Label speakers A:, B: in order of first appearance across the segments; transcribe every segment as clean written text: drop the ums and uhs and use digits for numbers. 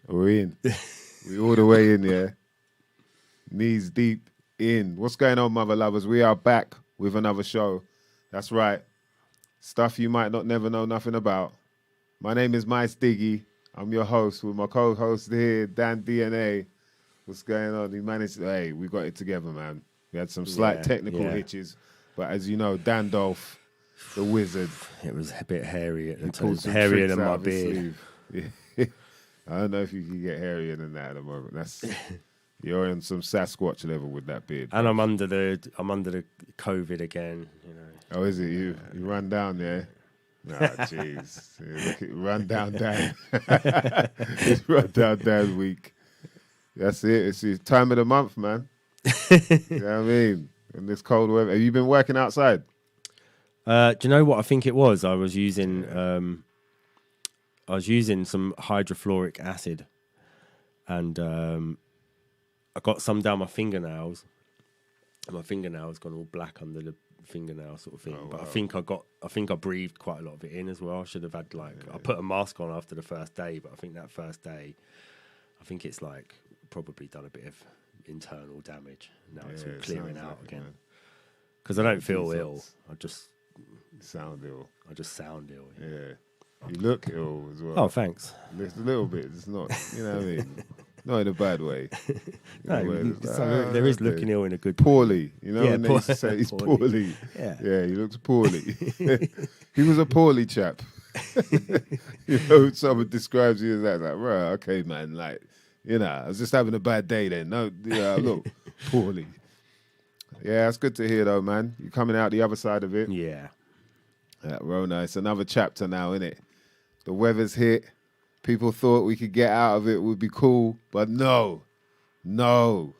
A: We're in.
B: We all the way in, yeah. Knees deep in. What's going on, mother lovers? We are back with another show. That's right. Stuff you might not never know nothing about. My name is MysDiggi. I'm your host with my co-host here, Dan DNA. What's going on? He managed. Hey, we got it together, man. We had some slight technical hitches, but as you know, Dan Dolph, the wizard.
A: It was a bit hairy at the time. Hairier than my beard.
B: Yeah. I don't know if you can get hairier than that at the moment. That's you're on some Sasquatch level with that beard.
A: And I'm under the COVID again. You know.
B: Oh, is it you? You run down there? Nah, jeez. Look at run down Dan. It's run down Dan week. That's it. It's the time of the month, man. You know what I mean? In this cold weather. Have you been working outside?
A: Do you know what I think it was? I was using some hydrofluoric acid, and I got some down my fingernails, and my fingernails gone all black under the fingernail sort of thing. Oh, but wow. I think I breathed quite a lot of it in as well. I should have had I put a mask on after the first day, but I think that first day, I think it's probably done a bit of internal damage. Now it's all clearing out again. Because I don't feel ill. I just
B: sound ill.
A: Yeah.
B: You look ill as well.
A: Oh, thanks.
B: Just a little bit. It's not, you know what I mean? Not in a bad way.
A: There is looking ill in a good way.
B: Poorly. You know when they used to say he's poorly. Yeah, he looks poorly. He was a poorly chap. You know, someone describes you as that. Like, right, okay, man. Like, you know, I was just having a bad day then. No, I look poorly. Yeah, it's good to hear though, man. You're coming out the other side of it.
A: Yeah.
B: Rona, it's another chapter now, innit? The weather's hit. People thought we could get out of it, would be cool, but no. We're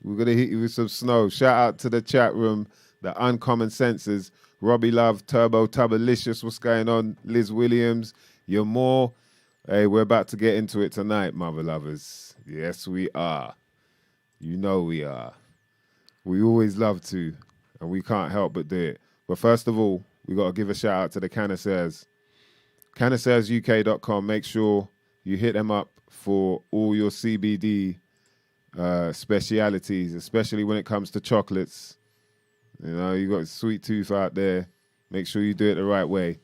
B: going to hit you with some snow. Shout out to the chat room, the Uncommon Senses, Robbie Love, Turbo, Tubberlicious, what's going on? Liz Williams, you're more. Hey, we're about to get into it tonight, mother lovers. Yes, we are. You know we are. We always love to, and we can't help but do it. But first of all, we got to give a shout out to the Cannasseurs. CannasseursUK.com. Make sure you hit them up for all your CBD specialities, especially when it comes to chocolates. You know, you got a sweet tooth out there. Make sure you do it the right way.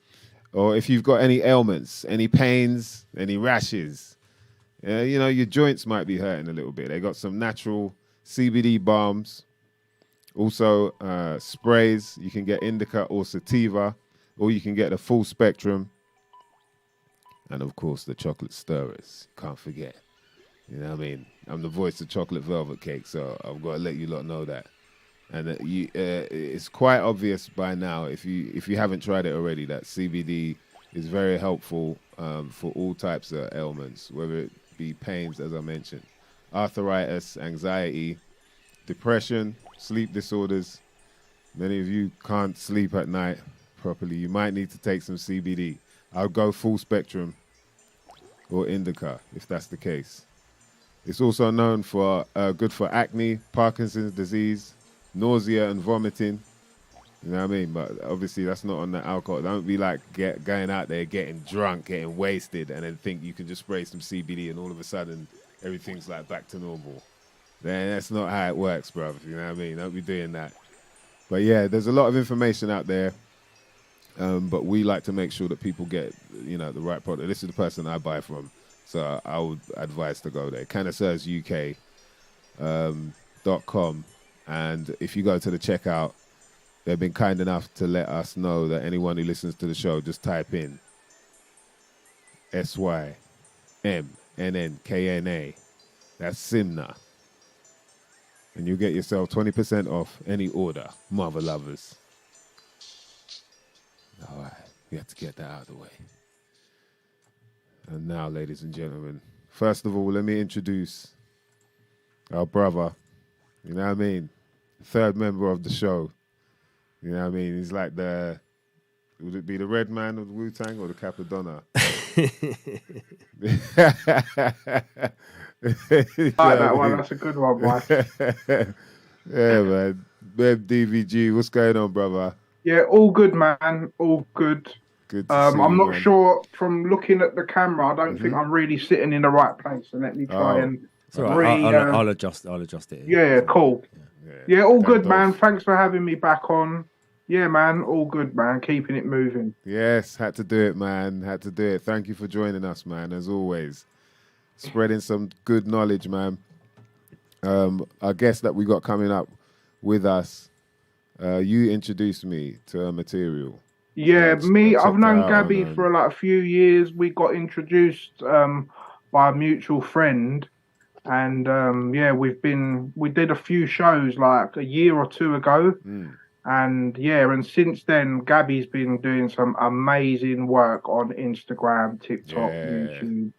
B: Or if you've got any ailments, any pains, any rashes, you know, your joints might be hurting a little bit. They got some natural CBD balms. Also, sprays. You can get indica or sativa, or you can get the full spectrum. And, of course, the chocolate stirrers. Can't forget. You know what I mean? I'm the voice of chocolate velvet cake, so I've got to let you lot know that. And it's quite obvious by now, if you haven't tried it already, that CBD is very helpful for all types of ailments, whether it be pains, as I mentioned, arthritis, anxiety, depression, sleep disorders. Many of you can't sleep at night properly. You might need to take some CBD. I'll go full spectrum or indica if that's the case. It's also known for good for acne, Parkinson's disease, nausea and vomiting. You know what I mean? But obviously that's not on the alcohol. Don't be like going out there getting drunk, getting wasted, and then think you can just spray some CBD and all of a sudden everything's like back to normal. Then that's not how it works, bro. You know what I mean? Don't be doing that. But yeah, there's a lot of information out there. But we like to make sure that people get, you know, the right product. This is the person I buy from, so I would advise to go there. Cannasseurs UK. pt.67.com. And if you go to the checkout, they've been kind enough to let us know that anyone who listens to the show, just type in SYMNNKNA. That's Simna. And you get yourself 20% off any order, mother lovers. All right, we have to get that out of the way. And now, ladies and gentlemen, first of all, let me introduce our brother, you know what I mean? Third member of the show. You know what I mean? He's like would it be the red man of the Wu-Tang or the Capadonna?
C: Like that one, that's a good one, Mike.
B: Yeah, man. DVG, what's going on, brother?
C: Yeah, all good, man. All good.
B: Good to see
C: I'm
B: you,
C: not
B: man.
C: sure from looking at the camera. I don't think I'm really sitting in the right place. So let me try and.
A: It's all right. I'll adjust it.
C: Yeah, cool. Yeah, all good, man.
B: off.
C: Thanks for having me back on. Yeah, man, all good, man. Keeping it moving.
B: Yes, had to do it, man. Had to do it. Thank you for joining us, man, as always. Spreading some good knowledge, man. Our guest that we got coming up with us, you introduced me to her material.
C: Yeah, I've known Gabby for like a few years. We got introduced by a mutual friend. And we did a few shows like a year or two ago. And since then, Gabby's been doing some amazing work on Instagram, TikTok, YouTube.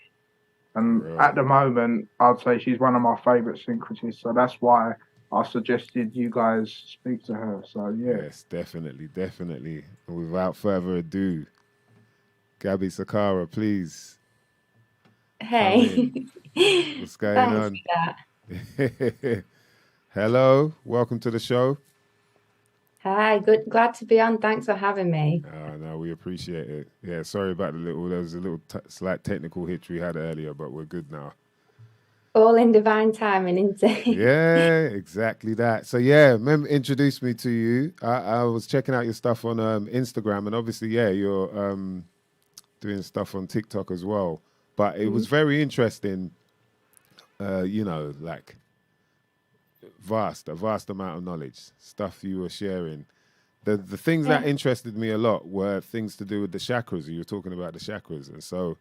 C: And at the moment, I'd say she's one of my favorite syncretists. So that's why I suggested you guys speak to her. So, yeah.
B: Yes, definitely. And without further ado, Gabby Sakara, please.
D: Hey.
B: What's going on? Hello, welcome to the show.
D: Hi, good, glad to be on. Thanks for having me.
B: No, we appreciate it. Yeah, sorry about there was a little slight technical hitch we had earlier, but we're good now.
D: All in divine timing, isn't it?
B: Yeah, exactly that. So yeah, Mem introduced me to you. I was checking out your stuff on Instagram, and obviously, you're doing stuff on TikTok as well. But it was very interesting. Like a vast amount of knowledge, stuff you were sharing. The things that interested me a lot were things to do with the chakras. You were talking about the chakras. And so,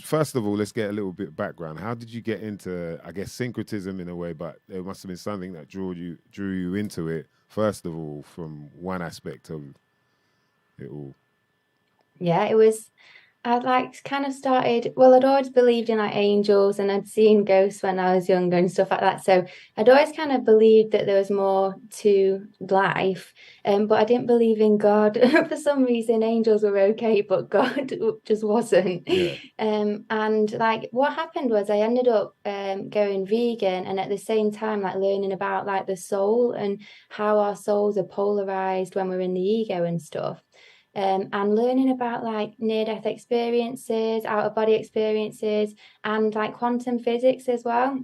B: first of all, let's get a little bit of background. How did you get into, I guess, syncretism in a way, but there must have been something that drew you into it, first of all, from one aspect of it all.
D: Yeah, it was... I'd started, I'd always believed in like angels and I'd seen ghosts when I was younger and stuff like that. So I'd always kind of believed that there was more to life, but I didn't believe in God. For some reason, angels were okay, but God just wasn't.
B: Yeah.
D: And like what happened was I ended up going vegan and at the same time like learning about like the soul and how our souls are polarized when we're in the ego and stuff. And learning about like near-death experiences, out-of-body experiences, and like quantum physics as well.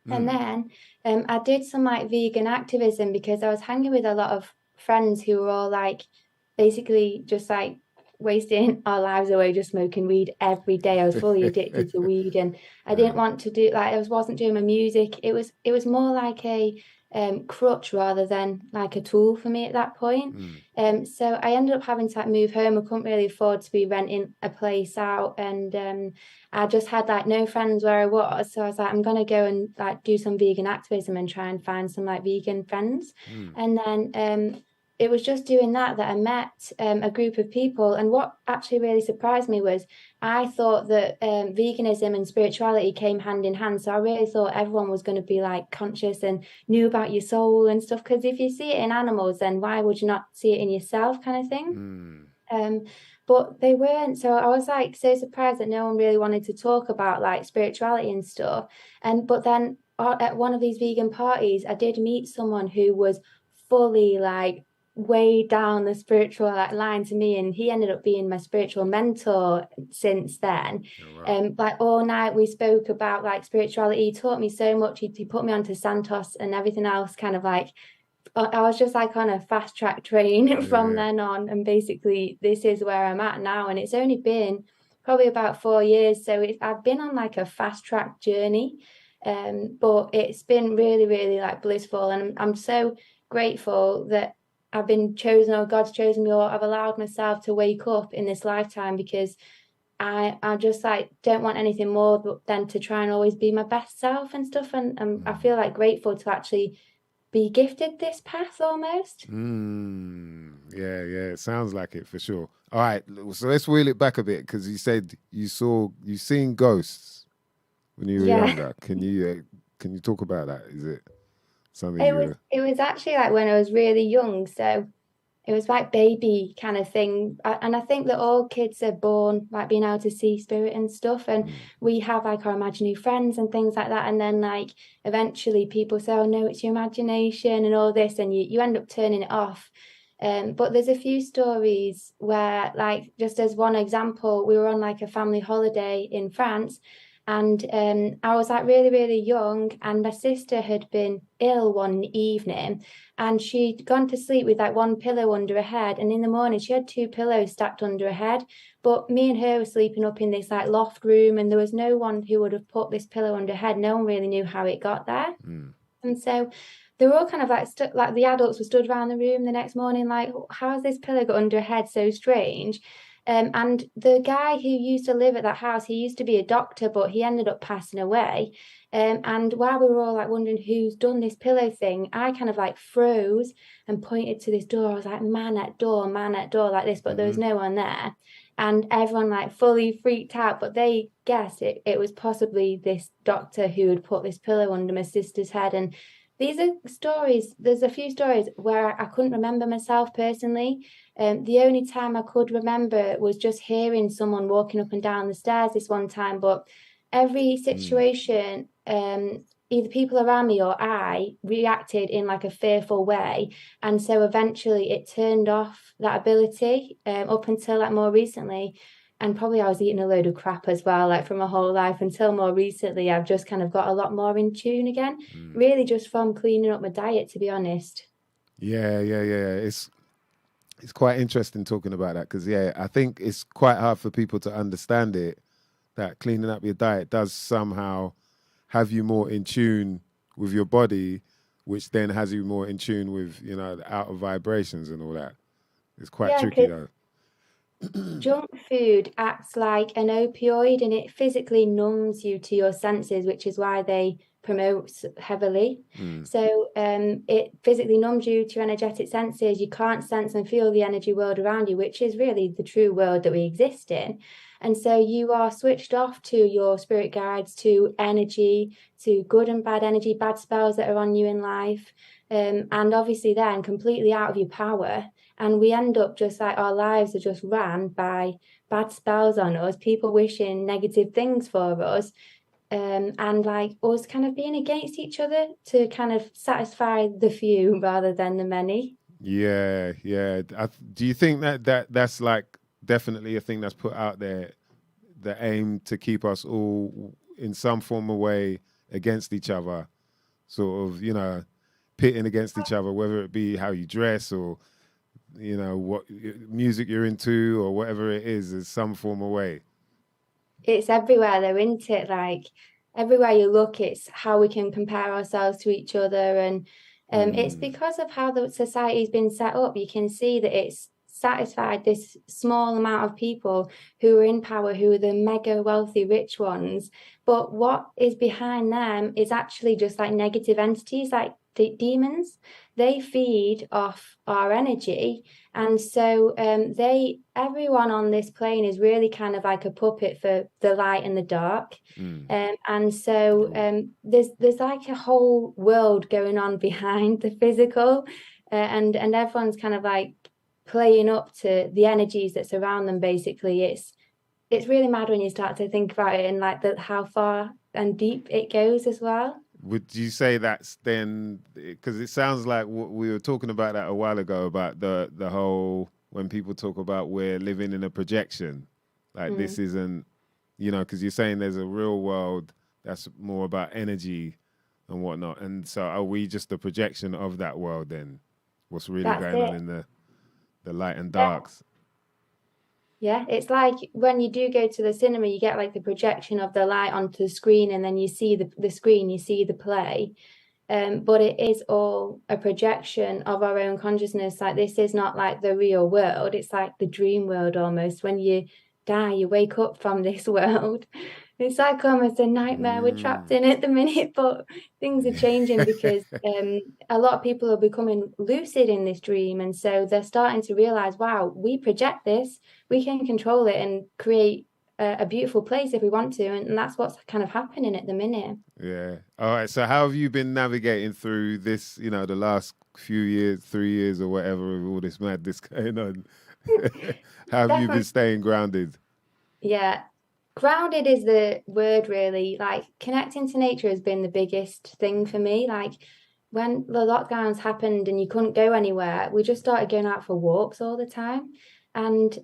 D: And then I did some like vegan activism because I was hanging with a lot of friends who were all like basically just like wasting our lives away just smoking weed every day. I was fully addicted to weed and I didn't want to do like I wasn't doing my music. It was more like a crutch rather than like a tool for me at that point. So I ended up having to like move home. I couldn't really afford to be renting a place out and I just had like no friends where I was. So I was like, I'm gonna go and like do some vegan activism and try and find some like vegan friends. And then it was just doing that I met a group of people. And what actually really surprised me was I thought that veganism and spirituality came hand in hand. So I really thought everyone was going to be like conscious and knew about your soul and stuff. Because if you see it in animals, then why would you not see it in yourself kind of thing? But they weren't. So I was like so surprised that no one really wanted to talk about like spirituality and stuff. But then at one of these vegan parties, I did meet someone who was fully like way down the spiritual like line to me, and he ended up being my spiritual mentor since then. Like all night we spoke about like spirituality. He taught me so much. He put me onto Santos and everything else. Kind of like I was just like on a fast track train from then on, and basically this is where I'm at now. And it's only been probably about 4 years, so I've been on like a fast track journey. But it's been really, really like blissful, and I'm so grateful that I've been chosen, or God's chosen me, or I've allowed myself to wake up in this lifetime, because I just like don't want anything more than to try and always be my best self and stuff. And I feel like grateful to actually be gifted this path almost.
B: Yeah, it sounds like it for sure. All right, so let's wheel it back a bit, because you said you seen ghosts when you were younger. Can you talk about that? Is it something
D: it was actually like when I was really young, so it was like baby kind of thing. And I think that all kids are born like being able to see spirit and stuff. And we have like our imaginary friends and things like that. And then like eventually people say, oh no, it's your imagination and all this. And you end up turning it off. But there's a few stories where, like, just as one example, we were on like a family holiday in France. And I was like really, really young, and my sister had been ill one evening, and she'd gone to sleep with like one pillow under her head. And in the morning, she had two pillows stacked under her head. But me and her were sleeping up in this like loft room, and there was no one who would have put this pillow under her head. No one really knew how it got there. And so they were all kind of like like the adults were stood around the room the next morning, like, how's this pillow got under her head? So strange. And the guy who used to live at that house, he used to be a doctor, but he ended up passing away. And while we were all like wondering who's done this pillow thing, I kind of like froze and pointed to this door. I was like, man at door, like this, but there was no one there. And everyone like fully freaked out, but they guessed it was possibly this doctor who had put this pillow under my sister's head. And these are stories, there's a few stories where I couldn't remember myself personally. The only time I could remember was just hearing someone walking up and down the stairs this one time. But every situation, either people around me or I reacted in like a fearful way. And so eventually it turned off that ability up until like more recently. And probably I was eating a load of crap as well, like from my whole life, until more recently I've just kind of got a lot more in tune again, really just from cleaning up my diet, to be honest.
B: Yeah. It's quite interesting talking about that, because I think it's quite hard for people to understand it, that cleaning up your diet does somehow have you more in tune with your body, which then has you more in tune with, the outer vibrations and all that. It's quite tricky though.
D: Junk food acts like an opioid, and it physically numbs you to your senses, which is why they promote heavily. So it physically numbs you to your energetic senses. You can't sense and feel the energy world around you, which is really the true world that we exist in. And so you are switched off to your spirit guides, to energy, to good and bad energy, bad spells that are on you in life. And obviously then completely out of your power. And we end up just like our lives are just ran by bad spells on us, people wishing negative things for us, and like us kind of being against each other to kind of satisfy the few rather than the many.
B: Yeah. Do you think that's like definitely a thing that's put out there, the aim to keep us all in some form of way against each other, sort of, pitting against each other, whether it be how you dress or what music you're into or whatever it is some form of way?
D: It's everywhere though, isn't it? Like everywhere you look, it's how we can compare ourselves to each other. And it's because of how the society's been set up. You can see that it's satisfied this small amount of people who are in power, who are the mega wealthy rich ones. But what is behind them is actually just like negative entities, like demons. They feed off our energy, and so everyone on this plane is really kind of like a puppet for the light and the dark. And so there's like a whole world going on behind the physical, and everyone's kind of like playing up to the energies that surround them. Basically, it's really mad when you start to think about it, and like how far and deep it goes as well.
B: Would you say that's then, because it sounds like we were talking about that a while ago, about the whole, when people talk about we're living in a projection, like this isn't, because you're saying there's a real world that's more about energy and whatnot. And so are we just a projection of that world then? What's really going on in the light and darks?
D: Yeah, it's like when you do go to the cinema, you get like the projection of the light onto the screen, and then you see the screen, you see the play. But it is all a projection of our own consciousness. Like, this is not like the real world. It's like the dream world almost. When you die, you wake up from this world. It's like almost a nightmare we're trapped in at the minute, but things are changing because a lot of people are becoming lucid in this dream. And so they're starting to realize, wow, we project this, we can control it and create a beautiful place if we want to. And that's what's kind of happening at the minute.
B: Yeah. All right. So how have you been navigating through this, the last few years, 3 years or whatever, with all this madness going on? How have you been staying grounded?
D: Yeah. Grounded is the word, really. Like, connecting to nature has been the biggest thing for me. Like, when the lockdowns happened and you couldn't go anywhere, we just started going out for walks all the time. And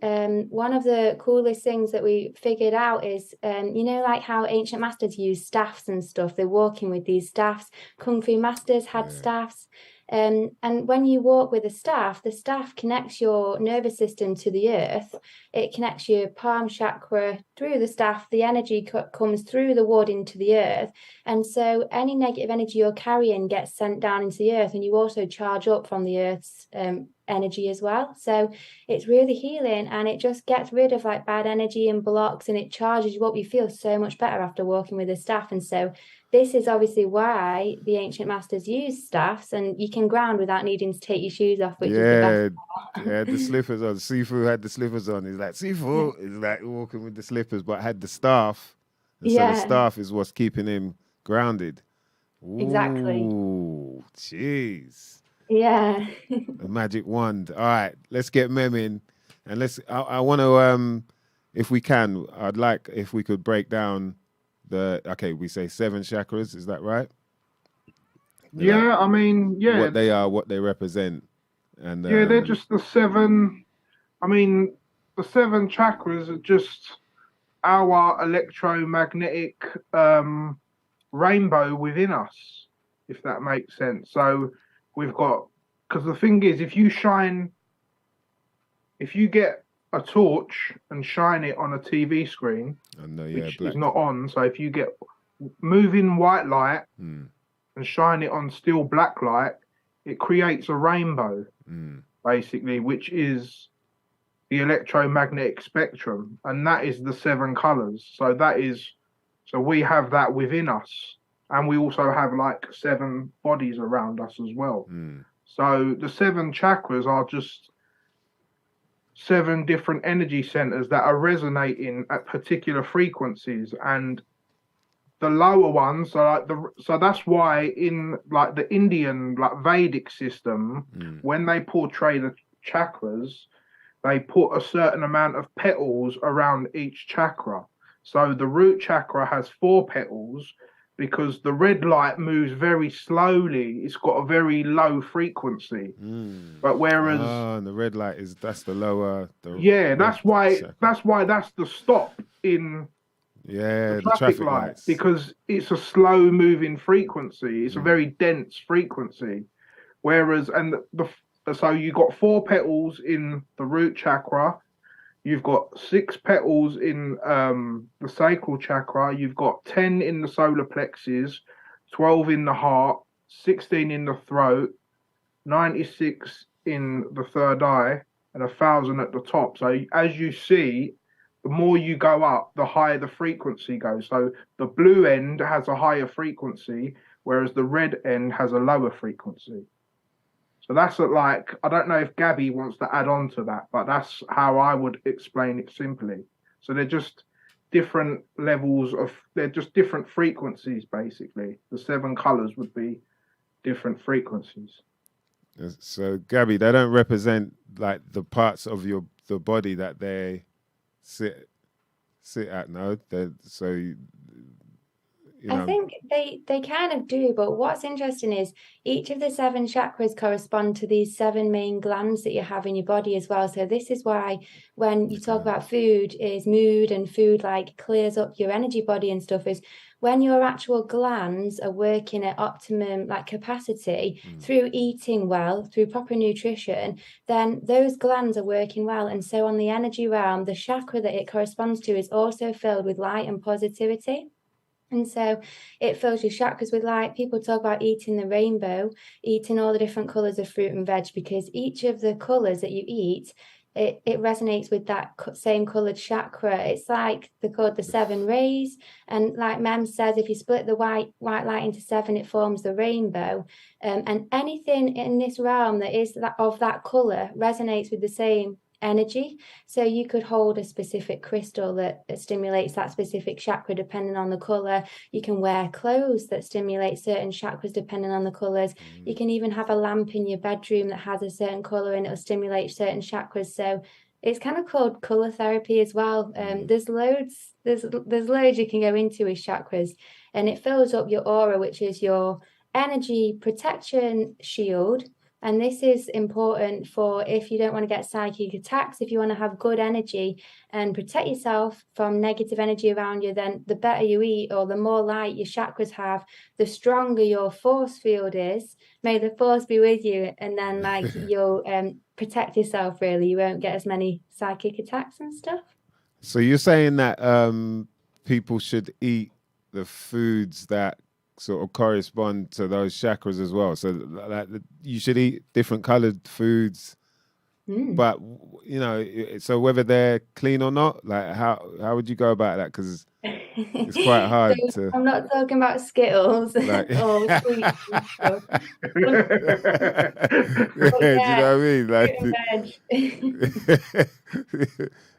D: one of the coolest things that we figured out is, like how ancient masters use staffs and stuff. They're walking with these staffs. Kung Fu masters had staffs. And when you walk with a staff, the staff connects your nervous system to the earth. It connects your palm chakra through the staff. The energy comes through the wood into the earth. And so any negative energy you're carrying gets sent down into the earth, and you also charge up from the earth's energy as well. So it's really healing, and it just gets rid of like bad energy and blocks, and it charges you up. You feel so much better after walking with a staff. And so this is obviously why the ancient masters use staffs, and you can ground without needing to take your shoes off, which is the best part.
B: Yeah, the slippers on. Sifu had the slippers on. He's like, Sifu is like walking with the slippers, but had the staff. And so the staff is what's keeping him grounded. Ooh,
D: exactly.
B: Jeez.
D: Yeah.
B: A magic wand. All right, let's get Mem in. And I want to, if we can, I'd like if we could break down we say 7 chakras. Is that right?
C: Yeah, I mean, yeah.
B: What they are, what they represent. And
C: they're just the 7. I mean, the 7 chakras are just our electromagnetic rainbow within us, if that makes sense. So we've got, because the thing is, if you get a torch and shine it on a TV screen, which is not on, so if you get moving white light and shine it on still black light, it creates a rainbow, basically, which is the electromagnetic spectrum, and that is the 7 colors. So we have that within us, and we also have like 7 bodies around us as well. So the 7 chakras are just 7 different energy centers that are resonating at particular frequencies, and the lower ones are so that's why in like the Indian Vedic system, when they portray the chakras, they put a certain amount of petals around each chakra. So the root chakra has 4 petals because the red light moves very slowly. It's got a very low frequency. But whereas
B: and the red light that's the lower.
C: That's why that's the stop in the traffic lights, because it's a slow moving frequency. It's a very dense frequency. Whereas so you got 4 petals in the root chakra. You've got 6 petals in the sacral chakra. You've got 10 in the solar plexus, 12 in the heart, 16 in the throat, 96 in the third eye, and 1,000 at the top. So as you see, the more you go up, the higher the frequency goes. So the blue end has a higher frequency, whereas the red end has a lower frequency. So that's I don't know if Gabby wants to add on to that, but that's how I would explain it simply. So they're just different they're just different frequencies, basically. The 7 colors would be different frequencies.
B: So Gabby, they don't represent like the parts of the body that they sit at, no? So
D: I think they kind of do, but what's interesting is each of the 7 chakras correspond to these 7 main glands that you have in your body as well. So this is why when you talk about food is mood, and food like clears up your energy body and stuff, is when your actual glands are working at optimum like capacity through eating well, through proper nutrition, then those glands are working well. And so on the energy realm, the chakra that it corresponds to is also filled with light and positivity. And so it fills your chakras with light. People talk about eating the rainbow, eating all the different colours of fruit and veg, because each of the colours that you eat, it resonates with that same coloured chakra. It's like they're called the 7 rays. And like Mem says, if you split the white light into 7, it forms the rainbow. And anything in this realm that is of that colour resonates with the same energy. So you could hold a specific crystal that stimulates that specific chakra depending on the color. You can wear clothes that stimulate certain chakras depending on the colors. You can even have a lamp in your bedroom that has a certain color and it'll stimulate certain chakras. So it's kind of called color therapy as well. There's loads you can go into with chakras, and it fills up your aura, which is your energy protection shield. And this is important for if you don't want to get psychic attacks, if you want to have good energy and protect yourself from negative energy around you, then the better you eat or the more light your chakras have, the stronger your force field is. May the force be with you. And then like you'll protect yourself, really. You won't get as many psychic attacks and stuff.
B: So you're saying that people should eat the foods that sort of correspond to those chakras as well. So like, you should eat different colored foods, but you know, so whether they're clean or not, like how would you go about that? Because it's quite hard to.
D: I'm not talking about Skittles
B: Like...
D: or sweets and stuff.
B: Do you know what I mean? Like,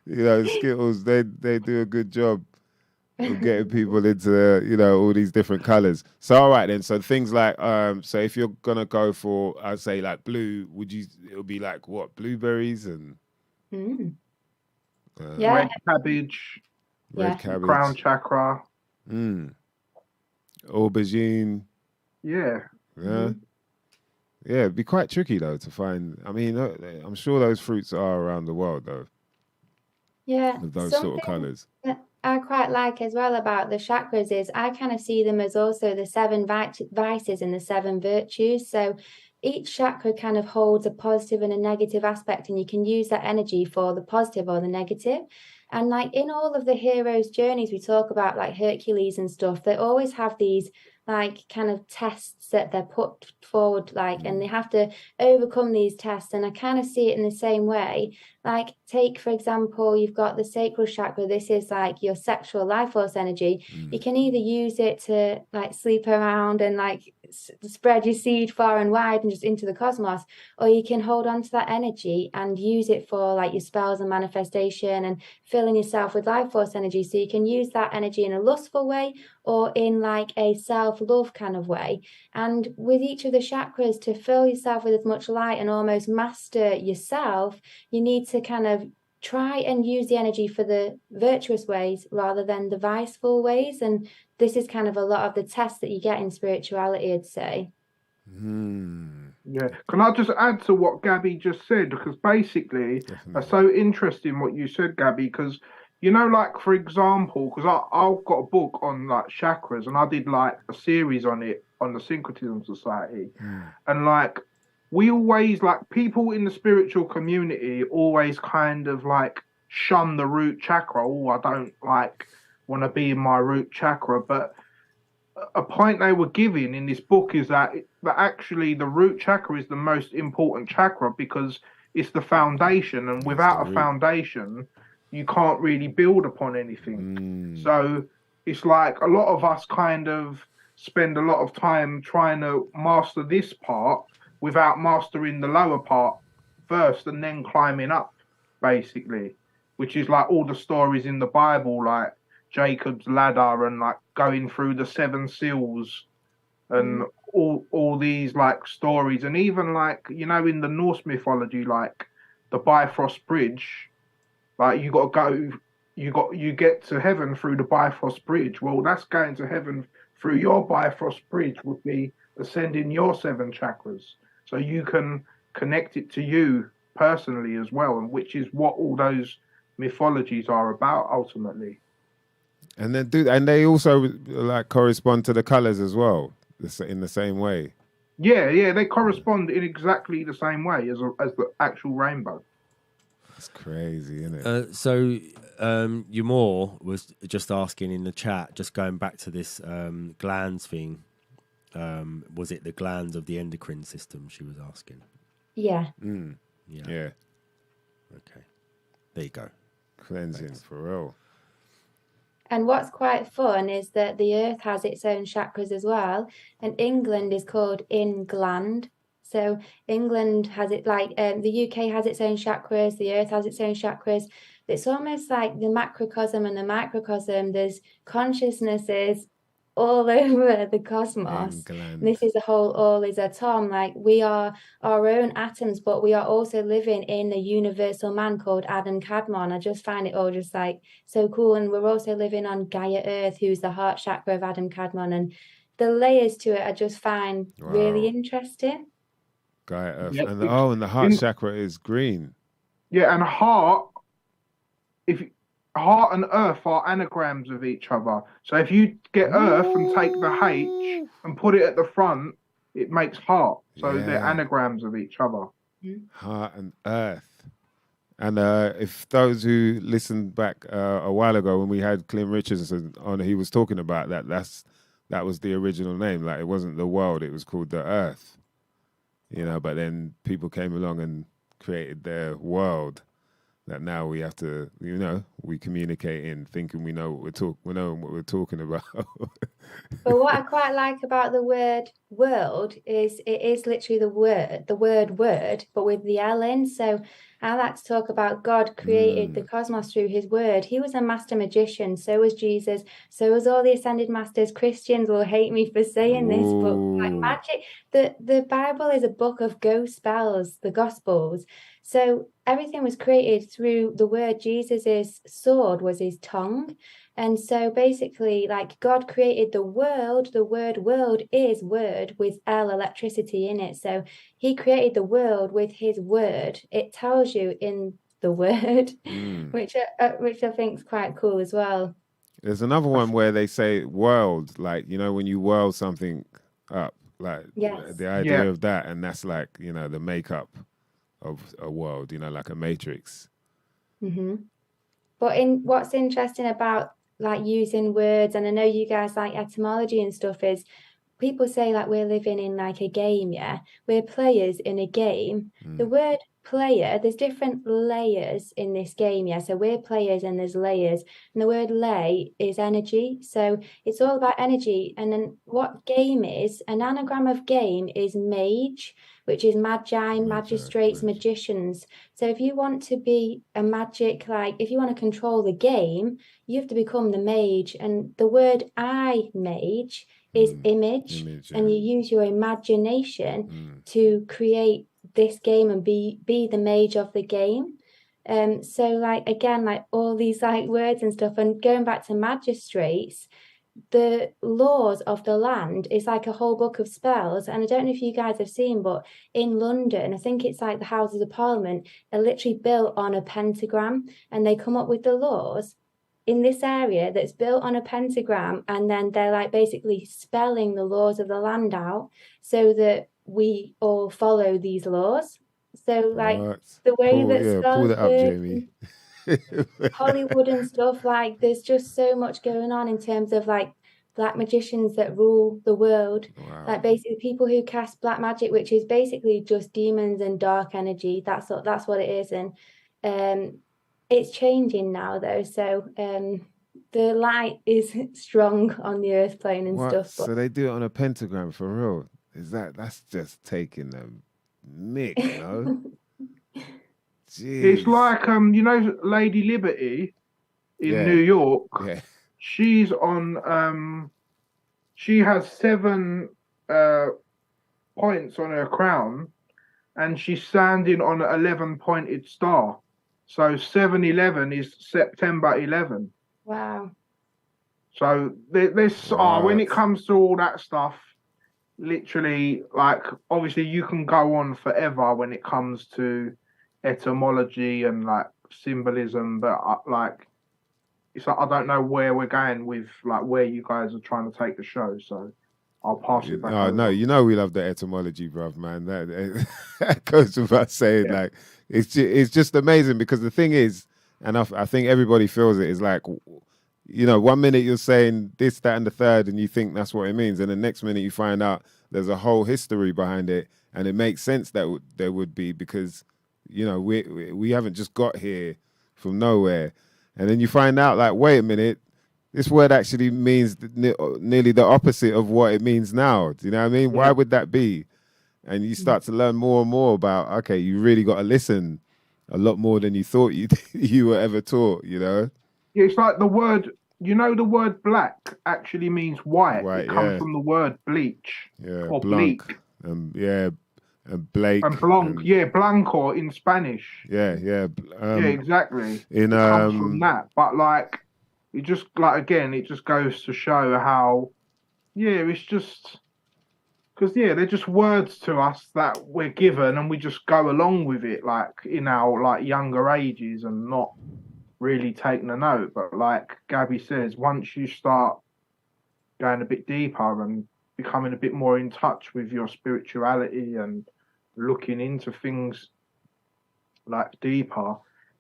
B: you know, Skittles, they do a good job of getting people into, you know, all these different colors. So all right then, so things like so if you're gonna go for, I'd say like blue, it'll be like what, blueberries and
C: red cabbage, crown chakra,
B: aubergine.
C: Yeah,
B: it'd be quite tricky though to find. I mean, I'm sure those fruits are around the world though.
D: Yeah,
B: with those sort of colors.
D: I quite like as well about the chakras is I kind of see them as also the 7 vices and the 7 virtues. So each chakra kind of holds a positive and a negative aspect, and you can use that energy for the positive or the negative. And like in all of the heroes' journeys we talk about, like Hercules and stuff, they always have these like kind of tests that they're put forward, like, and they have to overcome these tests. And I kind of see it in the same way. Like, take, for example, you've got the sacral chakra. This is like your sexual life force energy. You can either use it to like sleep around and like spread your seed far and wide and just into the cosmos, or you can hold on to that energy and use it for like your spells and manifestation and filling yourself with life force energy. So you can use that energy in a lustful way or in like a self-love kind of way. And with each of the chakras, to fill yourself with as much light and almost master yourself, you need to kind of try and use the energy for the virtuous ways rather than the viceful ways. And this is kind of a lot of the tests that you get in spirituality, I'd say.
C: Yeah. Can I just add to what Gabby just said? Because basically, that's so interesting what you said, Gabby, because, you know, like, for example, because I've got a book on, like, chakras, and I did, like, a series on it, on the Syncretism Society. And, like, we always, like, people in the spiritual community always kind of, like, shun the root chakra. Oh, I don't, like, want to be in my root chakra. But a point they were giving in this book is that actually the root chakra is the most important chakra because it's the foundation, and without a foundation, you can't really build upon anything. So it's like a lot of us kind of spend a lot of time trying to master this part without mastering the lower part first and then climbing up, basically, which is like all the stories in the Bible, like Jacob's ladder and like going through the 7 seals and all these like stories. And even like, you know, in the Norse mythology, like the Bifrost Bridge, like you got to go, you get to heaven through the Bifrost Bridge. Well, that's going to heaven through your Bifrost bridge would be ascending your 7 chakras, so you can connect it to you personally as well, and which is what all those mythologies are about ultimately.
B: And then they also like correspond to the colors as well, in the same way.
C: Yeah, they correspond in exactly the same way as the actual rainbow.
B: It's crazy, isn't it?
A: So Yumor was just asking in the chat, just going back to this glands thing. Was it the glands of the endocrine system? She was asking.
D: Yeah.
B: Yeah.
A: Okay. There you go.
B: Cleansing. Thanks. For real.
D: And what's quite fun is that the Earth has its own chakras as well, and England is called England. So England has it like the UK has its own chakras, the Earth has its own chakras. It's almost like the macrocosm and the microcosm. There's consciousnesses all over the cosmos. This is a whole all is atom. Like we are our own atoms, but we are also living in a universal man called Adam Kadmon. I just find it all just like so cool. And we're also living on Gaia Earth, who's the heart chakra of Adam Kadmon. And the layers to it I just find really interesting.
B: Gaia Earth. Yep. And the heart chakra is green.
C: Yeah, and heart and earth are anagrams of each other. So if you get earth and take the H and put it at the front, it makes heart. So they're anagrams of each other.
B: Heart and earth. And if those who listened back a while ago when we had Clint Richardson on, he was talking about that. That was the original name. Like it wasn't the world; it was called the Earth. You know, but then people came along and created their world. That now we have to, you know, we communicate in thinking we know what we're talking about.
D: But what I quite like about the word world is it is literally the word word, but with the L in. So I like to talk about God created the cosmos through his word. He was a master magician. So was Jesus. So was all the ascended masters. Christians will hate me for saying this, but like magic, the Bible is a book of ghost spells, the Gospels. So everything was created through the word. Jesus's sword was his tongue. And so basically, like God created the world, the word world is word with L, electricity in it. So he created the world with his word. It tells you in the word, which I think is quite cool as well.
B: There's another one where they say world, like, you know, when you whirl something up, like the idea of that. And that's like, you know, the makeup of a world, you know, like a matrix.
D: But what's interesting about like using words, and I know you guys like etymology and stuff, is people say like we're living in like a game. We're players in a game. The word player, there's different layers in this game. So we're players and there's layers, and the word lay is energy. So it's all about energy. And then what game is, an anagram of game is mage, which is magi, magistrates, magicians. So if you want to be a magic, like if you want to control the game, you have to become the mage. And the word I mage is image, and you use your imagination to create this game and be the mage of the game. So like again, like all these like words and stuff, and going back to magistrates, the laws of the land is like a whole book of spells. And I don't know if you guys have seen, but in London, I think it's like the Houses of Parliament are literally built on a pentagram, and they come up with the laws in this area that's built on a pentagram, and then they're like basically spelling the laws of the land out so that we all follow these laws. So like the way
B: pull that up, Jamie.
D: Hollywood and stuff, like there's just so much going on in terms of like black magicians that rule the world. Like basically people who cast black magic, which is basically just demons and dark energy. That's what it is. And it's changing now though. So the light is strong on the earth plane and stuff.
B: But... So they do it on a pentagram for real? That's just taking them mick, you know? Jeez.
C: It's like you know, Lady Liberty in New York.
B: Yeah.
C: She's on she has 7 points on her crown, and she's standing on an 11-pointed star. So 7/11 is September 11.
D: Wow.
C: So there's when it comes to all that stuff, literally, like, obviously you can go on forever when it comes to etymology and like symbolism, but like, it's like I don't know where we're going with like where you guys are trying to take the show, so I'll pass it back over.
B: No, you know we love the etymology, bruv, man. That goes without saying.
C: Yeah.
B: Like, it's just amazing because the thing is, and I think everybody feels it, is like, you know, 1 minute you're saying this, that, and the third, and you think that's what it means, and the next minute you find out there's a whole history behind it, and it makes sense that there would be, because, you know, we haven't just got here from nowhere, and then you find out, like, wait a minute, this word actually means nearly the opposite of what it means now. Do you know what I mean? Yeah. Why would that be? And you start to learn more and more about, okay, you really got to listen a lot more than you thought you were ever taught, you know?
C: Yeah, it's like the word, you know, the word black actually means white. It comes from the word bleach.
B: Yeah,
C: or
B: blanc.
C: bleak.
B: And Blake.
C: And blanc, blanco in Spanish.
B: Yeah.
C: Yeah, exactly. It comes from that. But like, it just, like, again, it just goes to show how, it's just, because, they're just words to us that we're given and we just go along with it, like, in our, like, younger ages and not really taking a note. But like Gabby says, once you start going a bit deeper and becoming a bit more in touch with your spirituality and looking into things like deeper,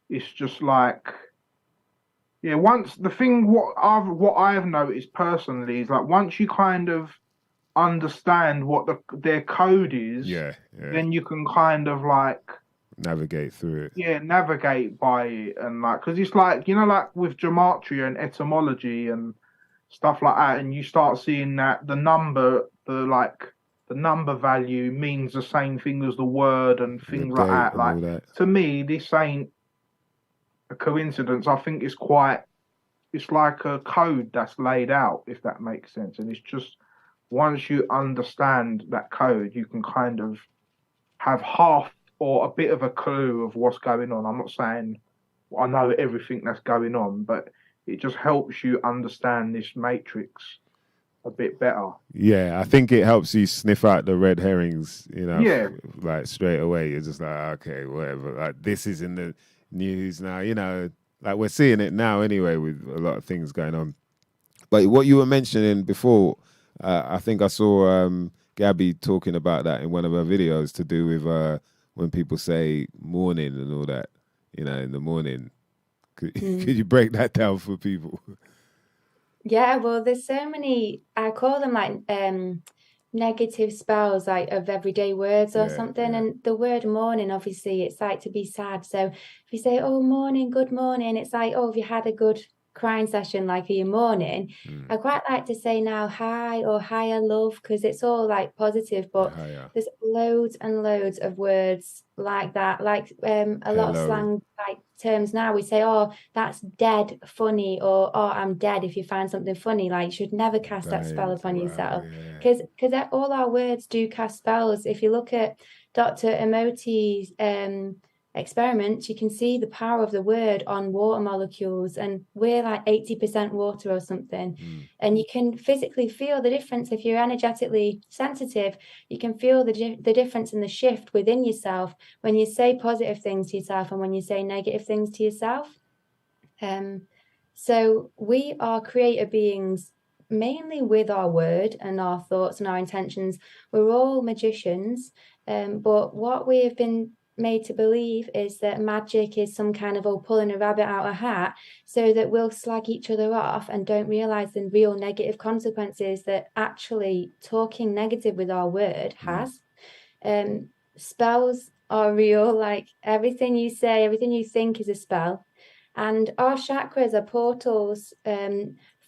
C: it's just like, once the thing, what I've noticed personally is, like, once you kind of understand what their code is, then you can kind of like
B: navigate through it.
C: Yeah, navigate by it, and like, because it's like, you know, like with gematria and etymology and stuff like that, and you start seeing that the number value means the same thing as the word and things like that. Like, to me, this ain't a coincidence. I think it's like a code that's laid out, if that makes sense. And it's just, once you understand that code, you can kind of have half or a bit of a clue of what's going on. I'm not saying I know everything that's going on, but it just helps you understand this matrix a bit better.
B: Yeah, I think it helps you sniff out the red herrings, you know, like straight away. You're just like, okay, whatever. Like, this is in the news now, you know, like we're seeing it now anyway with a lot of things going on. But what you were mentioning before, I think I saw Gabby talking about that in one of her videos, to do with when people say morning and all that, you know, in the morning. Could you break that down for people?
D: Yeah, well, there's so many, I call them like negative spells, like of everyday words or something. And the word morning, obviously, it's like to be sad. So if you say, oh, morning, good morning, it's like, oh, have you had a good crying session, like, are you mourning? I quite like to say now hi or hiya love, because it's all like positive, but there's loads and loads of words like that, like a lot of slang like terms now. We say, oh, that's dead funny, or oh, I'm dead, if you find something funny. Like, you should never cast that spell upon yourself, because all our words do cast spells. If you look at Dr. Emoti's experiments, you can see the power of the word on water molecules, and we're like 80% water or something. And you can physically feel the difference. If you're energetically sensitive, you can feel the difference in the shift within yourself when you say positive things to yourself and when you say negative things to yourself. So we are creator beings, mainly with our word and our thoughts and our intentions. We're all magicians, but what we have been made to believe is that magic is some kind of pulling a rabbit out of a hat, so that we'll slag each other off and don't realize the real negative consequences that actually talking negative with our word has. Spells are real. Like, everything you say, everything you think is a spell. And our chakras are portals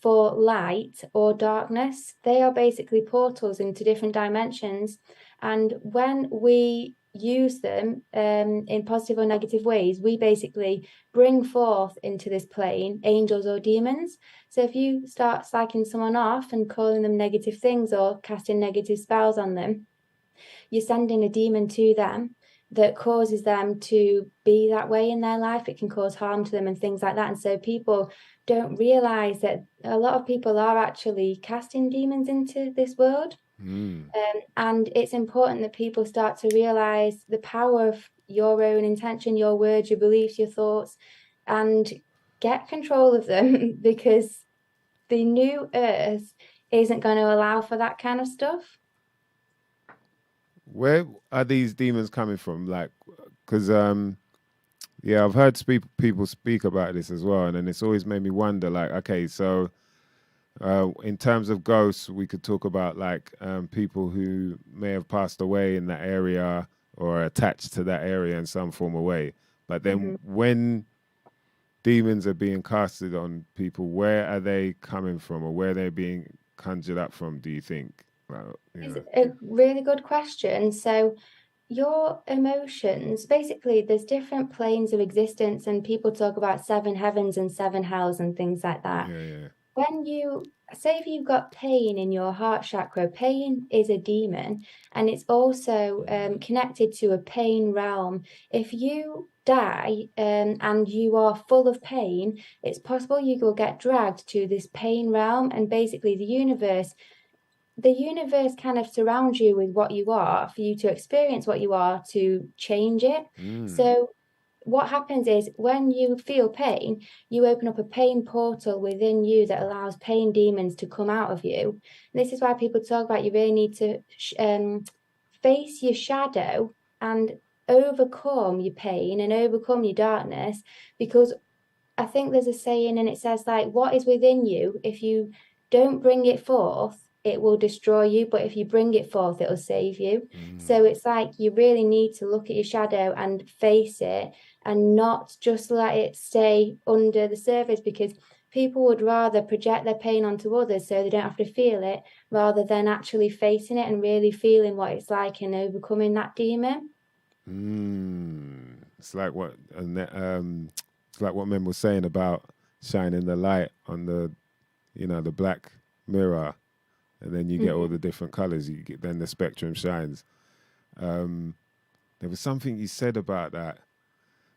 D: for light or darkness. They are basically portals into different dimensions. And when we use them in positive or negative ways, we basically bring forth into this plane angels or demons. So if you start slagging someone off and calling them negative things or casting negative spells on them, you're sending a demon to them. that causes them to be that way in their life. It can cause harm to them and things like that. And so people don't realize that a lot of people are actually casting demons into this world. And it's important that people start to realize the power of your own intention, your words, your beliefs, your thoughts, and get control of them, because the new earth isn't going to allow for that kind of stuff.
B: Where are these demons coming from? Like, because yeah, I've heard people speak about this as well, and then it's always made me wonder. Like, okay, so in terms of ghosts, we could talk about like people who may have passed away in that area or attached to that area in some form of way. But then when demons are being casted on people, where are they coming from, or where are they being conjured up from, do you think?
D: It's a really good question. So your emotions, basically, there's different planes of existence, and people talk about 7 heavens and 7 hells and things like that.
B: Yeah.
D: When you say, if you've got pain in your heart chakra, pain is a demon, and it's also connected to a pain realm. If you die and you are full of pain, it's possible you will get dragged to this pain realm, and basically the universe kind of surrounds you with what you are, for you to experience what you are, to change it. So what happens is, when you feel pain, you open up a pain portal within you that allows pain demons to come out of you. And this is why people talk about you really need to face your shadow and overcome your pain and overcome your darkness, because I think there's a saying, and it says, like, what is within you, if you don't bring it forth, it will destroy you, but if you bring it forth, it'll save you. So it's like, you really need to look at your shadow and face it, and not just let it stay under the surface, because people would rather project their pain onto others so they don't have to feel it, rather than actually facing it and really feeling what it's like and overcoming that demon.
B: It's like what it's like what men were saying about shining the light on the, the black mirror, and then you get all the different colors. You get, then the spectrum shines. There was something you said about that.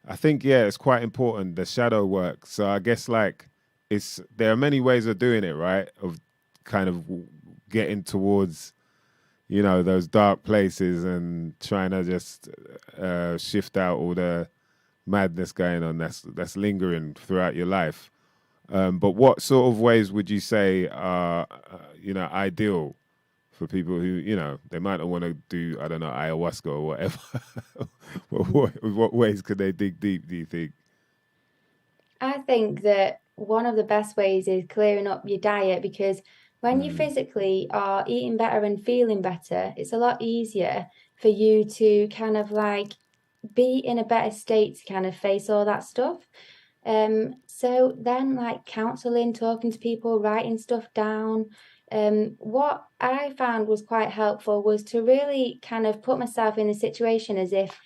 B: I think, yeah, it's quite important, the shadow work. So I guess like there are many ways of doing it, right? Of kind of getting towards, those dark places and trying to just shift out all the madness going on that's lingering throughout your life. But what sort of ways would you say are, ideal for people who, they might not want to do, I don't know, ayahuasca or whatever? What ways could they dig deep, do you think?
D: I think that one of the best ways is clearing up your diet, because when you physically are eating better and feeling better, it's a lot easier for you to kind of like be in a better state to kind of face all that stuff. So then, like, counseling, talking to people, writing stuff down. What I found was quite helpful was to really kind of put myself in a situation as if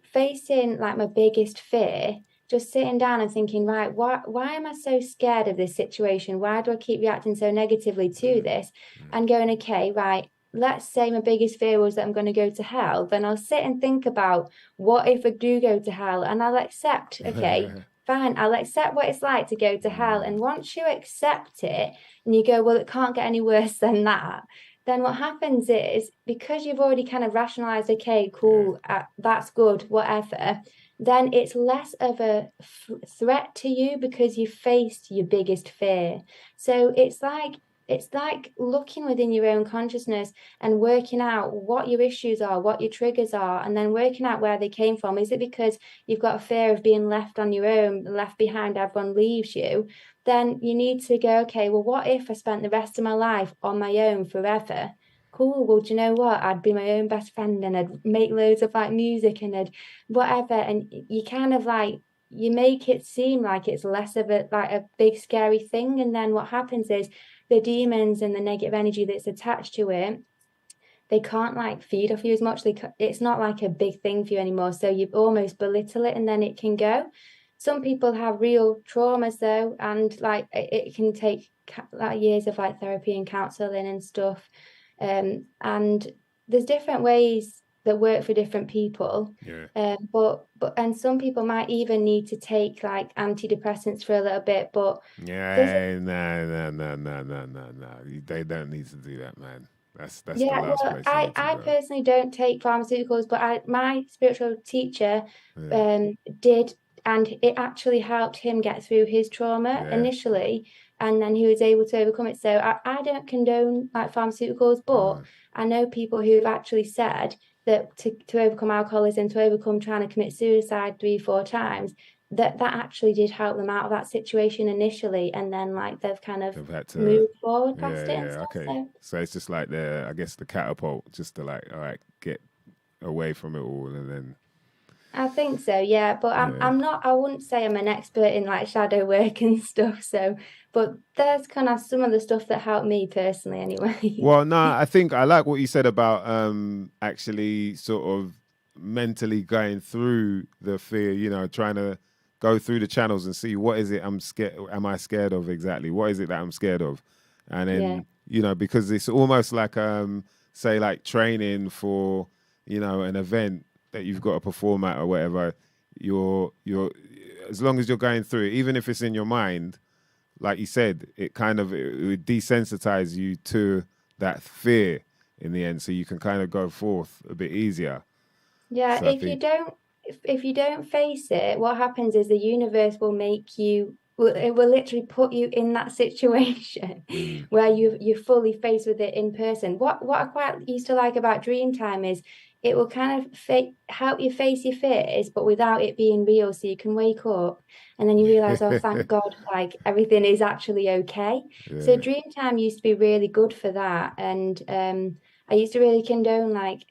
D: facing like my biggest fear, just sitting down and thinking, right, why am I so scared of this situation? Why do I keep reacting so negatively to this? And going, okay, right, let's say my biggest fear was that I'm going to go to hell. Then I'll sit and think about, what if I do go to hell? And I'll accept, okay, fine, I'll accept what it's like to go to hell. And once you accept it and you go, well, it can't get any worse than that, then what happens is, because you've already kind of rationalized, okay, cool, that's good, whatever, then it's less of a threat to you, because you faced your biggest fear. So it's like looking within your own consciousness and working out what your issues are, what your triggers are, and then working out where they came from. Is it because you've got a fear of being left on your own, left behind, everyone leaves you? Then you need to go, okay, well, what if I spent the rest of my life on my own forever? Cool, well, do you know what? I'd be my own best friend, and I'd make loads of like music and I'd whatever. And you kind of like, you make it seem like it's less of a big scary thing. And then what happens is, the demons and the negative energy that's attached to it, they can't like feed off you as much. It's not like a big thing for you anymore. So you almost belittle it, and then it can go. Some people have real traumas though, and like it can take like years of like therapy and counseling and stuff. And there's different ways that work for different people.
B: Yeah.
D: But and some people might even need to take like antidepressants for a little bit. But
B: Yeah, no. They don't need to do that, man. That's the
D: yeah,
B: last
D: well,
B: place you need to
D: I
B: go.
D: personally don't take pharmaceuticals, but my spiritual teacher
B: Yeah.
D: did, and it actually helped him get through his trauma
B: Yeah.
D: initially, and then he was able to overcome it. So I don't condone like pharmaceuticals, but I know people who've actually said that to overcome alcoholism, to overcome trying to commit suicide 3-4 times, that actually did help them out of that situation initially, and then like they've kind of
B: They've had to
D: moved forward past it and stuff.
B: Okay. So it's just like I guess the catapult, just to like, all right, get away from it all, and then.
D: I think so, yeah. But I'm not. I wouldn't say I'm an expert in like shadow work and stuff. So, but there's kind of some of the stuff that helped me personally, anyway.
B: Well, no, I think I like what you said about actually sort of mentally going through the fear. You know, trying to go through the channels and see what is it I'm scared. Am I scared of exactly? What is it that I'm scared of? And then you know, because it's almost like say like training for an event that you've got to perform at or whatever. You're as long as you're going through it, even if it's in your mind, like you said, it would desensitize you to that fear in the end, so you can kind of go forth a bit easier.
D: Yeah,
B: so
D: if you don't face it, what happens is the universe will make you. It will literally put you in that situation where you're fully faced with it in person. What I quite used to like about Dreamtime is it will kind of help you face your fears, but without it being real. So you can wake up and then you realize, oh, thank God, like everything is actually okay.
B: Yeah.
D: So Dreamtime used to be really good for that. And I used to really condone like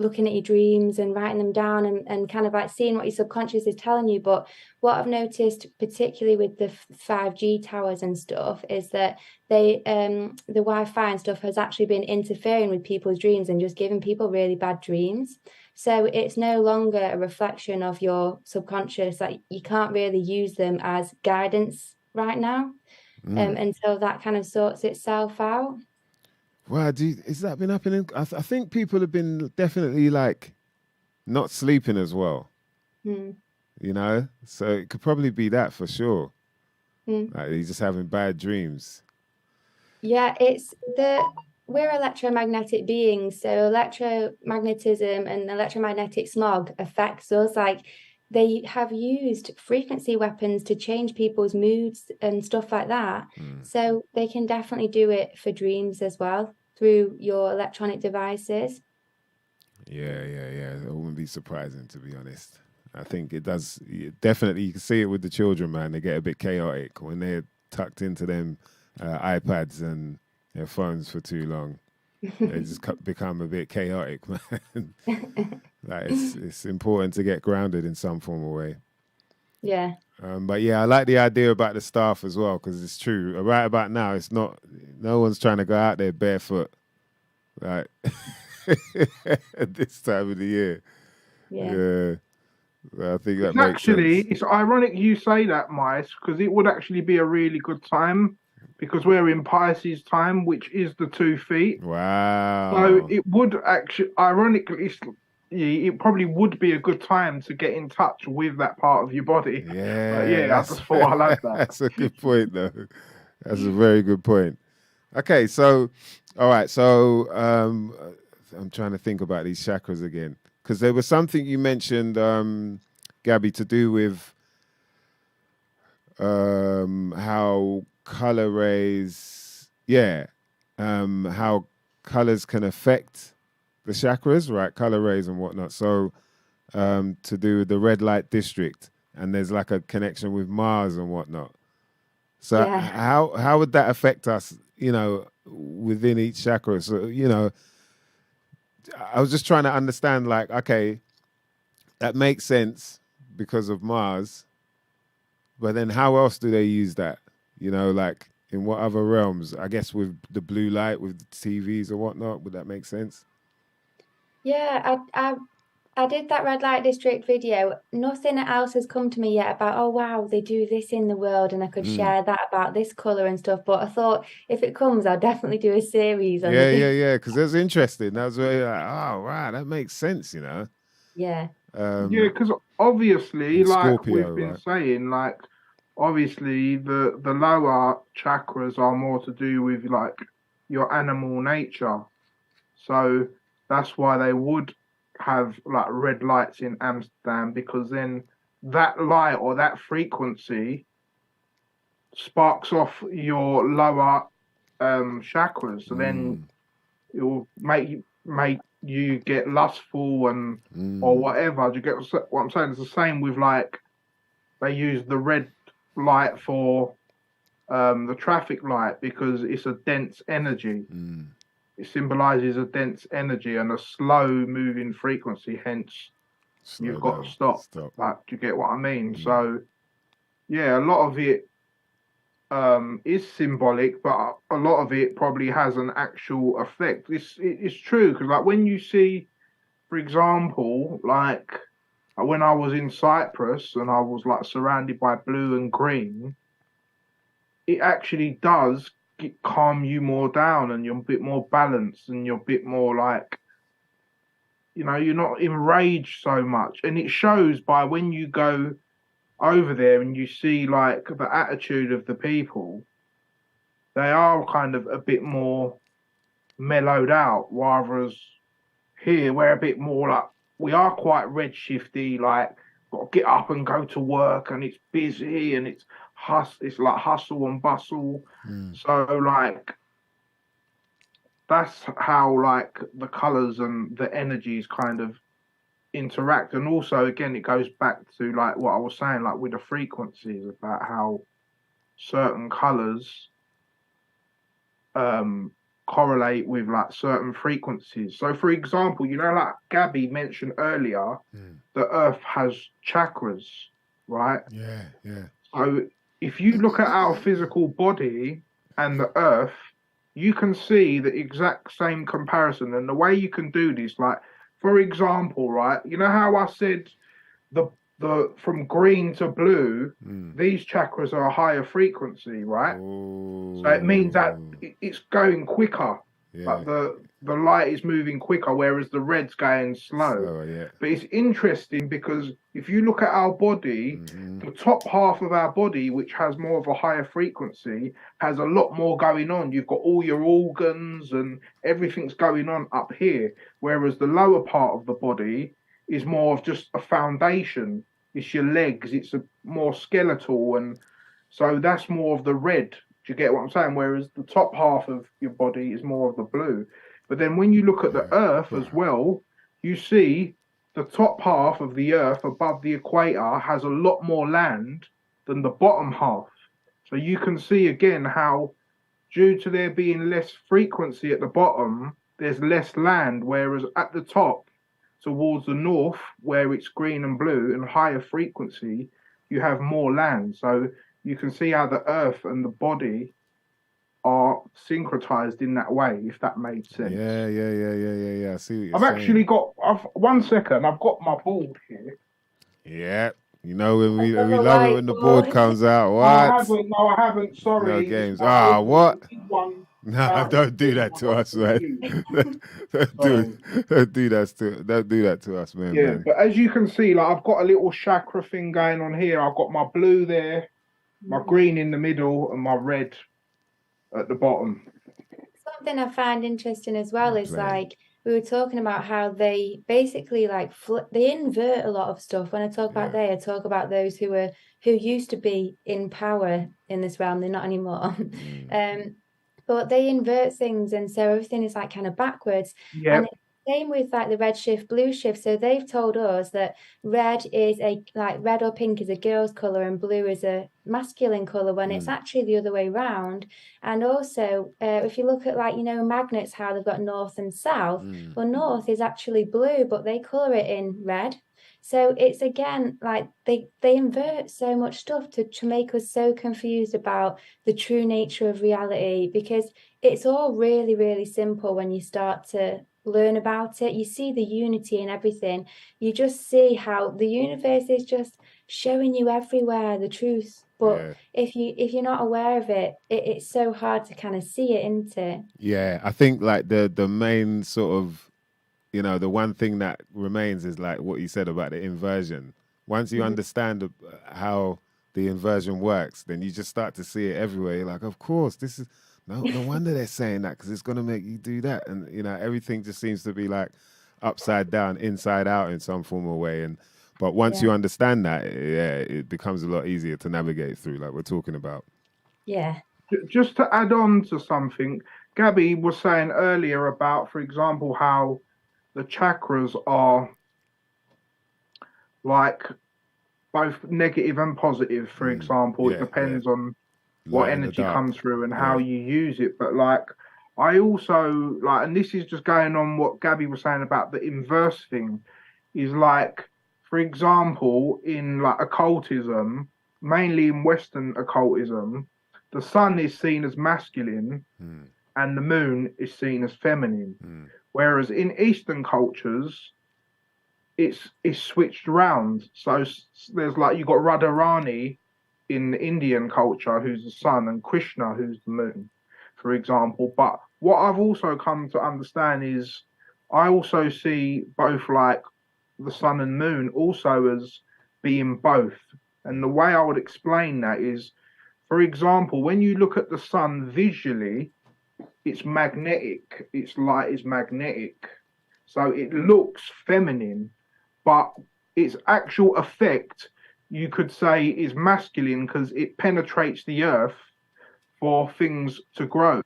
D: looking at your dreams and writing them down and kind of like seeing what your subconscious is telling you. But what I've noticed, particularly with the 5G towers and stuff, is that the Wi-Fi and stuff has actually been interfering with people's dreams and just giving people really bad dreams. So it's no longer a reflection of your subconscious. Like you can't really use them as guidance right now until that kind of sorts itself out.
B: Wow, has that been happening? I think people have been definitely like not sleeping as well. You know, so it could probably be that for sure. Like he's just having bad dreams.
D: Yeah, we're electromagnetic beings, so electromagnetism and electromagnetic smog affects us. Like they have used frequency weapons to change people's moods and stuff like that. So they can definitely do it for dreams as well through your electronic devices.
B: Yeah. It wouldn't be surprising, to be honest. I think it does. Definitely, you can see it with the children, man. They get a bit chaotic when they're tucked into them iPads and their phones for too long. They just become a bit chaotic, man. Like it's important to get grounded in some form of way.
D: Yeah.
B: But yeah, I like the idea about the staff as well, because it's true. Right about now, it's not. No one's trying to go out there barefoot, like at this time of the year.
D: Yeah.
B: I think that makes sense.
C: It's ironic you say that, Mice, because it would actually be a really good time because we're in Pisces time, which is the 2 feet.
B: Wow.
C: So it would actually, ironically, it probably would be a good time to get in touch with that part of your body.
B: Yeah.
C: I just thought I like that.
B: That's a good point, though. That's a very good point. Okay, so, all right. So I'm trying to think about these chakras again. Because there was something you mentioned, Gabby, to do with how color rays, how colors can affect the chakras, right? Color rays and whatnot. So to do with the red light district, and there's like a connection with Mars and whatnot. So how would that affect us, within each chakra? So, I was just trying to understand, like, okay, that makes sense because of Mars, but then how else do they use that? Like in what other realms? I guess with the blue light, with TVs or whatnot, would that make sense?
D: Yeah, I did that red light district video. Nothing else has come to me yet about, oh wow, they do this in the world, and I could share that about this color and stuff. But I thought if it comes, I'll definitely do a series on
B: Yeah, because that's interesting. That was really like, oh wow, that makes sense, you know.
D: Yeah.
C: Yeah, because obviously, like
B: Scorpio,
C: we've been
B: right?
C: saying, like obviously the lower chakras are more to do with like your animal nature. So that's why they would have like red lights in Amsterdam, because then that light or that frequency sparks off your lower chakras. So then it will make you get lustful and or whatever. Do you get what I'm saying? It's the same with like they use the red light for the traffic light because it's a dense energy. It symbolizes a dense energy and a slow moving frequency. Hence, you've got to stop. Like, do you get what I mean? So, yeah, a lot of it is symbolic, but a lot of it probably has an actual effect. It's true because, like, when you see, for example, like when I was in Cyprus and I was like surrounded by blue and green, it actually does calm you more down and you're a bit more balanced and you're a bit more like, you know, you're not enraged so much. And it shows by when you go over there and you see like the attitude of the people, they are kind of a bit more mellowed out, whereas here we're a bit more like, we are quite redshifty, like got to get up and go to work and it's busy and it's like hustle and bustle. So like that's how like the colors and the energies kind of interact. And also again it goes back to like what I was saying, like with the frequencies, about how certain colors correlate with like certain frequencies. So for example, you know, like Gabby mentioned earlier, the earth has chakras, right?
B: Yeah.
C: So if you look at our physical body and the earth, you can see the exact same comparison. And the way you can do this, like for example, right, you know how I said the from green to blue, these chakras are a higher frequency, right? So it means that it's going quicker. Like the light is moving quicker, whereas the red's going slow. But it's interesting because if you look at our body, the top half of our body, which has more of a higher frequency, has a lot more going on. You've got all your organs and everything's going on up here, whereas the lower part of the body is more of just a foundation. It's your legs. It's a more skeletal, and so that's more of the red. Do you get what I'm saying? Whereas the top half of your body is more of the blue. But then when you look at the earth as well, you see the top half of the earth above the equator has a lot more land than the bottom half. So you can see again how, due to there being less frequency at the bottom, there's less land, whereas at the top, towards the north, where it's green and blue and higher frequency, you have more land. So you can see how the earth and the body are syncretized in that way, if that made sense.
B: Yeah. I see what
C: I've actually got, 1 second, I've got my board here.
B: Yeah. You know, when we love it when the board comes out. What?
C: I haven't, sorry.
B: No games. What?
C: One.
B: No, don't do that to us, man. Don't do that to us, man.
C: Yeah,
B: man.
C: but as you can see, like I've got a little chakra thing going on here. I've got my blue there, my green in the middle, and my red at the bottom.
D: Something I find interesting as well is like we were talking about how they basically like they invert a lot of stuff. When I talk about I talk about those who used to be in power in this realm. They're not anymore. But they invert things, and so everything is like kind of backwards.
C: Yeah.
D: And it's the same with like the red shift, blue shift. So they've told us that red or pink is a girl's color and blue is a masculine color, when it's actually the other way around. And also, if you look at like, you know, magnets, how they've got north and south. Well, north is actually blue, but they color it in red. So it's again like they invert so much stuff to make us so confused about the true nature of reality, because it's all really, really simple when you start to learn about it, you see the unity in everything. You just see how the universe is just showing you everywhere the truth. But if you're not aware of it, it's so hard to kind of see it, isn't it?
B: Yeah, I think like the main sort of, you know, the one thing that remains is like what you said about the inversion. Once you understand how the inversion works, then you just start to see it everywhere. You're like, of course, this is no wonder they're saying that, because it's going to make you do that. And, you know, everything just seems to be like upside down, inside out in some form or way. But once you understand that, it becomes a lot easier to navigate through, like we're talking about.
D: Yeah.
C: Just to add on to something, Gabby was saying earlier about, for example, how the chakras are like both negative and positive, for example. It depends on what energy comes through and how you use it. But like, I also like, and this is just going on what Gabby was saying about the inverse thing, is like, for example, in like occultism, mainly in Western occultism, the sun is seen as masculine and the moon is seen as feminine. Whereas in Eastern cultures, it's switched around. So there's like, you got Radharani in Indian culture, who's the sun, and Krishna, who's the moon, for example. But what I've also come to understand is I also see both like the sun and moon also as being both. And the way I would explain that is, for example, when you look at the sun visually, it's magnetic. Its light is magnetic. So it looks feminine, but its actual effect, you could say, is masculine because it penetrates the earth for things to grow.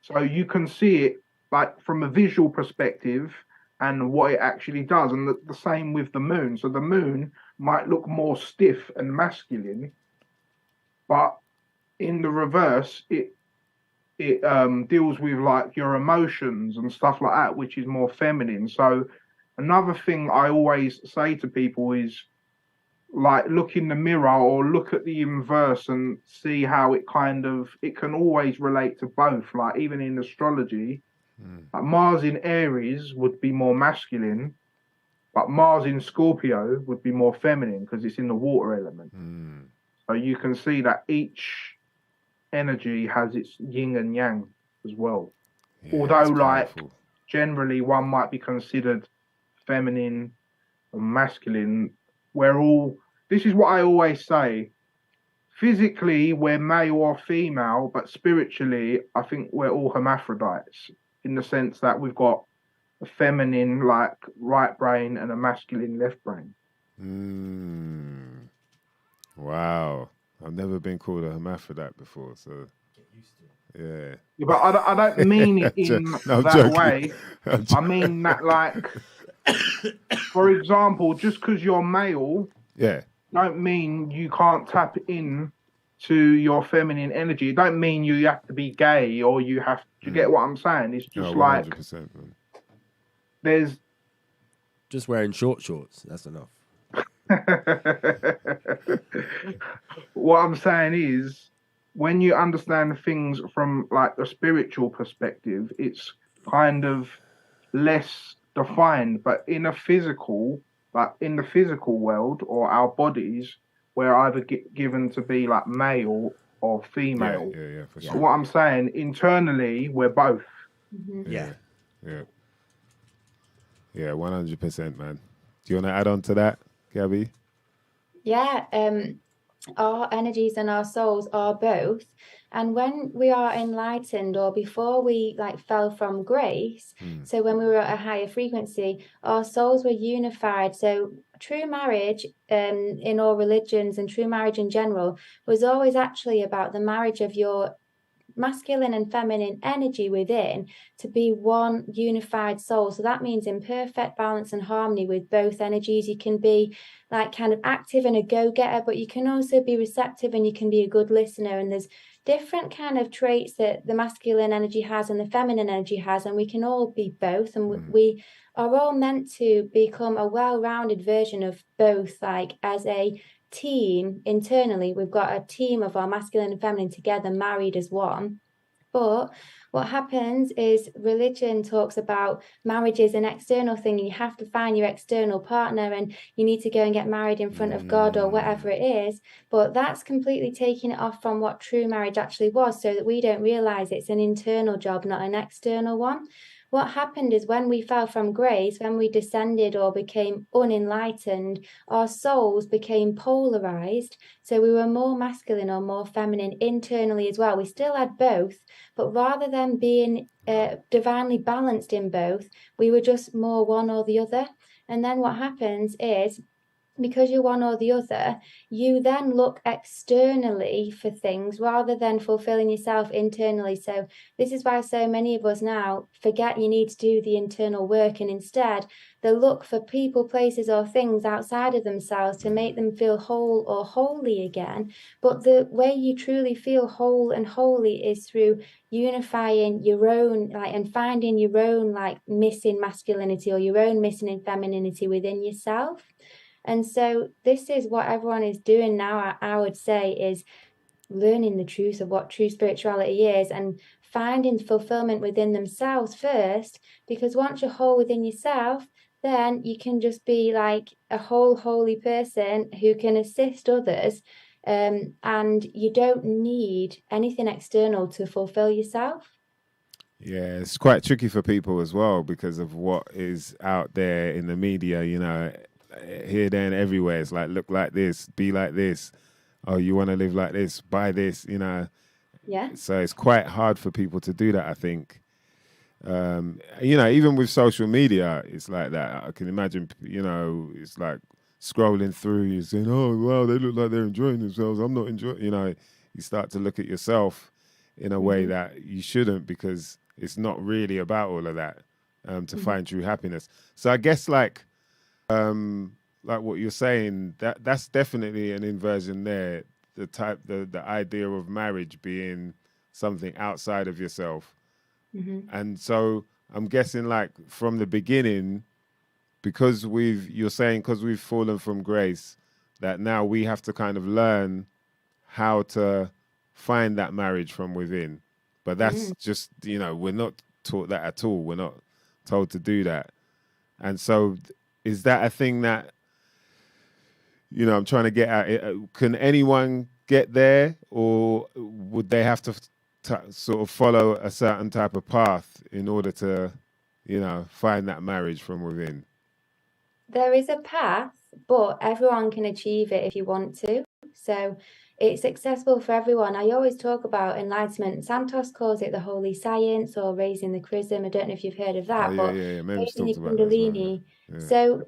C: So you can see it like from a visual perspective and what it actually does. And the same with the moon. So the moon might look more stiff and masculine, but in the reverse, it deals with like your emotions and stuff like that, which is more feminine. So another thing I always say to people is like, look in the mirror or look at the inverse and see how it can always relate to both. Like even in astrology, like Mars in Aries would be more masculine, but Mars in Scorpio would be more feminine because it's in the water element. So you can see that each energy has its yin and yang as well. Although like generally one might be considered feminine or masculine, this is what I always say, physically we're male or female, but spiritually I think we're all hermaphrodites, in the sense that we've got a feminine like right brain and a masculine left brain.
B: Wow, I've never been called a hermaphrodite before, so
A: get used to it.
C: Yeah, but I don't mean it in that
B: joking.
C: way. I mean that, like, for example, just because you're male, don't mean you can't tap in to your feminine energy. It don't mean you have to be gay or you have to get what I'm saying. It's just like
B: 100%, man.
C: There's
A: just wearing shorts. That's enough.
C: What I'm saying is, when you understand things from like a spiritual perspective, it's kind of less defined. But in a physical, like in the physical world or our bodies, we're either given to be like male or female.
B: Yeah, for sure.
C: So what I'm saying, internally, we're both.
B: Yeah, 100%, man. Do you want to add on to that, Gabby?
D: Yeah, our energies and our souls are both. And when we are enlightened, or before we like fell from grace, so when we were at a higher frequency, our souls were unified. So true marriage in all religions and true marriage in general was always actually about the marriage of your masculine and feminine energy within to be one unified soul. So that means in perfect balance and harmony with both energies. You can be like kind of active and a go-getter, but you can also be receptive and you can be a good listener. And there's different kind of traits that the masculine energy has and the feminine energy has, and we can all be both. And we are all meant to become a well-rounded version of both, like as a team internally. We've got a team of our masculine and feminine together, married as one. But what happens is religion talks about marriage is an external thing. You have to find your external partner and you need to go and get married in front of God or whatever it is. But that's completely taking it off from what true marriage actually was, so that we don't realize it's an internal job, not an external one. What happened is when we fell from grace, when we descended or became unenlightened, our souls became polarized. So we were more masculine or more feminine internally as well. We still had both, but rather than being divinely balanced in both, we were just more one or the other. And then what happens is, because you're one or the other, you then look externally for things rather than fulfilling yourself internally. So this is why so many of us now forget you need to do the internal work, and instead they look for people, places or things outside of themselves to make them feel whole or holy again. But the way you truly feel whole and holy is through unifying your own, and finding your own missing masculinity or your own missing femininity within yourself. And so this is what everyone is doing now, I would say, is learning the truth of what true spirituality is and finding fulfillment within themselves first, because once you're whole within yourself, then you can just be like a whole holy person who can assist others, and you don't need anything external to fulfill yourself.
B: Yeah, it's quite tricky for people as well because of what is out there in the media, here, there, and everywhere. It's like, look like this, be like this. Oh, you want to live like this, buy this,
D: Yeah.
B: So it's quite hard for people to do that, I think. Even with social media, it's like that. I can imagine, it's like scrolling through, you're saying, oh, wow, they look like they're enjoying themselves. I'm not enjoying, you start to look at yourself in a way that you shouldn't, because it's not really about all of that to find true happiness. So I guess like what you're saying, that's definitely an inversion there. The idea of marriage being something outside of yourself. And so I'm guessing like from the beginning, because we've fallen from grace, that now we have to kind of learn how to find that marriage from within. But that's just, we're not taught that at all. We're not told to do that. And so is that a thing that, I'm trying to get at? Can anyone get there, or would they have to sort of follow a certain type of path in order to, find that marriage from within?
D: There is a path, but everyone can achieve it if you want to. So it's accessible for everyone. I always talk about enlightenment. Santos calls it the holy science or raising the chrism. I don't know if you've heard of that.
B: Yeah.
D: Raising your kundalini. Yeah. So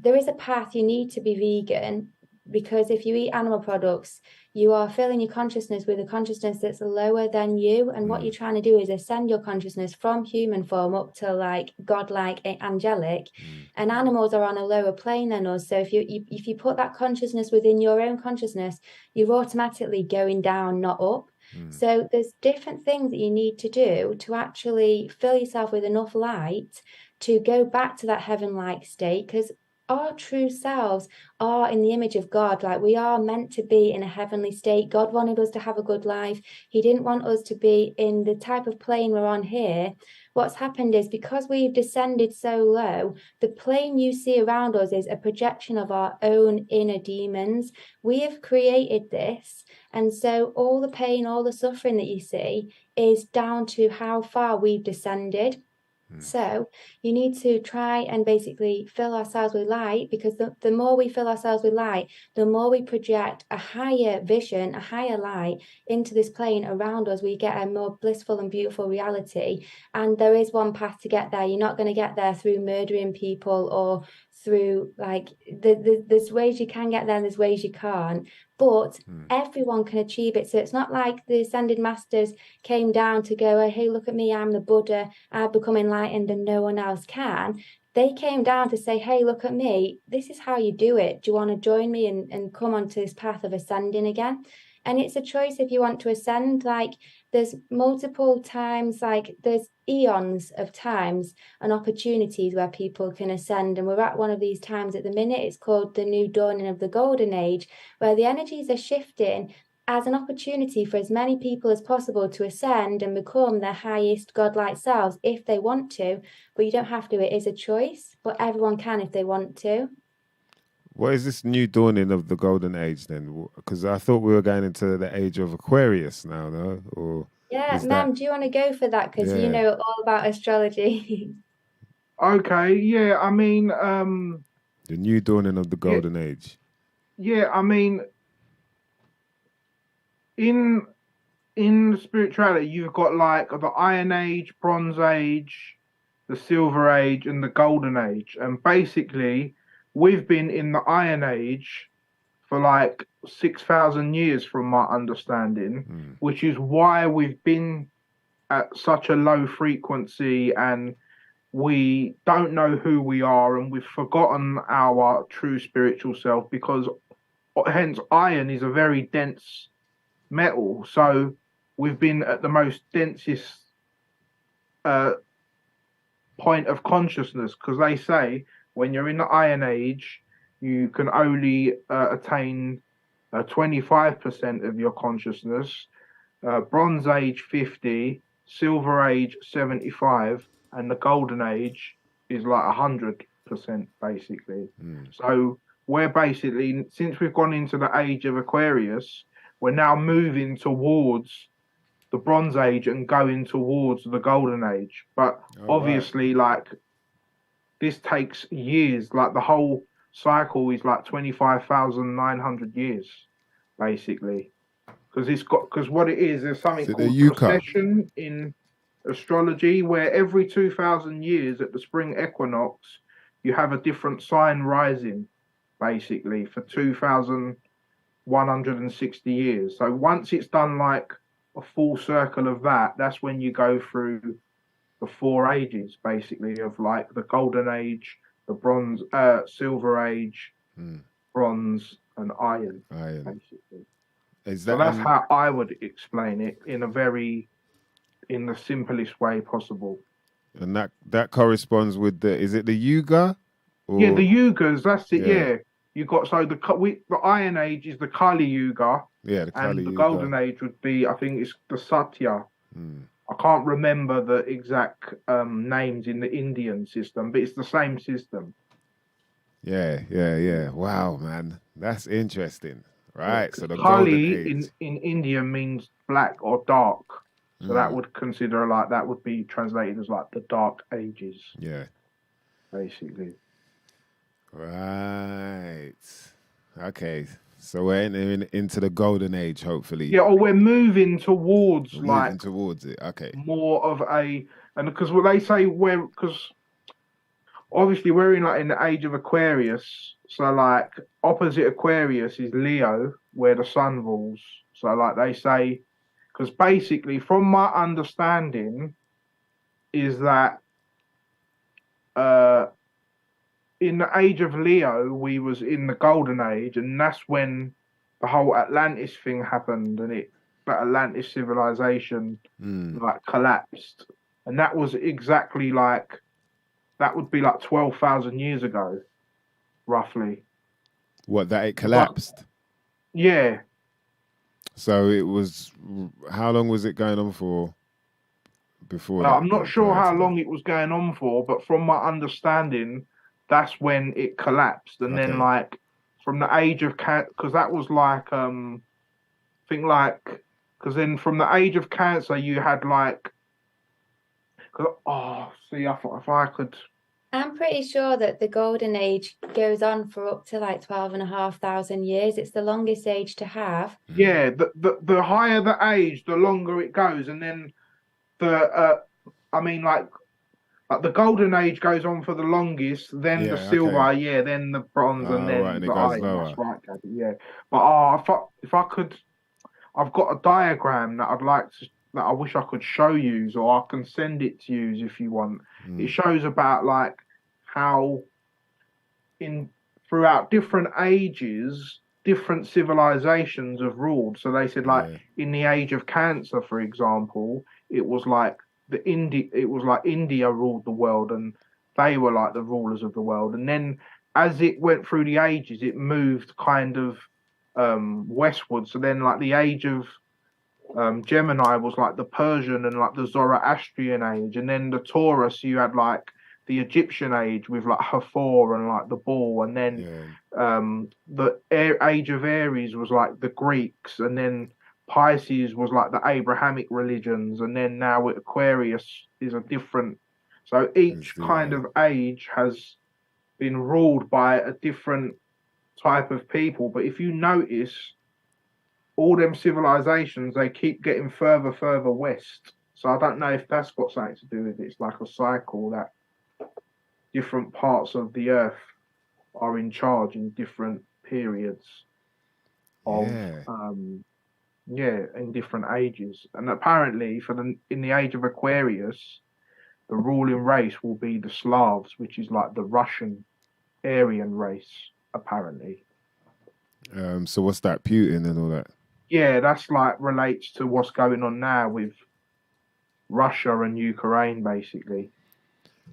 D: there is a path. You need to be vegan, because if you eat animal products, you are filling your consciousness with a consciousness that's lower than you. And what you're trying to do is ascend your consciousness from human form up to like godlike, angelic. And animals are on a lower plane than us. So if you put that consciousness within your own consciousness, you're automatically going down, not up. So there's different things that you need to do to actually fill yourself with enough light to go back to that heaven-like state, because our true selves are in the image of God. Like, we are meant to be in a heavenly state. God wanted us to have a good life. He didn't want us to be in the type of plane we're on here. What's happened is, because we've descended so low, the plane you see around us is a projection of our own inner demons. We have created this. And so all the pain, all the suffering that you see is down to how far we've descended. So you need to try and basically fill ourselves with light, because the more we fill ourselves with light, the more we project a higher vision, a higher light into this plane around us. We get a more blissful and beautiful reality. And there is one path to get there. You're not going to get there through murdering people or through there's ways you can get there and there's ways you can't. But everyone can achieve it. So it's not like the ascended masters came down to go, oh, hey, look at me, I'm the Buddha, I've become enlightened and no one else can. They came down to say, hey, look at me, this is how you do it. Do you want to join me and come onto this path of ascending again? And it's a choice if you want to ascend. Like, there's multiple times, like there's eons of times and opportunities where people can ascend. And we're at one of these times at the minute. It's called the new dawning of the golden age, where the energies are shifting as an opportunity for as many people as possible to ascend and become their highest godlike selves if they want to, but you don't have to. It is a choice, but everyone can if they want to.
B: What is this new dawning of the golden age then? Because I thought we were going into the age of Aquarius now, no? Or
D: yeah, ma'am, do you want to go for that? Because you know all about astrology.
C: Okay, yeah, I mean,
B: the new dawning of the golden age.
C: Yeah, I mean, in spirituality, you've got like the Iron Age, Bronze Age, the Silver Age, and the Golden Age. And basically, we've been in the Iron Age for like 6,000 years, from my understanding, which is why we've been at such a low frequency and we don't know who we are and we've forgotten our true spiritual self, because hence iron is a very dense metal. So we've been at the most densest point of consciousness, because they say when you're in the Iron Age, you can only attain 25% of your consciousness, Bronze Age 50, Silver Age 75, and the Golden Age is like 100% basically. So we're basically, since we've gone into the age of Aquarius, we're now moving towards the Bronze Age and going towards the Golden Age. But obviously, like, this takes years. Like, the whole cycle is like 25,900 years, basically. Because what it is, there's something called precession in astrology, where every 2,000 years at the spring equinox, you have a different sign rising, basically, for 2,160 years. So once it's done like a full circle of that, that's when you go through the 4 ages, basically, of like the Golden Age, the Bronze, Silver Age, Bronze, and Iron. Basically. So that's how I would explain it in the simplest way possible.
B: And that corresponds with is it the Yuga?
C: Yeah, the Yugas, that's it, yeah. You got, so the Iron Age is the Kali Yuga.
B: Yeah, the Kali
C: and the
B: Yuga.
C: Golden Age would be, I think it's the Satya. I can't remember the exact names in the Indian system, but it's the same system.
B: Yeah. Wow, man. That's interesting. Right. So the
C: Kali
B: Golden Age
C: in India means black or dark. So that would that would be translated as like the Dark Ages.
B: Yeah.
C: Basically.
B: Right. Okay. So we're entering into the Golden Age, hopefully.
C: Yeah, or we're moving towards
B: towards it. Okay.
C: More of and because what they say, because obviously we're in the age of Aquarius. So like opposite Aquarius is Leo, where the sun rules. So like they say, because basically from my understanding is that in the age of Leo, we was in the Golden Age, and that's when the whole Atlantis thing happened, and that Atlantis civilization like collapsed, and that was exactly like that would be like 12,000 years ago, roughly.
B: What, that it collapsed?
C: Yeah.
B: So it was. How long was it going on for? Before
C: I'm not sure how long it was going on for, but from my understanding, that's when it collapsed. And then like from the age of because that was like because then from the age of Cancer you had like I thought if I could.
D: I'm pretty sure that the Golden Age goes on for up to like 12,500 years. It's the longest age to have.
C: Yeah, the higher the age, the longer it goes, and then the the Golden Age goes on for the longest, then the Silver, then the Bronze, and then the Iron. That's right, Gabby, yeah. But if I could, I've got a diagram that that I wish I could show you, or I can send it to you if you want. It shows about like how throughout different ages, different civilizations have ruled. So they said in the age of Cancer, for example, it was like India ruled the world, and they were like the rulers of the world. And then as it went through the ages, it moved kind of westward. So then, like the age of Gemini was like the Persian and like the Zoroastrian age, and then the Taurus you had like the Egyptian age with like Hathor and like the bull, and then the age of Aries was like the Greeks, and then Pisces was like the Abrahamic religions, and then now with Aquarius is a different. So each kind of age has been ruled by a different type of people. But if you notice, all them civilizations, they keep getting further west. So I don't know if that's got something to do with it. It's like a cycle that different parts of the earth are in charge in different periods of in different ages. And apparently in the age of Aquarius, the ruling race will be the Slavs, which is like the Russian Aryan race, apparently.
B: So what's that, Putin and all that?
C: Yeah, that's like relates to what's going on now with Russia and Ukraine, basically.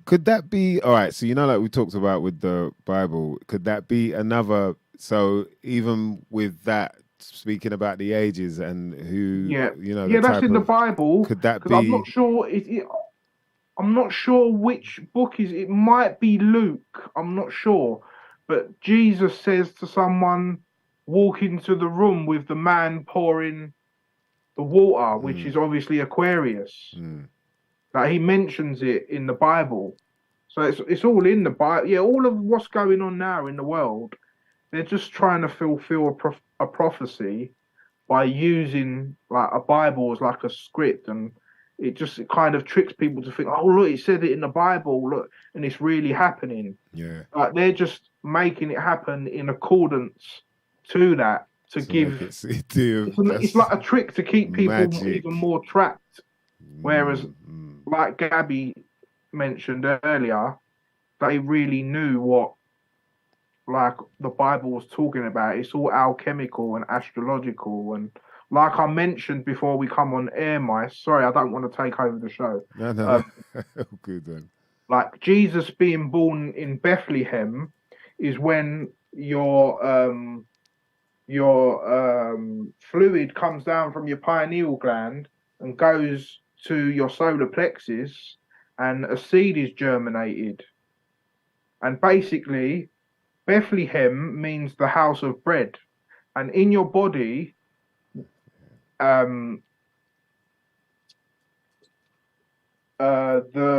B: Could that be, all right, so like we talked about with the Bible, could that be another, so even with that, speaking about the ages and who,
C: that's in the Bible.
B: Could that be?
C: I'm not sure, I'm not sure which book it might be Luke, I'm not sure. But Jesus says to someone, walk into the room with the man pouring the water, which is obviously Aquarius. Like he mentions it in the Bible. So it's all in the Bible. Yeah, all of what's going on now in the world, they're just trying to fulfill a prophecy by using like a Bible as like a script, and it kind of tricks people to think, oh look, it said it in the Bible, look, and it's really happening.
B: Yeah.
C: Like they're just making it happen in accordance to that to give. It's like a trick to keep people even more trapped. Whereas, like Gabby mentioned earlier, they really knew what like the Bible was talking about. It's all alchemical and astrological, and like I mentioned before we come on air, Mice. Sorry, I don't want to take over the show.
B: No. Good then.
C: Like Jesus being born in Bethlehem is when your fluid comes down from your pineal gland and goes to your solar plexus, and a seed is germinated. And basically, Bethlehem means the house of bread. And in your body, the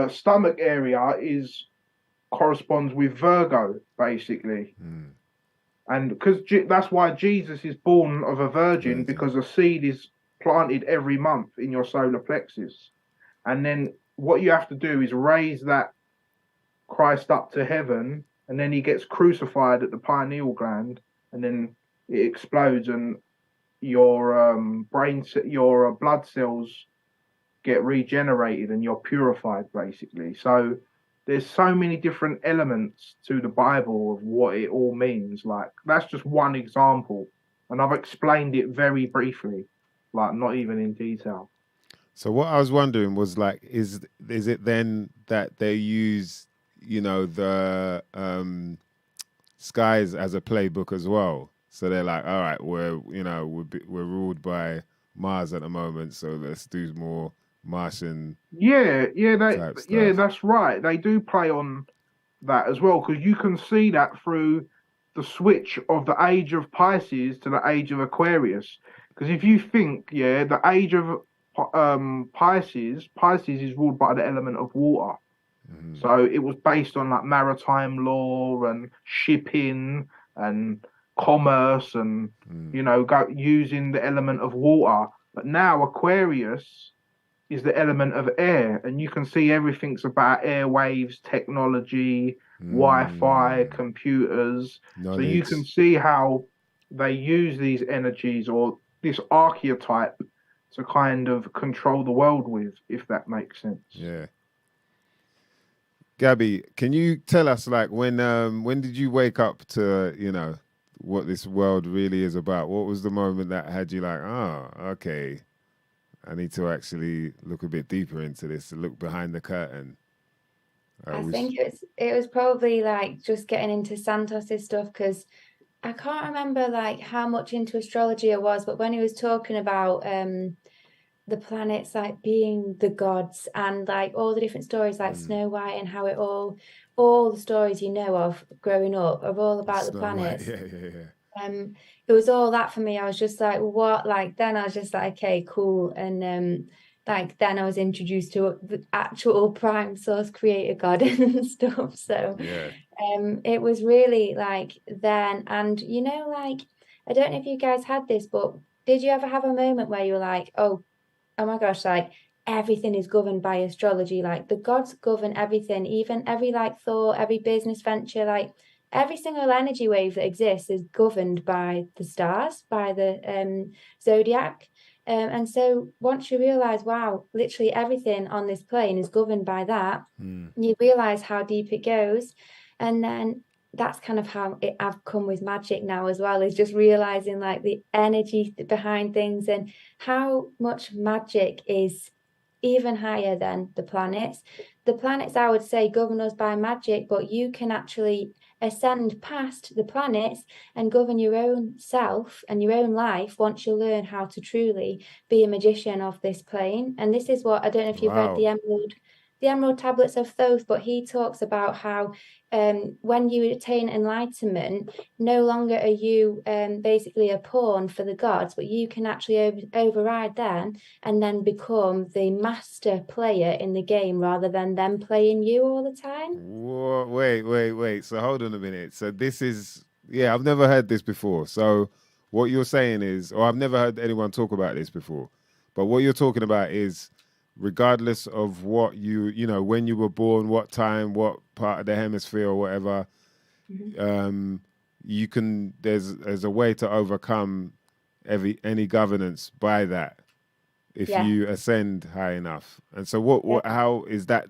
C: stomach area corresponds with Virgo, basically. And because that's why Jesus is born of a virgin, because a seed is planted every month in your solar plexus. And then what you have to do is raise that Christ up to heaven, and then he gets crucified at the pineal gland, and then it explodes, and your your blood cells get regenerated, and you're purified, basically. So there's so many different elements to the Bible of what it all means. Like that's just one example, and I've explained it very briefly, like not even in detail.
B: So what I was wondering was like, is it then that they use, the skies as a playbook as well? So they're like, all right, we're ruled by Mars at the moment, so let's do more Martian.
C: That's right. They do play on that as well, because you can see that through the switch of the age of Pisces to the age of Aquarius. Because if you think, the age of Pisces is ruled by the element of water. So it was based on like maritime law and shipping and commerce and using the element of water. But now Aquarius is the element of air, and you can see everything's about airwaves, technology, Wi-Fi, computers. Knowledge. So you can see how they use these energies or this archetype to kind of control the world with, if that makes sense.
B: Yeah. Gabby, can you tell us, like, when did you wake up to, what this world really is about? What was the moment that had you like, okay, I need to actually look a bit deeper into this, look behind the curtain?
D: I think it was probably like just getting into Santos's stuff, because I can't remember like how much into astrology I was, but when he was talking about the planets like being the gods and like all the different stories like Snow White and how all the stories you know of growing up are all about the
B: Snow White,
D: planets.
B: yeah.
D: It was all that for me. I was just like, what? Like then I was just like, okay, cool. And like then I was introduced to the actual prime source creator God and stuff. So
B: Yeah.
D: it was really like then, and you know, like I don't know if you guys had this, but did you ever have a moment where you were like, oh my gosh, like everything is governed by astrology. Like the gods govern everything, even every like thought, every business venture, like every single energy wave that exists is governed by the stars, by the zodiac. And so once you realize, wow, literally everything on this plane is governed by that, you realize how deep it goes. And then that's kind of how I've come with magic now as well, is just realizing like the energy behind things and how much magic is even higher than the planets. The planets, I would say, govern us by magic, but you can actually ascend past the planets and govern your own self and your own life once you learn how to truly be a magician of this plane. And this is what, I don't know if you've read the Emerald Tablets of Thoth, but he talks about how when you attain enlightenment, no longer are you basically a pawn for the gods, but you can actually override them and then become the master player in the game rather than them playing you all the time.
B: Whoa, wait. So hold on a minute. So this is, yeah, I've never heard this before. So what you're saying is, or I've never heard anyone talk about this before, but what you're talking about is regardless of what you know, when you were born, what time, what part of the hemisphere or whatever, you can, there's a way to overcome any governance by that if you ascend high enough. And so what how is that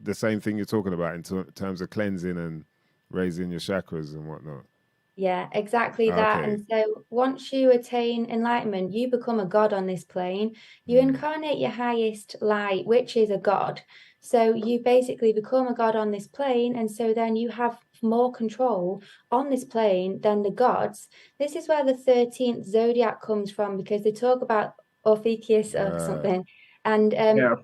B: the same thing you're talking about in terms of cleansing and raising your chakras and whatnot?
D: Yeah, exactly that.
B: Okay.
D: And so once you attain enlightenment, you become a god on this plane. You incarnate your highest light, which is a god. So you basically become a god on this plane. And so then you have more control on this plane than the gods. This is where the 13th zodiac comes from, because they talk about Orpheus or something. And the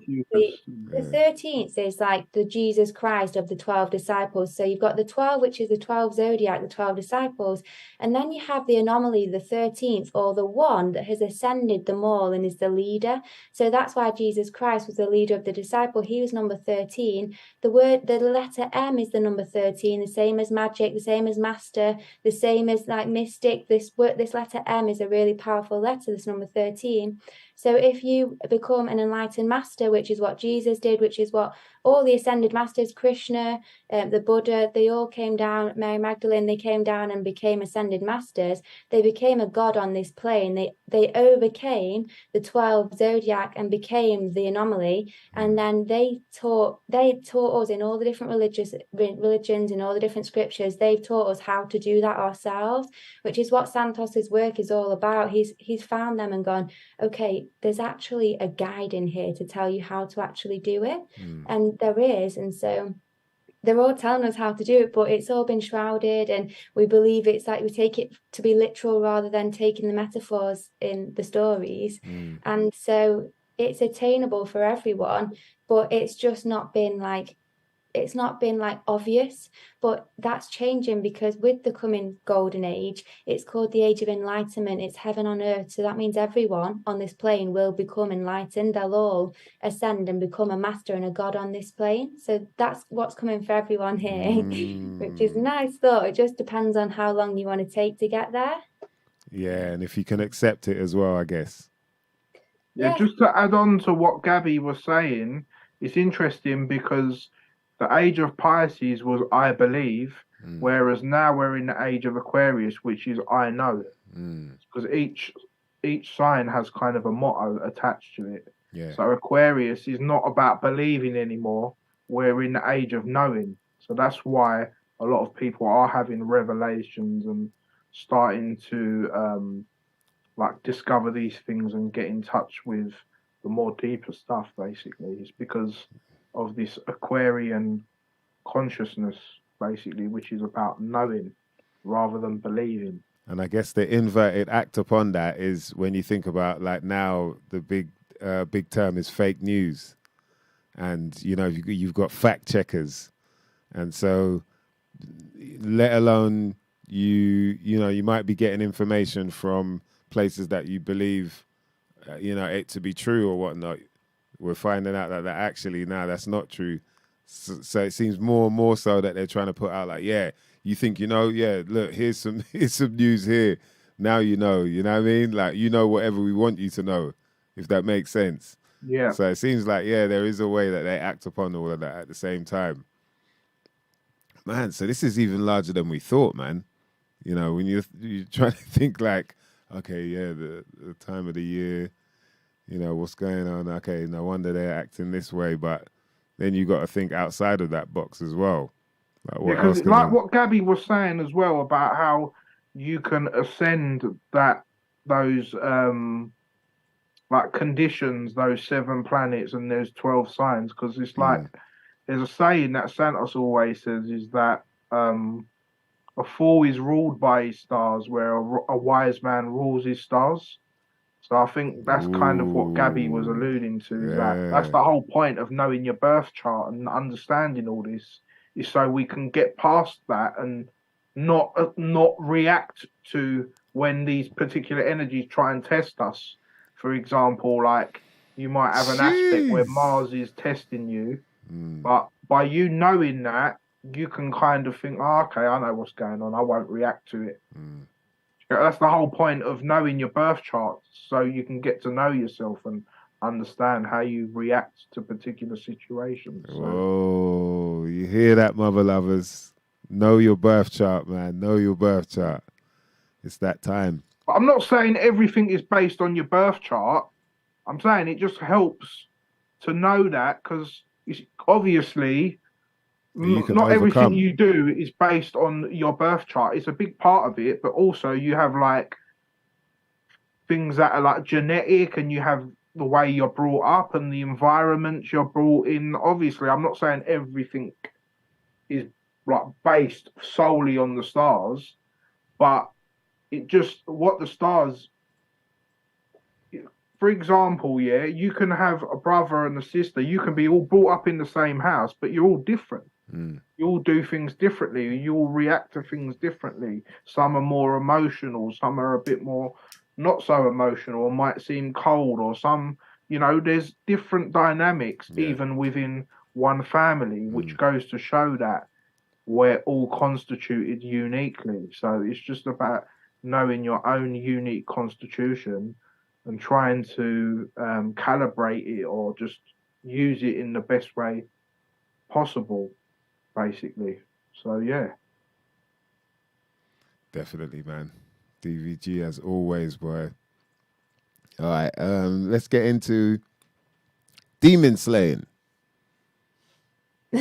D: 13th is like the Jesus Christ of the 12 disciples. So you've got the 12, which is the 12 zodiac, the 12 disciples. And then you have the anomaly, the 13th, or the one that has ascended them all and is the leader. So that's why Jesus Christ was the leader of the disciple. He was number 13. The letter M is the number 13, the same as magic, the same as master, the same as like mystic. This letter M is a really powerful letter, this number 13. So if you become an enlightened master, which is what Jesus did, which is what all the ascended masters, Krishna, the Buddha, they all came down, Mary Magdalene, they came down and became ascended masters. They became a god on this plane. They overcame the 12 zodiac and became the anomaly. And then they taught us in all the different religions, in all the different scriptures, they've taught us how to do that ourselves, which is what Santos's work is all about. He's found them and gone, okay, there's actually a guide in here to tell you how to actually do it. And there is. And so they're all telling us how to do it, but it's all been shrouded, and we believe it's like we take it to be literal rather than taking the metaphors in the stories. And so it's attainable for everyone, but it's just not been like obvious. But that's changing, because with the coming golden age, it's called the age of enlightenment. It's heaven on earth. So that means everyone on this plane will become enlightened. They'll all ascend and become a master and a god on this plane. So that's what's coming for everyone here, which is a nice thought. It just depends on how long you want to take to get there.
B: Yeah, and if you can accept it as well, I guess.
C: Yeah, just to add on to what Gabby was saying, it's interesting because the age of Pisces was I believe, whereas now we're in the age of Aquarius, which is I know. Because each sign has kind of a motto attached to it.
B: Yeah.
C: So Aquarius is not about believing anymore. We're in the age of knowing. So that's why a lot of people are having revelations and starting to like discover these things and get in touch with the more deeper stuff. Basically, it's because of this Aquarian consciousness, basically, which is about knowing. rather than believing.
B: And I guess the inverted act upon that is when you think about, like, now the big term is fake news, and you've got fact checkers, and so let alone you might be getting information from places that you believe it to be true or whatnot. We're finding out that actually that's not true. So it seems more and more so that they're trying to put out, like, yeah, you think look, here's some news here. Now you know what I mean? Like, whatever we want you to know, if that makes sense.
C: Yeah.
B: So it seems like, there is a way that they act upon all of that at the same time. Man, so this is even larger than we thought, man. When you're trying to think, like, okay, the time of the year, what's going on? Okay, no wonder they're acting this way, but then you got to think outside of that box as well.
C: Because what Gabby was saying as well about how you can ascend those like conditions, those 7 planets, and there's 12 signs. Because it's like there's a saying that Santos always says is that a fool is ruled by his stars, where a wise man rules his stars. So I think that's kind of what Gabby was alluding to.
B: Yeah.
C: That's the whole point of knowing your birth chart and understanding all this, is so we can get past that and not react to when these particular energies try and test us. For example, like you might have an aspect where Mars is testing you, but by you knowing that, you can kind of think, oh, okay, I know what's going on. I won't react to it. That's the whole point of knowing your birth chart, so you can get to know yourself and understand how you react to particular situations.
B: Oh, you hear that, mother lovers? Know your birth chart, man. Know your birth chart. It's that time.
C: But I'm not saying everything is based on your birth chart. I'm saying it just helps to know that, because obviously not everything you do is based on your birth chart. It's a big part of it, but also you have like things that are like genetic, and you have the way you're brought up and the environments you're brought in. Obviously, I'm not saying everything is like based solely on the stars, but it just what the stars. For example, you can have a brother and a sister. You can be all brought up in the same house, but you're all different. You all do things differently. You all react to things differently. Some are more emotional. Some are a bit more not so emotional, or might seem cold, or some, there's different dynamics even within one family, which goes to show that we're all constituted uniquely. So it's just about knowing your own unique constitution and trying to calibrate it, or just use it in the best way possible, basically. So, yeah.
B: Definitely, man. DVG as always, boy. All right, let's get into demon slaying.
D: I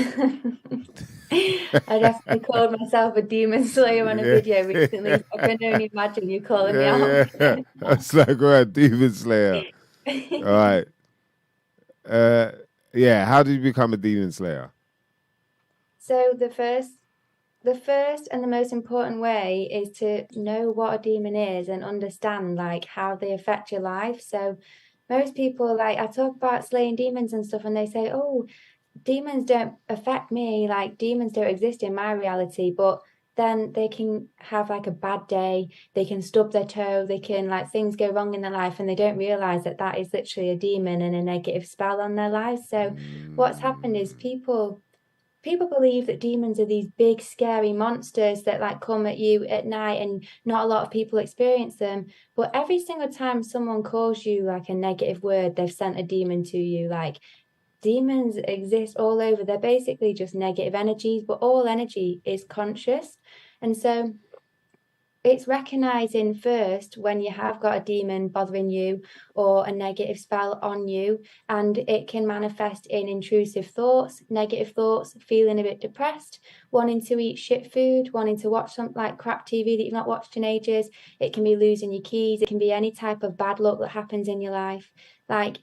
D: definitely called myself a demon slayer on a video recently. So I can only imagine you calling me out.
B: Yeah. That's like, right, demon slayer. All right. How did you become a demon slayer?
D: So the first and the most important way is to know what a demon is and understand like how they affect your life. So most people, like, I talk about slaying demons and stuff, and they say, oh, demons don't affect me, like demons don't exist in my reality. But then they can have like a bad day, they can stub their toe, they can, like, things go wrong in their life, and they don't realize that that is literally a demon and a negative spell on their lives. So what's happened is people believe that demons are these big scary monsters that like come at you at night, and not a lot of people experience them. But every single time someone calls you like a negative word, they've sent a demon to you. Like, demons exist all over. They're basically just negative energies, but all energy is conscious. And so it's recognizing first when you have got a demon bothering you or a negative spell on you, and it can manifest in intrusive thoughts, negative thoughts, feeling a bit depressed, wanting to eat shit food, wanting to watch something like crap TV that you've not watched in ages. It can be losing your keys. It can be any type of bad luck that happens in your life. Like,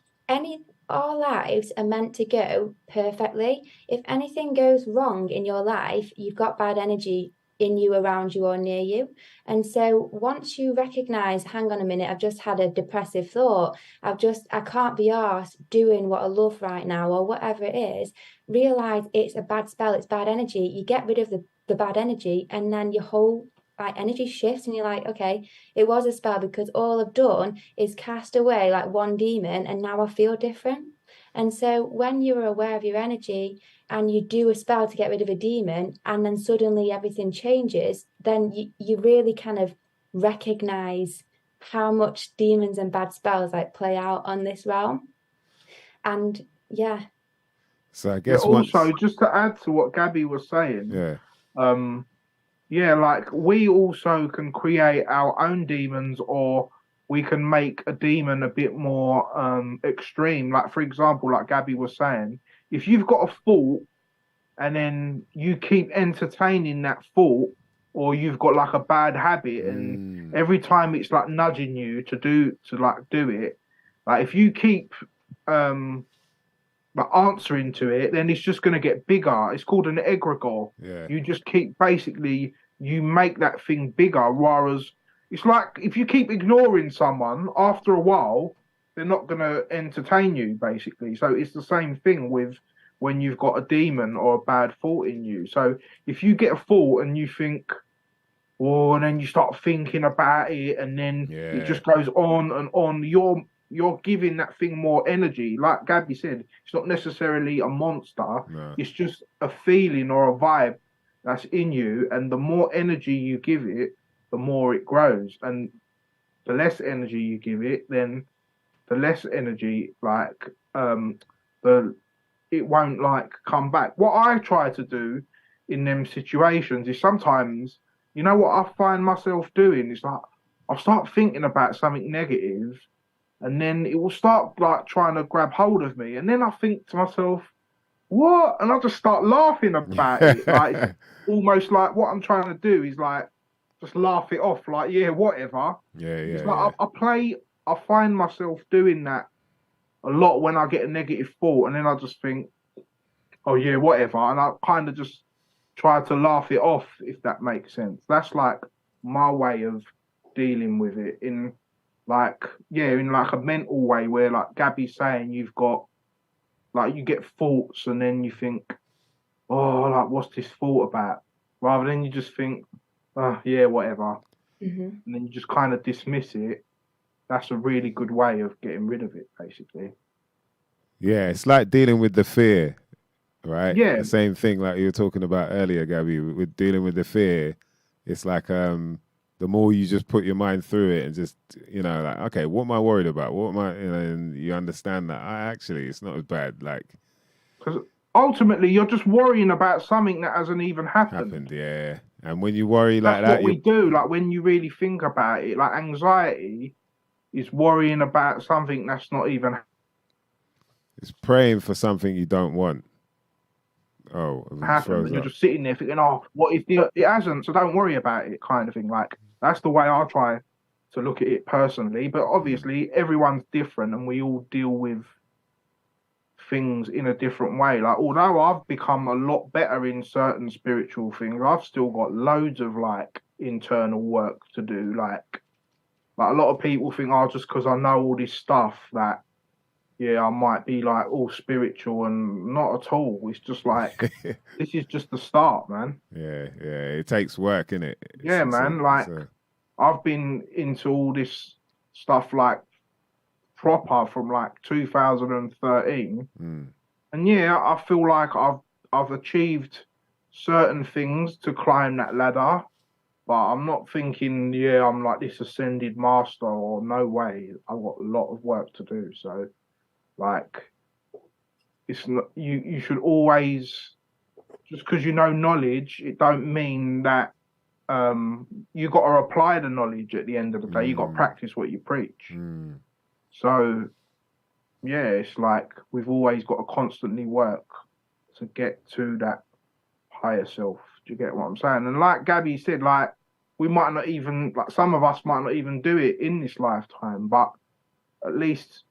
D: our lives are meant to go perfectly. If anything goes wrong in your life, you've got bad energy in you, around you, or near you. And so once you recognize, hang on a minute, I've just had a depressive thought, I can't be arsed doing what I love right now, or whatever it is, realize it's a bad spell, it's bad energy. You get rid of the bad energy, and then your whole like energy shifts, and you're like, okay, it was a spell because all I've done is cast away like one demon, and now I feel different. And so when you're aware of your energy and you do a spell to get rid of a demon, and then suddenly everything changes, then you really kind of recognize how much demons and bad spells like play out on this realm. And yeah.
B: So I guess
C: also, just to add to what Gabby was saying, like we also can create our own demons, or we can make a demon a bit more extreme. Like, for example, like Gabby was saying, if you've got a thought and then you keep entertaining that thought, or you've got like a bad habit, and every time it's like nudging you to do it, like if you keep like answering to it, then it's just going to get bigger. It's called an egregore.
B: Yeah.
C: You just keep you make that thing bigger. Whereas it's like if you keep ignoring someone, after a while, they're not going to entertain you, basically. So it's the same thing with when you've got a demon or a bad thought in you. So if you get a thought and you think, oh, and then you start thinking about it, and then it just goes on and on, you're giving that thing more energy. Like Gabby said, it's not necessarily a monster.
B: No.
C: It's just a feeling or a vibe that's in you. And the more energy you give it, the more it grows. And the less energy you give it, then the less energy, it won't like come back. What I try to do in them situations is sometimes, you know what I find myself doing? It's like I'll start thinking about something negative, and then it will start like trying to grab hold of me. And then I think to myself, what? And I'll just start laughing about it. Like, it's almost like what I'm trying to do is like, just laugh it off. Like, yeah, whatever. It's like I find myself doing that a lot when I get a negative thought. And then I just think, oh yeah, whatever. And I kind of just try to laugh it off, if that makes sense. That's like my way of dealing with it in like a mental way, where like Gabby's saying, you've got like, you get thoughts and then you think, oh, like what's this thought about, rather than you just think, oh yeah, whatever, and then you just kind of dismiss it. That's a really good way of getting rid of it, basically.
B: Yeah, it's like dealing with the fear, right?
C: Yeah,
B: the same thing like you were talking about earlier, Gabby, with dealing with the fear. It's like the more you just put your mind through it and just, like, okay, what am I worried about? What am I, and you understand that actually it's not as bad. Like,
C: because ultimately you're just worrying about something that hasn't even happened.
B: Yeah. And when you worry like
C: that's
B: that,
C: what we do. Like, when you really think about it, like anxiety is worrying about something that's not even.
B: It's praying for something you don't want. Oh,
C: happen, and you're just sitting there thinking, oh, what if it hasn't? So don't worry about it, kind of thing. Like, that's the way I try to look at it personally. But obviously, everyone's different, and we all deal with things in a different way. Like, although I've become a lot better in certain spiritual things, I've still got loads of like internal work to do. Like a lot of people think, oh, just because I know all this stuff that, yeah, I might be like all spiritual, and not at all. It's just like, this is just the start, man.
B: Yeah. It takes work, innit?
C: Yeah, man. I've been into all this stuff like proper from like 2013. And yeah, I feel like I've achieved certain things to climb that ladder, but I'm not thinking, yeah, I'm like this ascended master, or no way. I've got a lot of work to do. So, like, it's not, you should always, just because you know knowledge, it don't mean that you got to apply the knowledge at the end of the day. You got to practice what you preach. So yeah, it's like we've always got to constantly work to get to that higher self. Do you get what I'm saying? And like Gabby said, like, we might not even, like, some of us might not even do it in this lifetime, but at least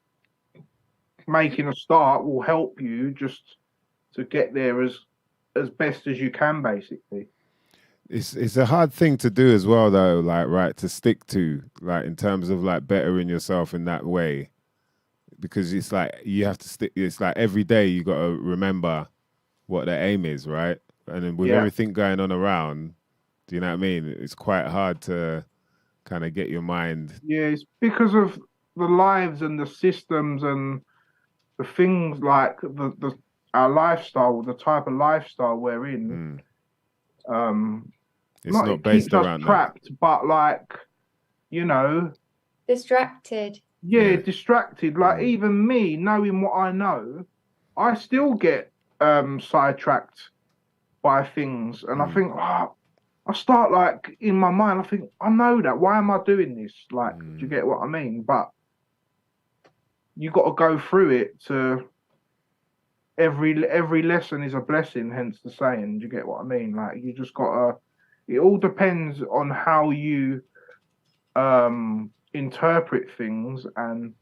C: making a start will help you just to get there as best as you can, basically.
B: It's a hard thing to do as well, though. Like, right, to stick to, like, in terms of like bettering yourself in that way, because it's like you have to stick. It's like every day you got to remember what the aim is, right? And then with
C: Yeah.
B: everything going on around, do you know what I mean? It's quite hard to kind of get your mind.
C: Yeah, it's because of the lives and the systems and the things like the our lifestyle, the type of lifestyle we're in.
B: It's
C: Not
B: not
C: it keeps
B: based
C: us
B: around that.
C: trapped, but like, you know,
D: Distracted.
C: yeah,
B: Yeah.
C: distracted. Like even me, knowing what I know, I still get sidetracked by things, and I think, oh, I start like in my mind, I think, I know that. Why am I doing this? Like, do you get what I mean? But you got to go through it to every lesson is a blessing, hence the saying. Do you get what I mean? Like you just gotta. It all depends on how you interpret things and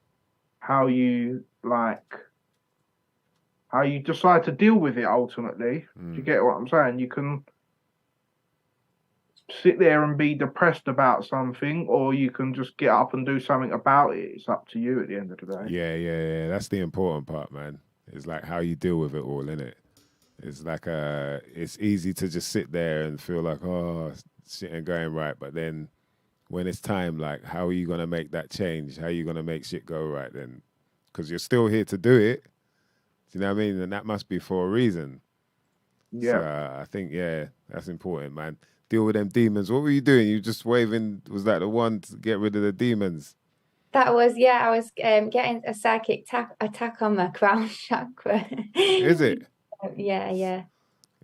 C: how you how you decide to deal with it ultimately. Do you get what I'm saying? You can sit there and be depressed about something, or you can just get up and do something about it. It's up to you at the end of the day.
B: Yeah. That's the important part, man. It's like how you deal with it all, innit? It's like it's easy to just sit there and feel like, oh, shit ain't going right. But then when it's time, like, how are you gonna make that change? How are you gonna make shit go right then? Because you're still here to do it. Do you know what I mean? And that must be for a reason.
C: Yeah.
B: So I think, yeah, that's important, man. Deal with them demons. What were you doing? You just waving? Was that the one to get rid of the demons?
D: That was, yeah, I was getting a psychic attack on my crown chakra.
B: Is it?
D: Yeah.
B: Yeah.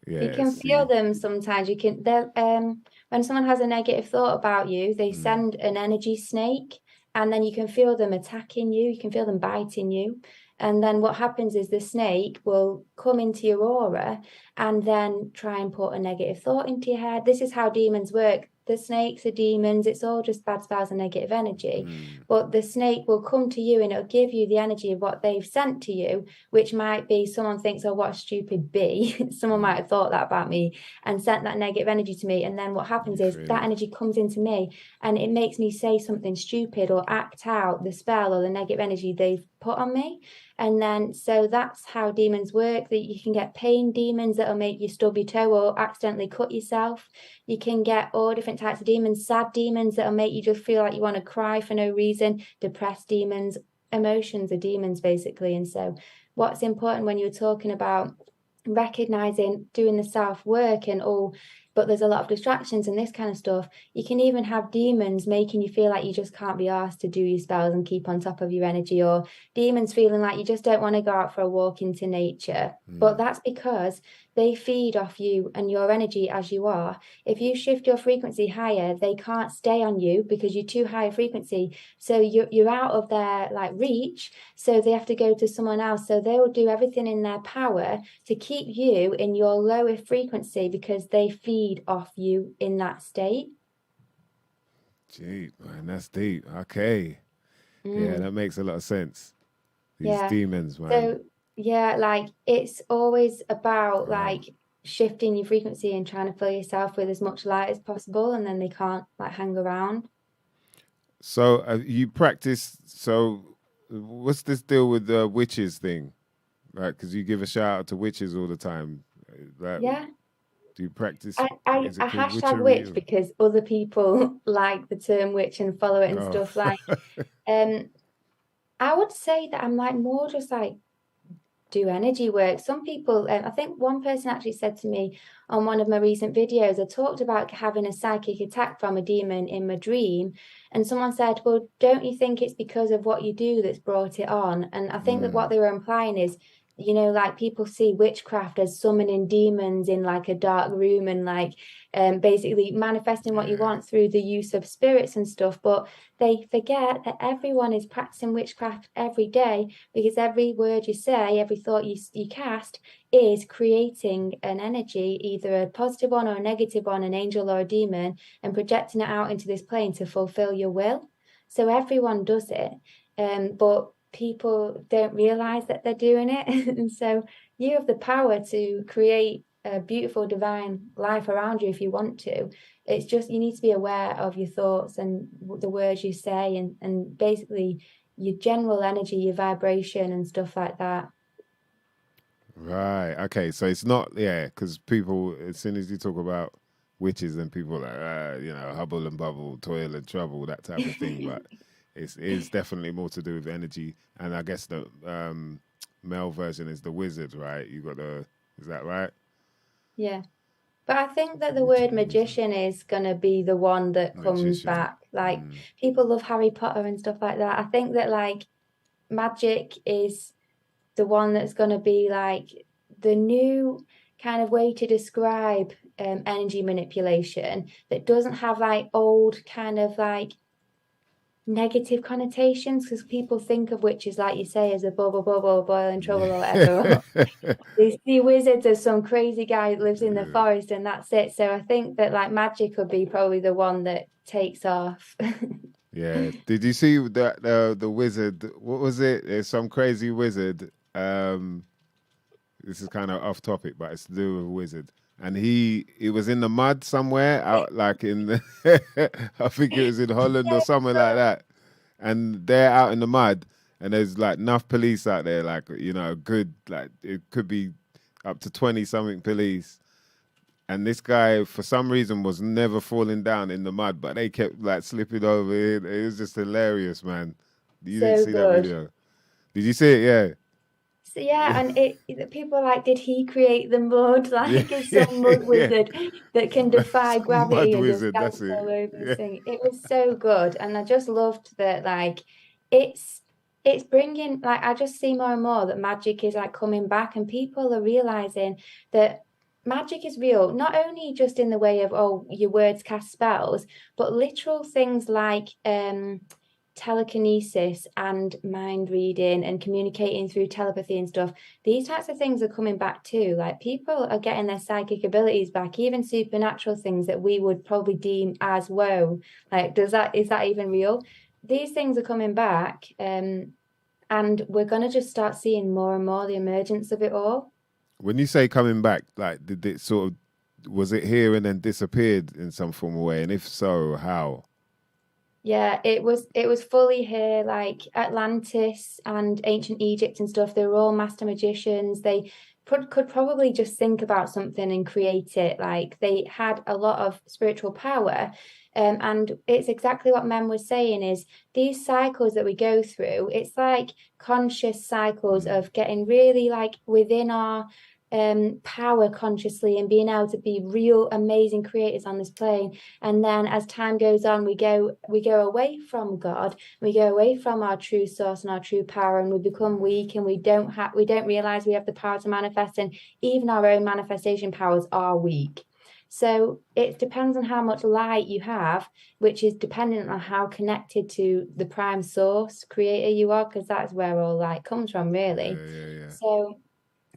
D: You can feel them sometimes. You can, when someone has a negative thought about you, they send an energy snake, and then you can feel them attacking you. You can feel them biting you. And then what happens is the snake will come into your aura and then try and put a negative thought into your head. This is how demons work. The snakes are demons. It's all just bad spells and negative energy. But the snake will come to you and it'll give you the energy of what they've sent to you, which might be someone thinks, oh, what a stupid bee. Someone might have thought that about me and sent that negative energy to me. And then what happens is that energy comes into me and it makes me say something stupid or act out the spell or the negative energy they've put on me. And then, so that's how demons work, that you can get pain demons that'll make you stub your toe or accidentally cut yourself. You can get all different types of demons, sad demons that'll make you just feel like you want to cry for no reason, depressed demons. Emotions are demons, basically. And so what's important when you're talking about recognizing doing the self-work and all, but there's a lot of distractions and this kind of stuff, you can even have demons making you feel like you just can't be asked to do your spells and keep on top of your energy, or demons feeling like you just don't want to go out for a walk into nature. But that's because they feed off you and your energy as you are. If you shift your frequency higher, they can't stay on you because you're too high a frequency. So you're out of their like reach. So they have to go to someone else. So they will do everything in their power to keep you in your lower frequency because they feed off you in that state.
B: Gee, man, that's deep. Okay. Yeah, that makes a lot of sense. These demons, man.
D: So yeah, like it's always about like shifting your frequency and trying to fill yourself with as much light as possible, and then they can't like hang around.
B: So you practice. So what's this deal with the witches thing? Like, because you give a shout out to witches all the time. Like,
D: Yeah.
B: do you practice?
D: I hashtag witch because other people like the term witch and follow it and stuff. Like, I would say that I'm like more just like do energy work. Some people, I think one person actually said to me on one of my recent videos, I talked about having a psychic attack from a demon in my dream, and someone said, well, don't you think it's because of what you do that's brought it on? And I think that what they were implying is, you know, like people see witchcraft as summoning demons in like a dark room and like basically manifesting what you want through the use of spirits and stuff. But they forget that everyone is practicing witchcraft every day, because every word you say, every thought you cast is creating an energy, either a positive one or a negative one, an angel or a demon, and projecting it out into this plane to fulfill your will. So everyone does it. But people don't realize that they're doing it. And so you have the power to create a beautiful divine life around you if you want to. It's just you need to be aware of your thoughts and the words you say, and basically your general energy, your vibration and stuff like that.
B: Right. Okay. So it's not, because people, as soon as you talk about witches, and people are like, hubble and bubble, toil and trouble, that type of thing. But it's definitely more to do with energy. And I guess the male version is the wizard, right? Is that right?
D: Yeah. But I think that the word magician is going to be the one that comes back. Like, people love Harry Potter and stuff like that. I think that, like, magic is the one that's going to be, like, the new kind of way to describe energy manipulation that doesn't have, like, old kind of, like, negative connotations, because people think of witches, like you say, as a bubble, boiling trouble or whatever. They see wizards as some crazy guy that lives in the forest and that's it. So I think that like magic would be probably the one that takes off.
B: Yeah. Did you see that the wizard? What was it? There's some crazy wizard. This is kind of off topic, but it's to do with a wizard. And he was in the mud somewhere out, like in the, I think it was in Holland or somewhere like that. And they're out in the mud, and there's like enough police out there, like, good, like it could be up to 20 something police. And this guy, for some reason, was never falling down in the mud, but they kept like slipping over. It was just hilarious, man. You didn't see that video? Did you see it? Yeah.
D: So yeah, and people are like, did he create the mud? Like, is some mud wizard that can defy gravity and just dance all over this thing? It was so good, and I just loved that. Like, it's bringing, like, I just see more and more that magic is like coming back, and people are realizing that magic is real, not only just in the way of your words cast spells, but literal things like telekinesis and mind reading and communicating through telepathy and stuff. These types of things are coming back too. Like, people are getting their psychic abilities back, even supernatural things that we would probably deem as whoa, like, is that even real? These things are coming back, and we're going to just start seeing more and more the emergence of it all.
B: When you say coming back, like, did it sort of, was it here and then disappeared in some form or way? And if so, how?
D: Yeah, it was fully here. Like, Atlantis and ancient Egypt and stuff, they were all master magicians. They could probably just think about something and create it. Like, they had a lot of spiritual power. And it's exactly what Mem was saying, is these cycles that we go through, it's like conscious cycles of getting really like within our power consciously and being able to be real amazing creators on this plane. And then as time goes on, we go away from God, we go away from our true source and our true power, and we become weak, and we don't realize we have the power to manifest, and even our own manifestation powers are weak. So it depends on how much light you have, which is dependent on how connected to the prime source creator you are, because that's where all light comes from, really.
B: Yeah.
D: So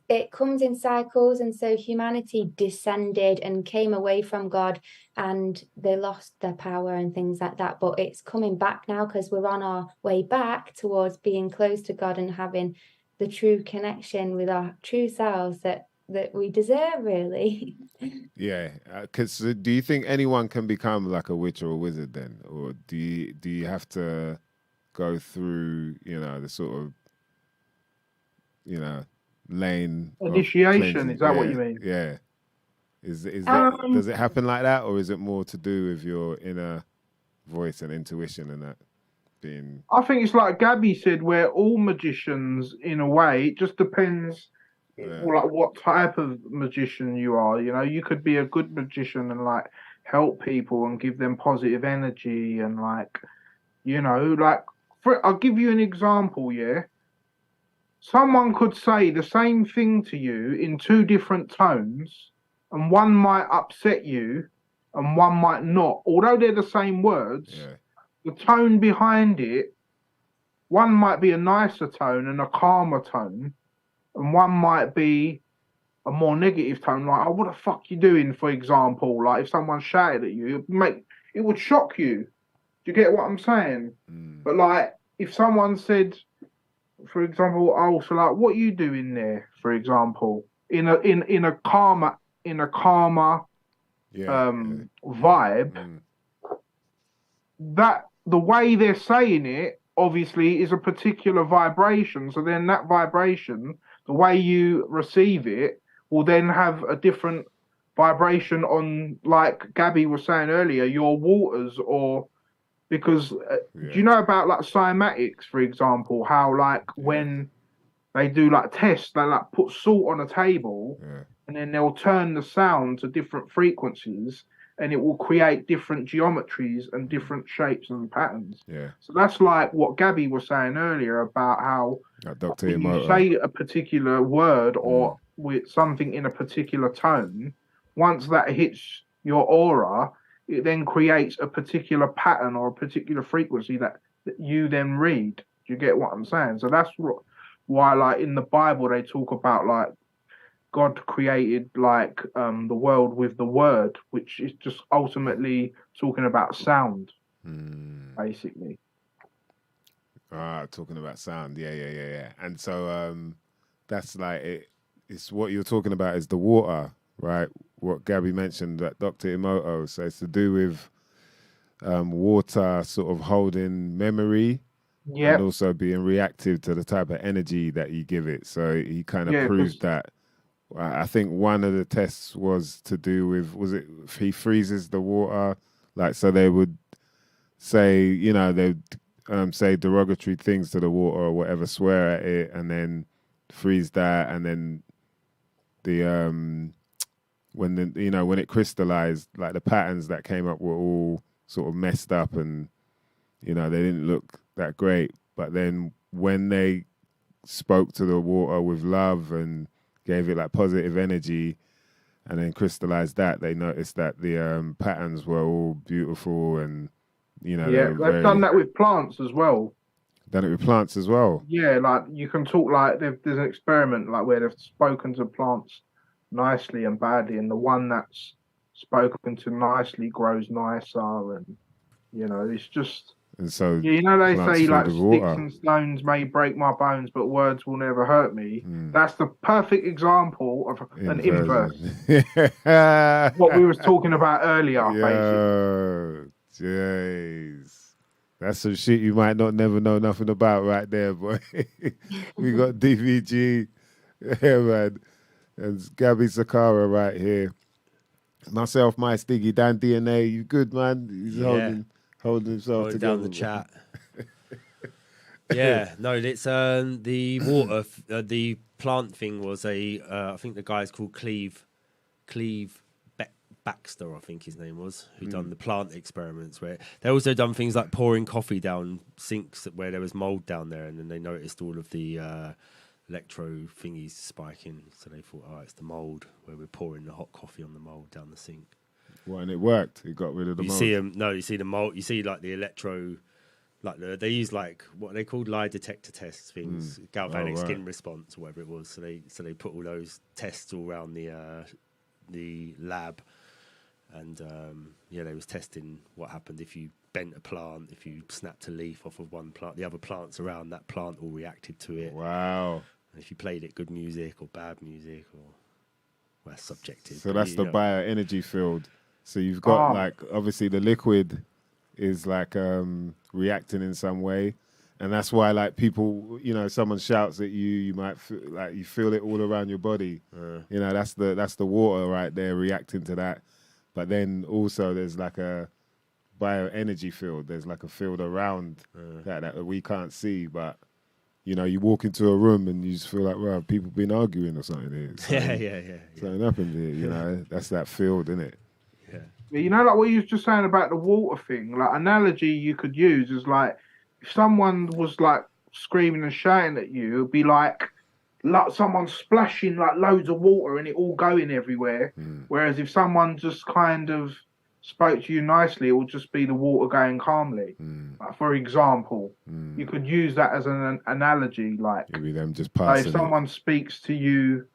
D: it comes in cycles, and so humanity descended and came away from God, and they lost their power and things like that. But it's coming back now, because we're on our way back towards being close to God and having the true connection with our true selves that we deserve, really.
B: Yeah, because do you think anyone can become like a witch or a wizard then, or do you have to go through the sort of lane
C: initiation? Is that what you mean?
B: Yeah. Is that, does it happen like that, or is it more to do with your inner voice and intuition and that being?
C: I think it's like Gabby said, we're all magicians in a way. It just depends. Like what type of magician you are. You could be a good magician and like help people and give them positive energy and like, I'll give you an example. Yeah, someone could say the same thing to you in two different tones, and one might upset you and one might not. Although they're the same words, the tone behind it, one might be a nicer tone and a calmer tone, and one might be a more negative tone, like, oh, what the fuck you doing, for example. Like, if someone shouted at you, it would shock you. Do you get what I'm saying? But, like, if someone said, for example, oh, so, like, what you doing there, for example, in a calmer in a calmer vibe, that the way they're saying it obviously is a particular vibration. So then that vibration, the way you receive it, will then have a different vibration on, like Gabby was saying earlier, your waters, or because do you know about like cymatics, for example, how like when they do like tests, they like put salt on a table and then they'll turn the sound to different frequencies and it will create different geometries and different shapes and patterns. Yeah. So that's like what Gabby was saying earlier about how when you say a particular word or with something in a particular tone, once that hits your aura, it then creates a particular pattern or a particular frequency that you then read. Do you get what I'm saying? So that's why, like in the Bible, they talk about like God created like the world with the word, which is just ultimately talking about sound, basically.
B: Talking about sound, yeah. And so that's like it's what you're talking about is the water, right? What Gabby mentioned, that Dr. Emoto, so it's to do with water sort of holding memory and also being reactive to the type of energy that you give it. So he kind of proved that. I think one of the tests was to do with, was it if he freezes the water, like so they would say, you know, they'd say derogatory things to the water or whatever, swear at it, and then freeze that, and then the when it crystallized, like the patterns that came up were all sort of messed up, and you know they didn't look that great. But then when they spoke to the water with love and gave it like positive energy, and then crystallized that, they noticed that the patterns were all beautiful, and you know
C: they've done that with plants as well.
B: Done it with plants as well.
C: Yeah, like you can talk like there's an experiment like where they've spoken to plants nicely and badly, and the one that's spoken to nicely grows nicer, and you know it's just.
B: And so
C: you know they say like sticks and stones may break my bones, but words will never hurt me. That's the perfect example of an inverse. What we was talking about earlier, basically.
B: Jeez. That's some shit you might not never know nothing about right there, boy. We got DVG, yeah, man. And Gabby Sakara right here. Myself, MysDiggi, Dan DNA. You good, man? He's holding himself together.
A: Down the chat. No, it's the water, the plant thing was I think the guy's called Cleve Baxter, I think his name was, who done the plant experiments. Where they also done things like pouring coffee down sinks where there was mold down there, and then they noticed all of the electro thingies spiking. So they thought, it's the mold where we're pouring the hot coffee on the mold down the sink.
B: Well, and it worked. It got rid of the mold.
A: You see the mold. You see like the electro, like they use like what they called lie detector tests things, galvanic skin response or whatever it was. So they put all those tests all around the lab. And they was testing what happened if you bent a plant, if you snapped a leaf off of one plant, the other plants around that plant all reacted to it.
B: Wow!
A: And if you played it good music or bad music, that's subjective.
B: So that's the bioenergy field. So you've got like obviously the liquid is like reacting in some way, and that's why like people, someone shouts at you, you might feel, like you feel it all around your body. That's the water right there reacting to that. But then also there's like a bioenergy field. There's like a field around that we can't see. But, you walk into a room and you just feel like, well, people been arguing or something here. Something happened here, That's that field, isn't it?
C: Yeah. Like what you was just saying about the water thing, like analogy you could use is like, if someone was like screaming and shouting at you, it'd be like someone splashing like loads of water and it all going everywhere. Whereas if someone just kind of spoke to you nicely, it would just be the water going calmly. Like for example, you could use that as an analogy. Like
B: maybe them just passing.
C: If someone speaks to you,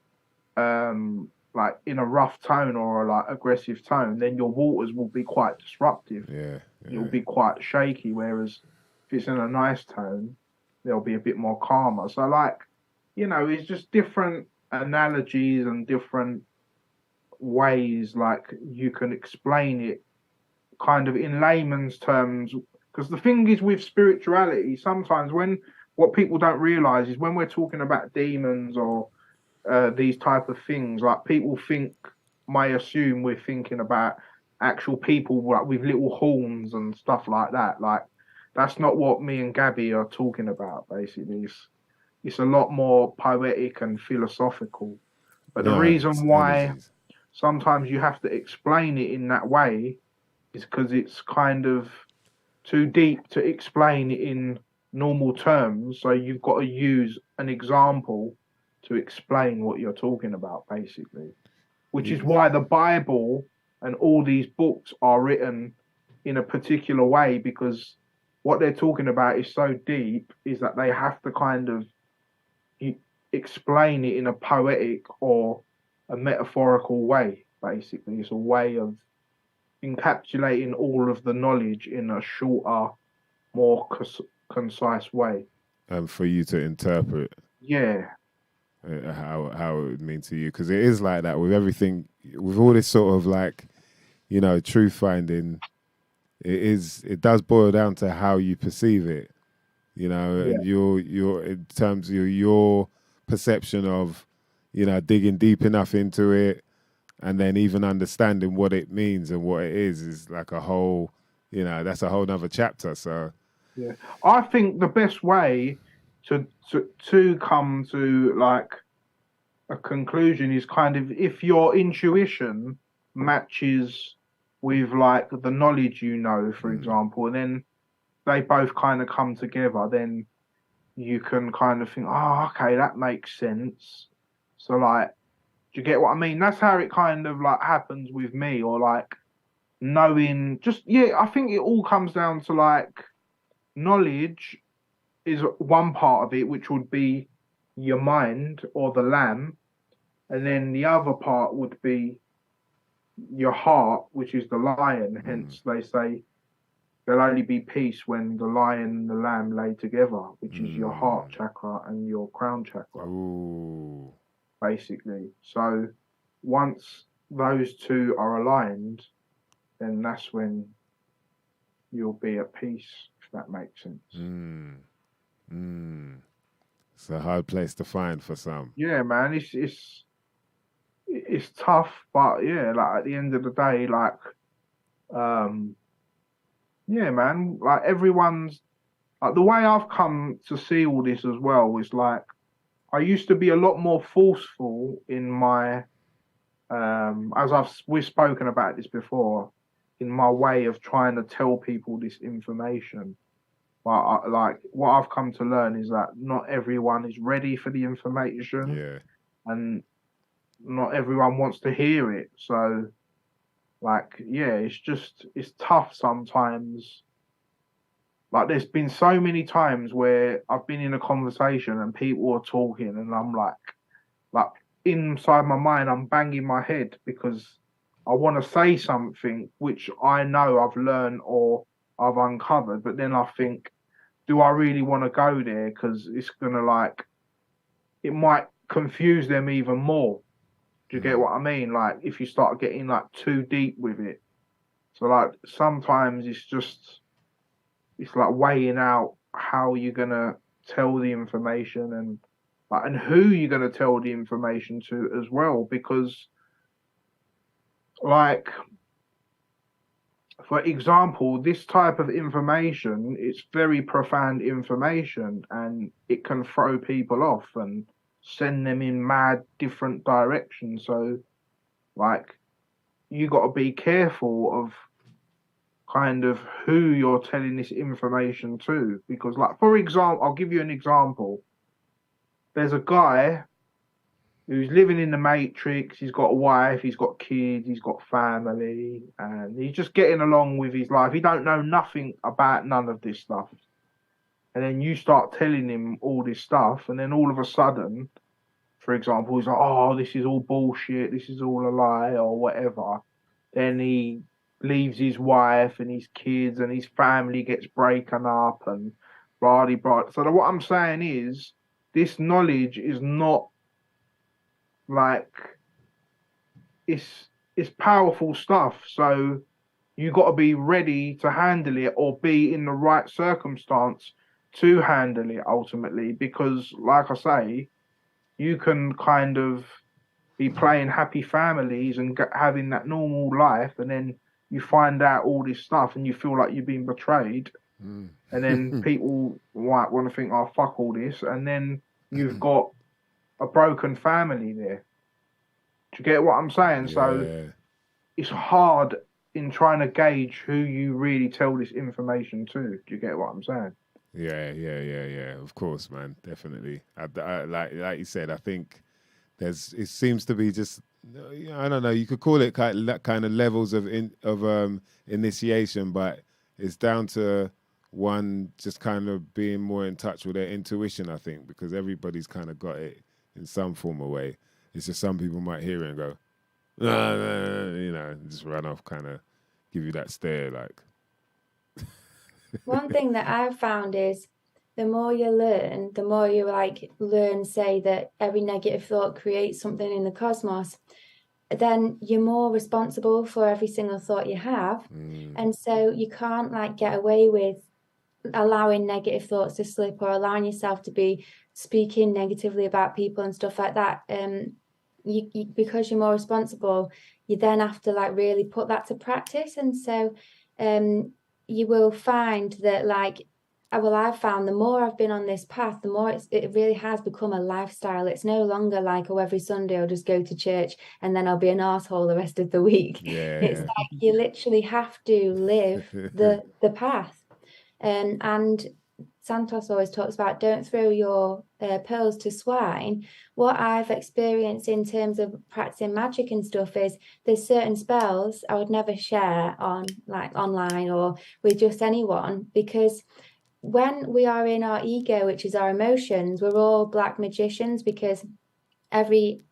C: like in a rough tone or a like aggressive tone, then your waters will be quite disruptive. You'll be quite shaky. Whereas if it's in a nice tone, they'll be a bit more calmer. So like. It's just different analogies and different ways like you can explain it kind of in layman's terms. Because the thing is with spirituality, sometimes what people don't realize is when we're talking about demons or these type of things, like people may assume we're thinking about actual people like with little horns and stuff like that. Like that's not what me and Gabby are talking about. Basically, it's a lot more poetic and philosophical. But the reason why sometimes you have to explain it in that way is because it's kind of too deep to explain it in normal terms. So you've got to use an example to explain what you're talking about, basically. Which is why the Bible and all these books are written in a particular way, because what they're talking about is so deep, is that they have to kind of explain it in a poetic or a metaphorical way, basically. It's a way of encapsulating all of the knowledge in a shorter, more concise way.
B: And for you to interpret.
C: Yeah.
B: How it would mean to you, because it is like that with everything, with all this sort of like, you know, truth finding. It does boil down to how you perceive it, you know, and your in terms of your perception of, you know, digging deep enough into it, and then even understanding what it means and what it is like a whole, you know, that's a whole nother chapter. So
C: yeah, I think the best way to come to like a conclusion is kind of if your intuition matches with like the knowledge, you know, for example, and then they both kind of come together, then you can kind of think, oh, okay, that makes sense. So like, do you get what I mean? That's how it kind of like happens with me, or like knowing I think it all comes down to like knowledge is one part of it, which would be your mind or the lamb, and then the other part would be your heart, which is the lion. Hence, they say there'll only be peace when the lion and the lamb lay together, which is your heart chakra and your crown chakra.
B: Ooh.
C: Basically. So once those two are aligned, then that's when you'll be at peace, if that makes sense.
B: It's a hard place to find for some.
C: Yeah, man, it's tough, but yeah, like at the end of the day, like yeah, man, like everyone's like the way I've come to see all this as well is like I used to be a lot more forceful in my as we've spoken about this before, in my way of trying to tell people this information. But like what I've come to learn is that not everyone is ready for the information, and not everyone wants to hear it. So, like, yeah, it's tough sometimes. Like, there's been so many times where I've been in a conversation and people are talking, and I'm like inside my mind, I'm banging my head because I want to say something which I know I've learned or I've uncovered, but then I think, do I really want to go there? Because it's gonna like, it might confuse them even more. Do you get what I mean? Like if you start getting like too deep with it. So like sometimes it's like weighing out how you're gonna tell the information and who you're gonna tell the information to as well, because like for example, this type of information, it's very profound information and it can throw people off and send them in mad different directions. So like you got to be careful of kind of who you're telling this information to, because like for example, I'll give you an example. There's a guy who's living in the Matrix. He's got a wife, he's got kids, he's got family, and he's just getting along with his life. He don't know nothing about none of this stuff. And then you start telling him all this stuff, and then all of a sudden, for example, he's like, oh, this is all bullshit, this is all a lie, or whatever. Then he leaves his wife and his kids, and his family gets broken up, and blah, blah, blah. So what I'm saying is, this knowledge is not like it's powerful stuff. So you got to be ready to handle it or be in the right circumstance to handle it ultimately. Because, like I say, you can kind of be playing happy families and having that normal life, and then you find out all this stuff and you feel like you've been betrayed. And then people might want to think, oh, fuck all this. And then you've got a broken family there. Do you get what I'm saying?
B: Yeah.
C: So it's hard in trying to gauge who you really tell this information to. Do you get what I'm saying?
B: Yeah. Of course, man. Definitely. Like you said, I think it seems to be just, I don't know, you could call it kind of levels of initiation, but it's down to one just kind of being more in touch with their intuition, I think, because everybody's kind of got it in some form of way. It's just some people might hear it and go, no, you know, and just run off, kind of give you that stare, like.
D: One thing that I've found is the more you learn, the more you say that every negative thought creates something in the cosmos, then you're more responsible for every single thought you have. And so you can't get away with allowing negative thoughts to slip or allowing yourself to be speaking negatively about people and stuff like that. You because you're more responsible, you then have to really put that to practice. And so you will find that I've found the more I've been on this path, the more it really has become a lifestyle. It's no longer every Sunday I'll just go to church and then I'll be an arsehole the rest of the week. It's you literally have to live the path. And Santos always talks about don't throw your pearls to swine. What I've experienced in terms of practicing magic and stuff is there's certain spells I would never share on online or with just anyone, because when we are in our ego, which is our emotions, we're all black magicians, because every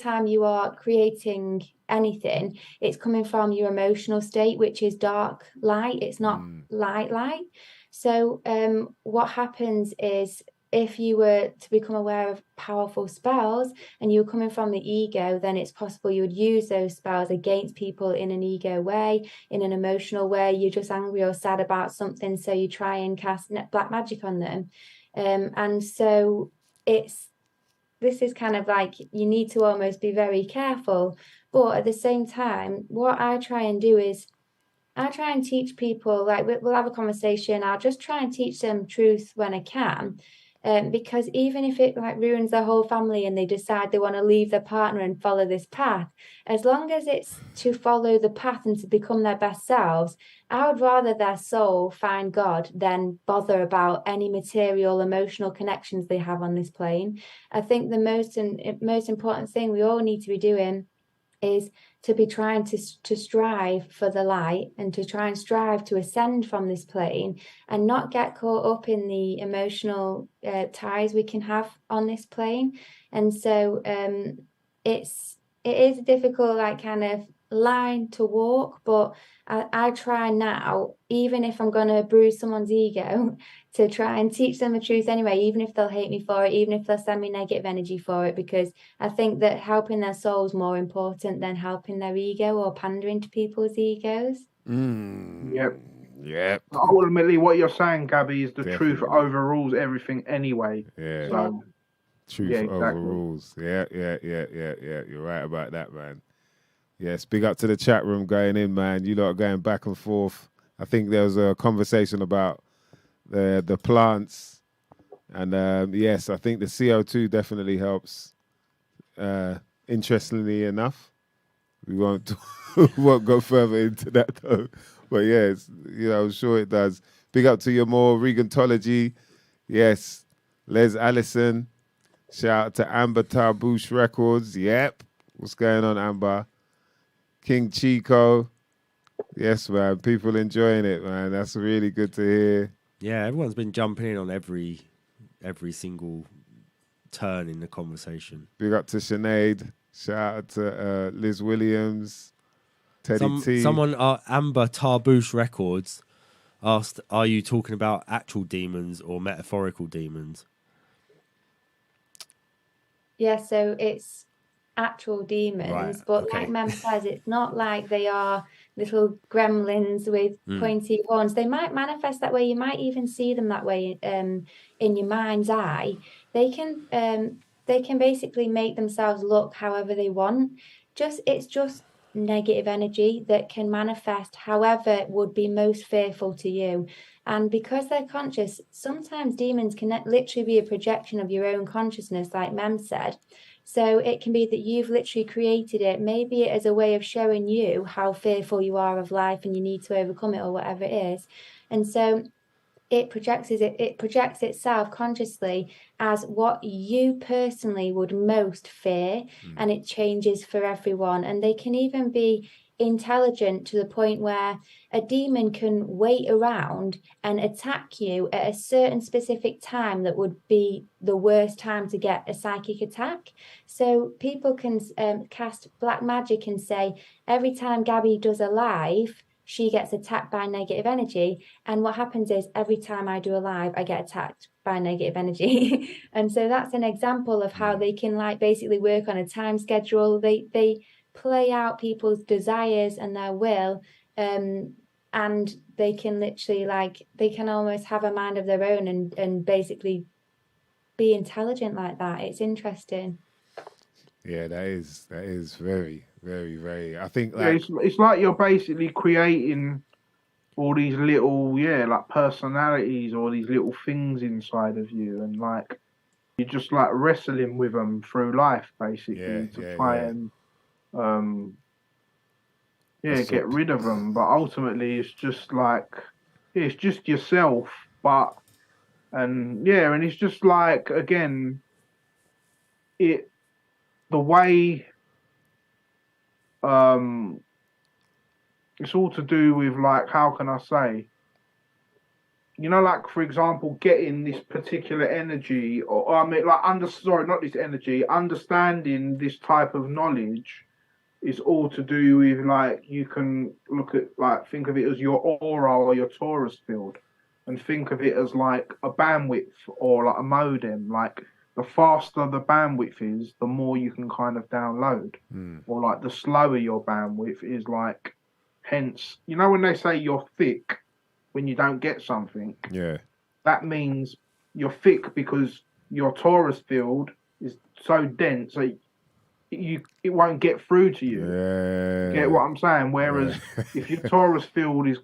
D: time you are creating anything, it's coming from your emotional state, which is dark light. It's not light. So what happens is, if you were to become aware of powerful spells and you were coming from the ego, then it's possible you would use those spells against people in an ego way, in an emotional way. You're just angry or sad about something, so you try and cast black magic on them. And so this is kind of you need to almost be very careful. But at the same time, what I try and do is I try and teach people, we'll have a conversation. I'll just try and teach them truth when I can. Because even if it ruins their whole family and they decide they want to leave their partner and follow this path, as long as it's to follow the path and to become their best selves, I would rather their soul find God than bother about any material, emotional connections they have on this plane. I think the most important thing we all need to be doing is to be trying to strive for the light and to try and strive to ascend from this plane and not get caught up in the emotional ties we can have on this plane. And so it is a difficult kind of line to walk, but I try now, even if I'm going to bruise someone's ego, to try and teach them the truth anyway, even if they'll hate me for it, even if they'll send me negative energy for it, because I think that helping their soul is more important than helping their ego or pandering to people's egos.
C: Yep. Ultimately, what you're saying, Gabby, is the truth overrules everything anyway.
B: Yeah.
C: So,
B: truth overrules. Yeah. You're right about that, man. Yes, big up to the chat room going in, man. You lot are going back and forth. I think there was a conversation about the plants. And yes, I think the CO2 definitely helps. Interestingly enough, we won't go further into that though. But yes, I'm sure it does. Big up to your more Regantology. Yes, Les Allison. Shout out to Amber Tarboosh Records. Yep. What's going on, Amber? King Chico. Yes, man. People enjoying it, man. That's really good to hear.
A: Yeah, everyone's been jumping in on every single turn in the conversation.
B: Big up to Sinead. Shout out to Liz Williams. Teddy T.
A: Someone, Amber Tarboosh Records, asked, are you talking about actual demons or metaphorical demons?
D: Yeah, so actual demons,
A: Right,
D: but
A: okay.
D: like Mem says, it's not like they are little gremlins with pointy horns. They might manifest that way. You might even see them that way in your mind's eye. They can basically make themselves look however they want. It's just negative energy that can manifest however it would be most fearful to you. And because they're conscious, sometimes demons can literally be a projection of your own consciousness, like Mem said. So it can be that you've literally created it, maybe as a way of showing you how fearful you are of life and you need to overcome it or whatever it is. And so it projects itself consciously as what you personally would most fear, and it changes for everyone. And they can even be intelligent to the point where a demon can wait around and attack you at a certain specific time that would be the worst time to get a psychic attack. So people can cast black magic and say, every time Gabby does a live, she gets attacked by negative energy. And what happens is every time I do a live, I get attacked by negative energy. And so that's an example of how they can like basically work on a time schedule. They play out people's desires and their will. And they can literally they can almost have a mind of their own and basically be intelligent like that. It's interesting.
B: Yeah, that is very, very, very. I think
C: it's like you're basically creating all these little like personalities or these little things inside of you, and like you're just like wrestling with them through life basically to try and get rid of them. But ultimately it's just like it's just yourself, and it's just like, again, the way it's all to do with, like, how can I say, like, for example, getting this particular energy, or I mean, like, not this energy, understanding this type of knowledge is all to do with, like, you can look at, like, think of it as your aura or your Taurus field, and think of it as like a bandwidth or like a modem. Like, the faster the bandwidth is, the more you can kind of download, or like the slower your bandwidth is, like, hence, when they say you're thick when you don't get something, that means you're thick because your Taurus field is so dense that it won't get through to you. Get what I'm saying? Whereas if your Taurus field is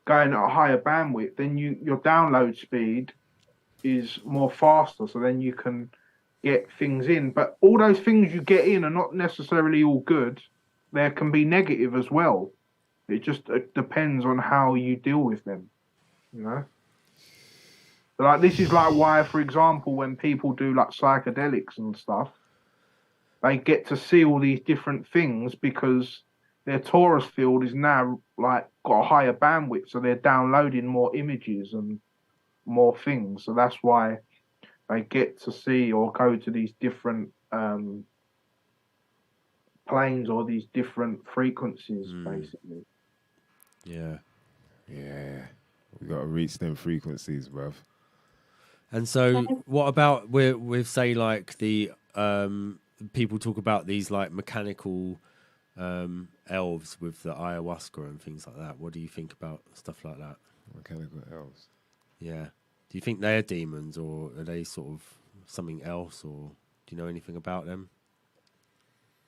C: going at a higher bandwidth, then your download speed is more faster, so then you can get things in. But all those things you get in are not necessarily all good. There can be negative as well. It just depends on how you deal with them, So, like, this is like why, for example, when people do like psychedelics and stuff, they get to see all these different things because their Taurus field is now like got a higher bandwidth, so they're downloading more images and more things. So that's why they get to see or go to these different planes or these different frequencies, basically.
B: Yeah. We got to reach them frequencies, bruv.
A: And so, what about with say like the people talk about these like mechanical elves with the ayahuasca and things like that? What do you think about stuff like that?
B: Mechanical elves.
A: Yeah. Do you think they're demons, or are they sort of something else, or do you know anything about them?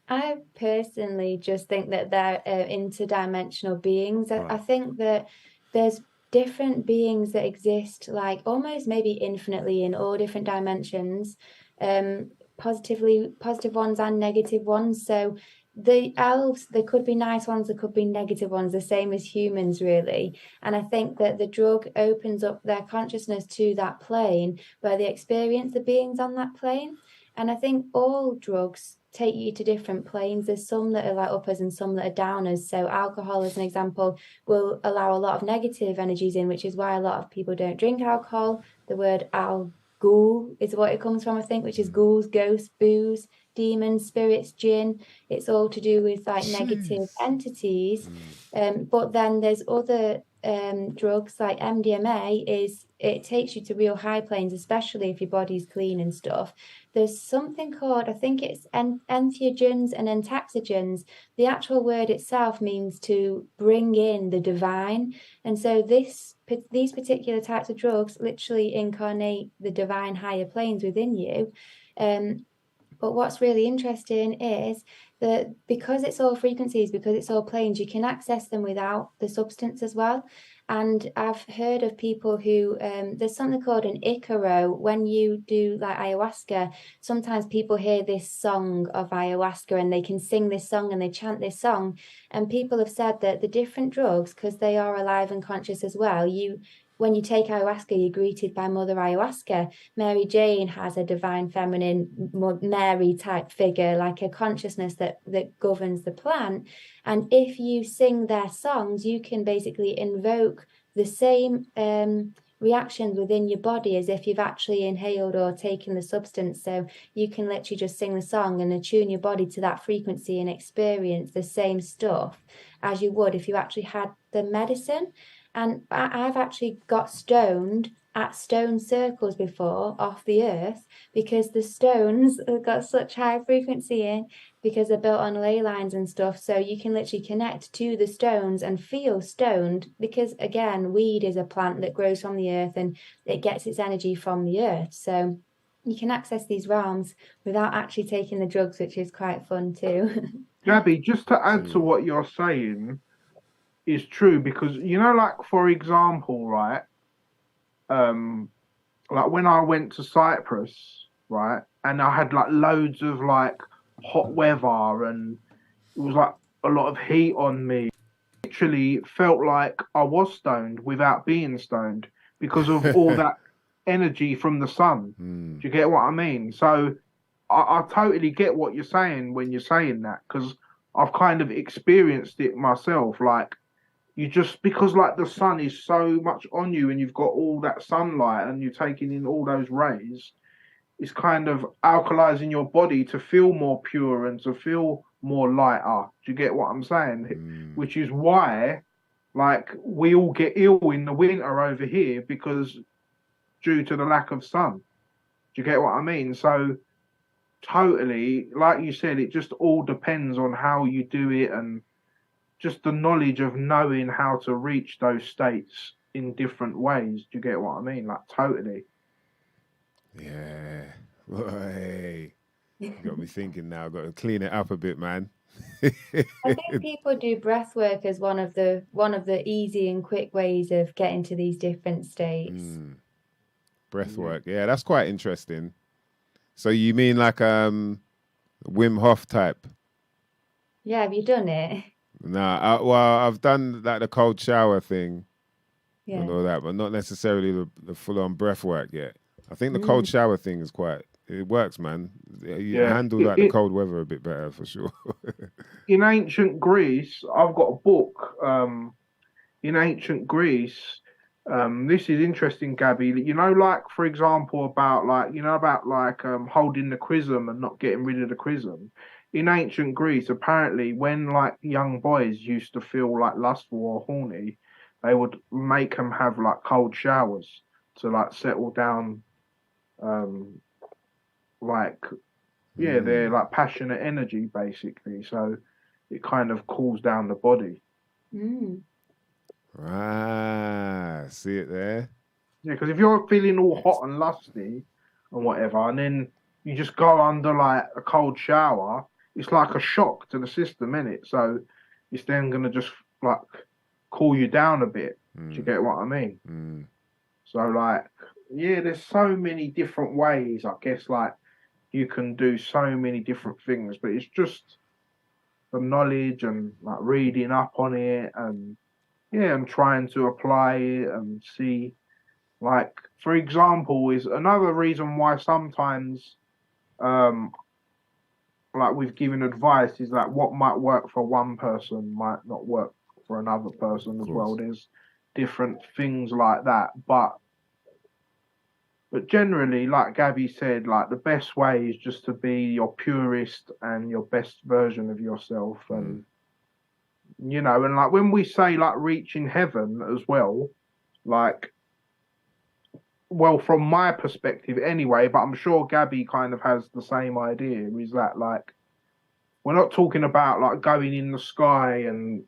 D: I personally just think that they're interdimensional beings.
A: Right.
D: I think that there's different beings that exist, like almost maybe infinitely in all different dimensions, positive ones and negative ones. So the elves, there could be nice ones, there could be negative ones, the same as humans, really. And I think that the drug opens up their consciousness to that plane where they experience the beings on that plane. And I think all drugs take you to different planes. There's some that are like uppers and some that are downers. So alcohol, as an example, will allow a lot of negative energies in, which is why a lot of people don't drink alcohol. The word al-ghul is what it comes from, I think, which is ghouls, ghosts, booze, demons, spirits, jinn. It's all to do with like negative entities. But then there's other drugs like MDMA it takes you to real high planes, especially if your body's clean and stuff. There's something called, I think it's entheogens and entaxogens. The actual word itself means to bring in the divine. And so these particular types of drugs literally incarnate the divine higher planes within you. But what's really interesting is that because it's all frequencies, because it's all planes, you can access them without the substance as well. And I've heard of people who, there's something called an Icaro. When you do like ayahuasca, sometimes people hear this song of ayahuasca and they can sing this song and they chant this song. And people have said that the different drugs, because they are alive and conscious as well, when you take ayahuasca, you're greeted by Mother Ayahuasca. Mary Jane has a divine feminine Mary type figure, like a consciousness that governs the plant. And if you sing their songs, you can basically invoke the same reactions within your body as if you've actually inhaled or taken the substance. So you can literally just sing the song and attune your body to that frequency and experience the same stuff as you would if you actually had the medicine. And I've actually got stoned at stone circles before off the earth because the stones have got such high frequency in because they're built on ley lines and stuff. So you can literally connect to the stones and feel stoned because, again, weed is a plant that grows from the earth and it gets its energy from the earth. So you can access these realms without actually taking the drugs, which is quite fun too.
C: Gabby, just to add to what you're saying, is true because like for example, right, like when I went to Cyprus, right, and I had like loads of like hot weather and it was like a lot of heat on me. Literally felt like I was stoned without being stoned because of all that energy from the sun. Do you get what I mean? So I totally get what you're saying when you're saying that because I've kind of experienced it myself. Like you just because like the sun is so much on you and you've got all that sunlight and you're taking in all those rays, it's kind of alkalizing your body to feel more pure and to feel more lighter. Do you get what I'm saying? Which is why like we all get ill in the winter over here because due to the lack of sun. Do you get what I mean? So totally, like you said, it just all depends on how you do it and just the knowledge of knowing how to reach those states in different ways. Do you get what I mean? Like totally.
B: Yeah. Boy. You got me thinking now. Got to clean it up a bit, man.
D: I think people do breath work as one of the easy and quick ways of getting to these different states.
B: Breath work. Yeah, that's quite interesting. So you mean like Wim Hof type?
D: Yeah, have you done it?
B: Nah, I've done like the cold shower thing and all that, but not necessarily the full-on breath work yet. I think the cold shower thing is it works, man. You handle the cold weather a bit better for sure.
C: In ancient Greece, I've got a book. In ancient Greece, this is interesting, Gabby. Like for example, about holding the chrism and not getting rid of the chrism. In ancient Greece, apparently, when like young boys used to feel like lustful or horny, they would make them have like cold showers to like settle down, they're like passionate energy basically. So it kind of cools down the body.
B: Right, see it there.
C: Yeah, because if you're feeling all hot and lusty and whatever, and then you just go under like a cold shower, it's like a shock to the system, innit? So it's then gonna just like cool you down a bit. Do you get what I mean? So like, yeah, there's so many different ways. I guess like you can do so many different things, but it's just the knowledge and like reading up on it and and trying to apply it and see. Like, for example, is another reason why sometimes, like we've given advice is that what might work for one person might not work for another person as well. There's different things like that, but generally, like Gabby said, like the best way is just to be your purest and your best version of yourself, and you know, and like when we say like reaching heaven as well, like, well, from my perspective anyway, but I'm sure Gabby kind of has the same idea, is that like, we're not talking about like going in the sky and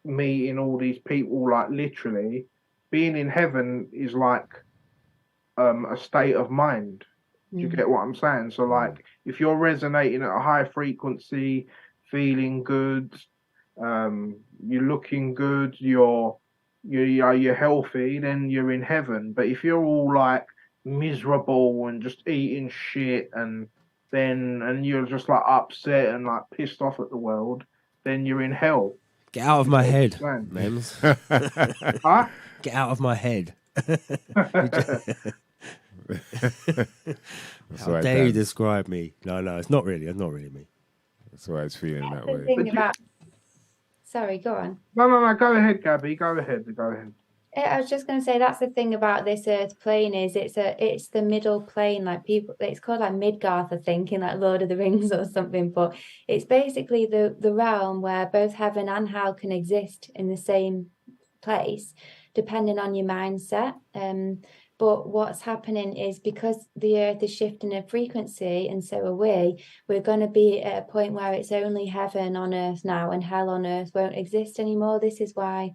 C: meeting all these people, like literally. Being in heaven is like a state of mind. Do you get what I'm saying? So like, if you're resonating at a high frequency, feeling good, you're looking good, you're healthy, then you're in heaven. But if you're all like miserable and just eating shit, and you're just like upset and like pissed off at the world, then you're in hell.
A: Get out of my head, Mems.
C: Huh?
A: Get out of my head. How dare you describe me? No, it's not really. It's not really me.
B: That's why it's feeling that way.
D: Sorry, go on.
C: No. Go ahead, Gabby. Go ahead.
D: I was just going to say, that's the thing about this Earth plane, is it's the middle plane. Like people, it's called like Midgarth, I think, in like Lord of the Rings or something. But it's basically the realm where both heaven and hell can exist in the same place, depending on your mindset. But what's happening is, because the Earth is shifting in frequency, and so are we, we're going to be at a point where it's only heaven on Earth now, and hell on Earth won't exist anymore. This is why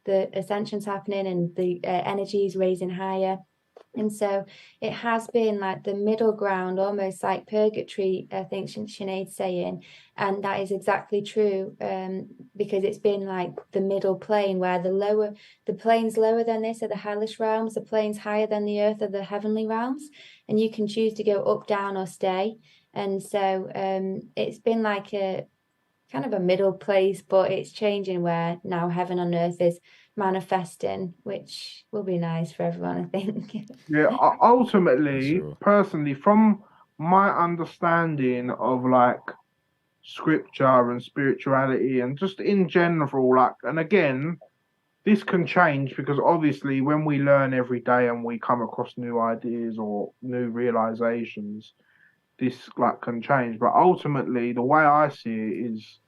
D: the ascension's happening and the energy is raising higher. And so it has been like the middle ground, almost like purgatory, I think Sinead's saying. And that is exactly true, because it's been like the middle plane, where the planes lower than this are the hellish realms, the planes higher than the earth are the heavenly realms. And you can choose to go up, down, or stay. And so it's been like a kind of a middle place, but it's changing, where now heaven on earth is manifesting, which will be nice for everyone, I think.
C: Yeah, ultimately, personally, from my understanding of like scripture and spirituality and just in general, like, and again, this can change, because obviously when we learn every day and we come across new ideas or new realizations, this like can change. But ultimately, the way I see it is,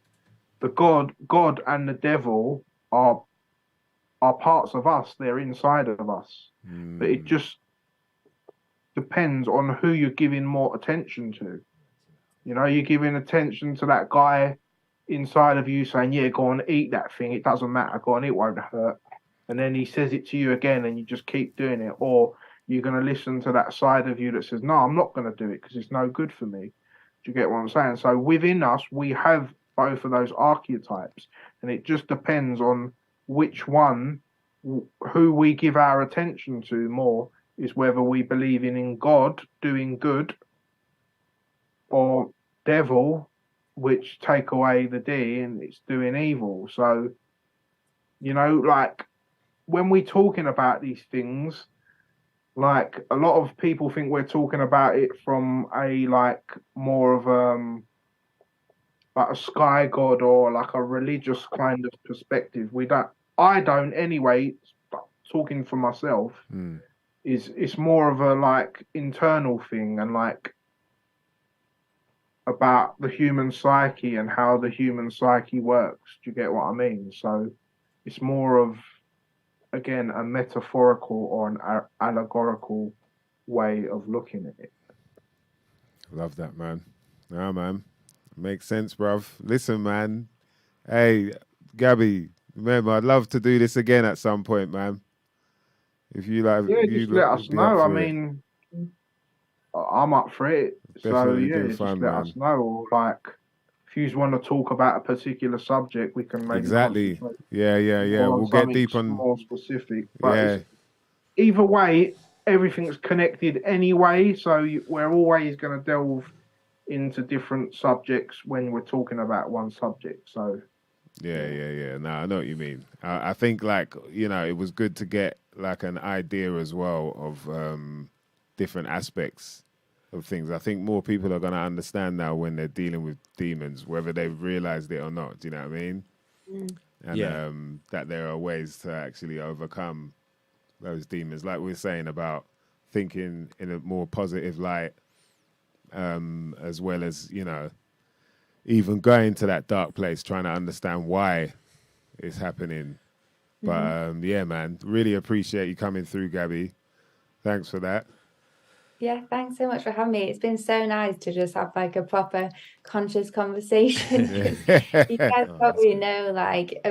C: the God and the devil are parts of us. They're inside of us. But it just depends on who you're giving more attention to. You know, you're giving attention to that guy inside of you saying, yeah, go on, eat that thing. It doesn't matter. Go on, it won't hurt. And then he says it to you again and you just keep doing it. Or you're going to listen to that side of you that says, no, I'm not going to do it because it's no good for me. Do you get what I'm saying? So within us, we have both of those archetypes. And it just depends on which one, who we give our attention to more, is whether we believe in God doing good, or devil, which take away the D and it's doing evil. So, you know, like when we're talking about these things, like a lot of people think we're talking about it from a like more of like a sky god or like a religious kind of perspective. I don't anyway, talking for myself, it's more of a like internal thing, and like about the human psyche and how the human psyche works. Do you get what I mean? So it's more of, again, a metaphorical or an allegorical way of looking at it.
B: Love that, man. Nah, man. Makes sense, bruv. Listen, man. Hey, Gabby, remember, I'd love to do this again at some point, man. If you like,
C: yeah, just let us know. I mean, I'm up for it.
B: Definitely,
C: so yeah, just let us know. Or like, if you want to talk about a particular subject, we can maybe
B: exactly. Yeah. We'll get deep on
C: more specific. But either way, everything's connected anyway. So we're always going to delve into different subjects when we're talking about one subject. So
B: yeah. No, I know what you mean. I think, like, you know, it was good to get like an idea as well of different aspects of things. I think more people are going to understand now when they're dealing with demons, whether they've realized it or not. Do you know what I mean? And that there are ways to actually overcome those demons, like we were saying about thinking in a more positive light, as well as, you know, even going to that dark place, trying to understand why it's happening. But yeah, man, really appreciate you coming through, Gabby. Thanks for that.
D: Yeah, thanks so much for having me. It's been so nice to just have like a proper conscious conversation. You guys probably know, like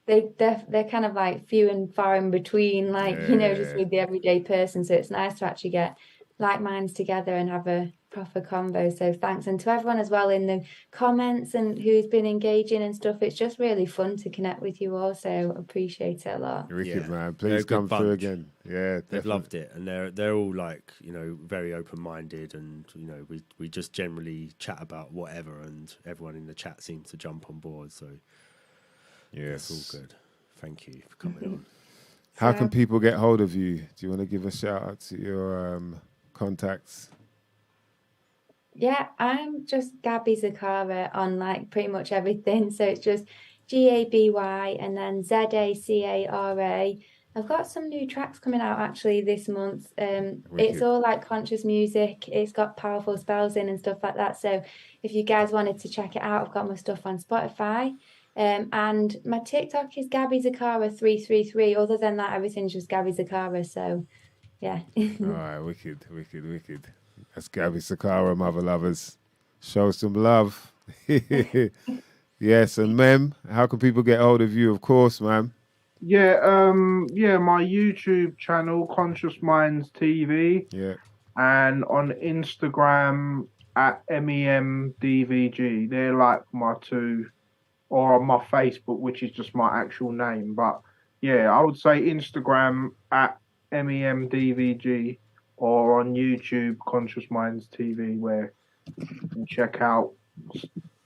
D: they're kind of like few and far in between, like just with the everyday person. So it's nice to actually get like minds together and have a proper convo. So thanks, and to everyone as well in the comments and who's been engaging and stuff. It's just really fun to connect with you all. So appreciate it a lot.
B: Wicked, man. Please come through again. Yeah,
A: they've loved it, and they're all like very open minded, and we just generally chat about whatever, and everyone in the chat seems to jump on board. So
B: yes,
A: it's all good. Thank you for coming on.
B: How can people get hold of you? Do you want to give a shout out to your contacts?
D: Yeah, I'm just Gabby Zakara on like pretty much everything. So it's just GABY and then ZACARA. I've got some new tracks coming out actually this month. It's all like conscious music. It's got powerful spells in and stuff like that. So if you guys wanted to check it out, I've got my stuff on Spotify. And my TikTok is Gabby Zakara 333. Other than that, everything's just Gabby Zakara. So yeah.
B: All right, wicked. That's Gabby Zakara, mother lovers. Show some love. Yes, and Mem, how can people get hold of you? Of course, ma'am.
C: Yeah, my YouTube channel, Conscious Minds TV.
B: Yeah.
C: And on Instagram at MEMDVG. They're like my two, or on my Facebook, which is just my actual name. But yeah, I would say Instagram at MEMDVG, or on YouTube, Conscious Minds TV, where you can check out.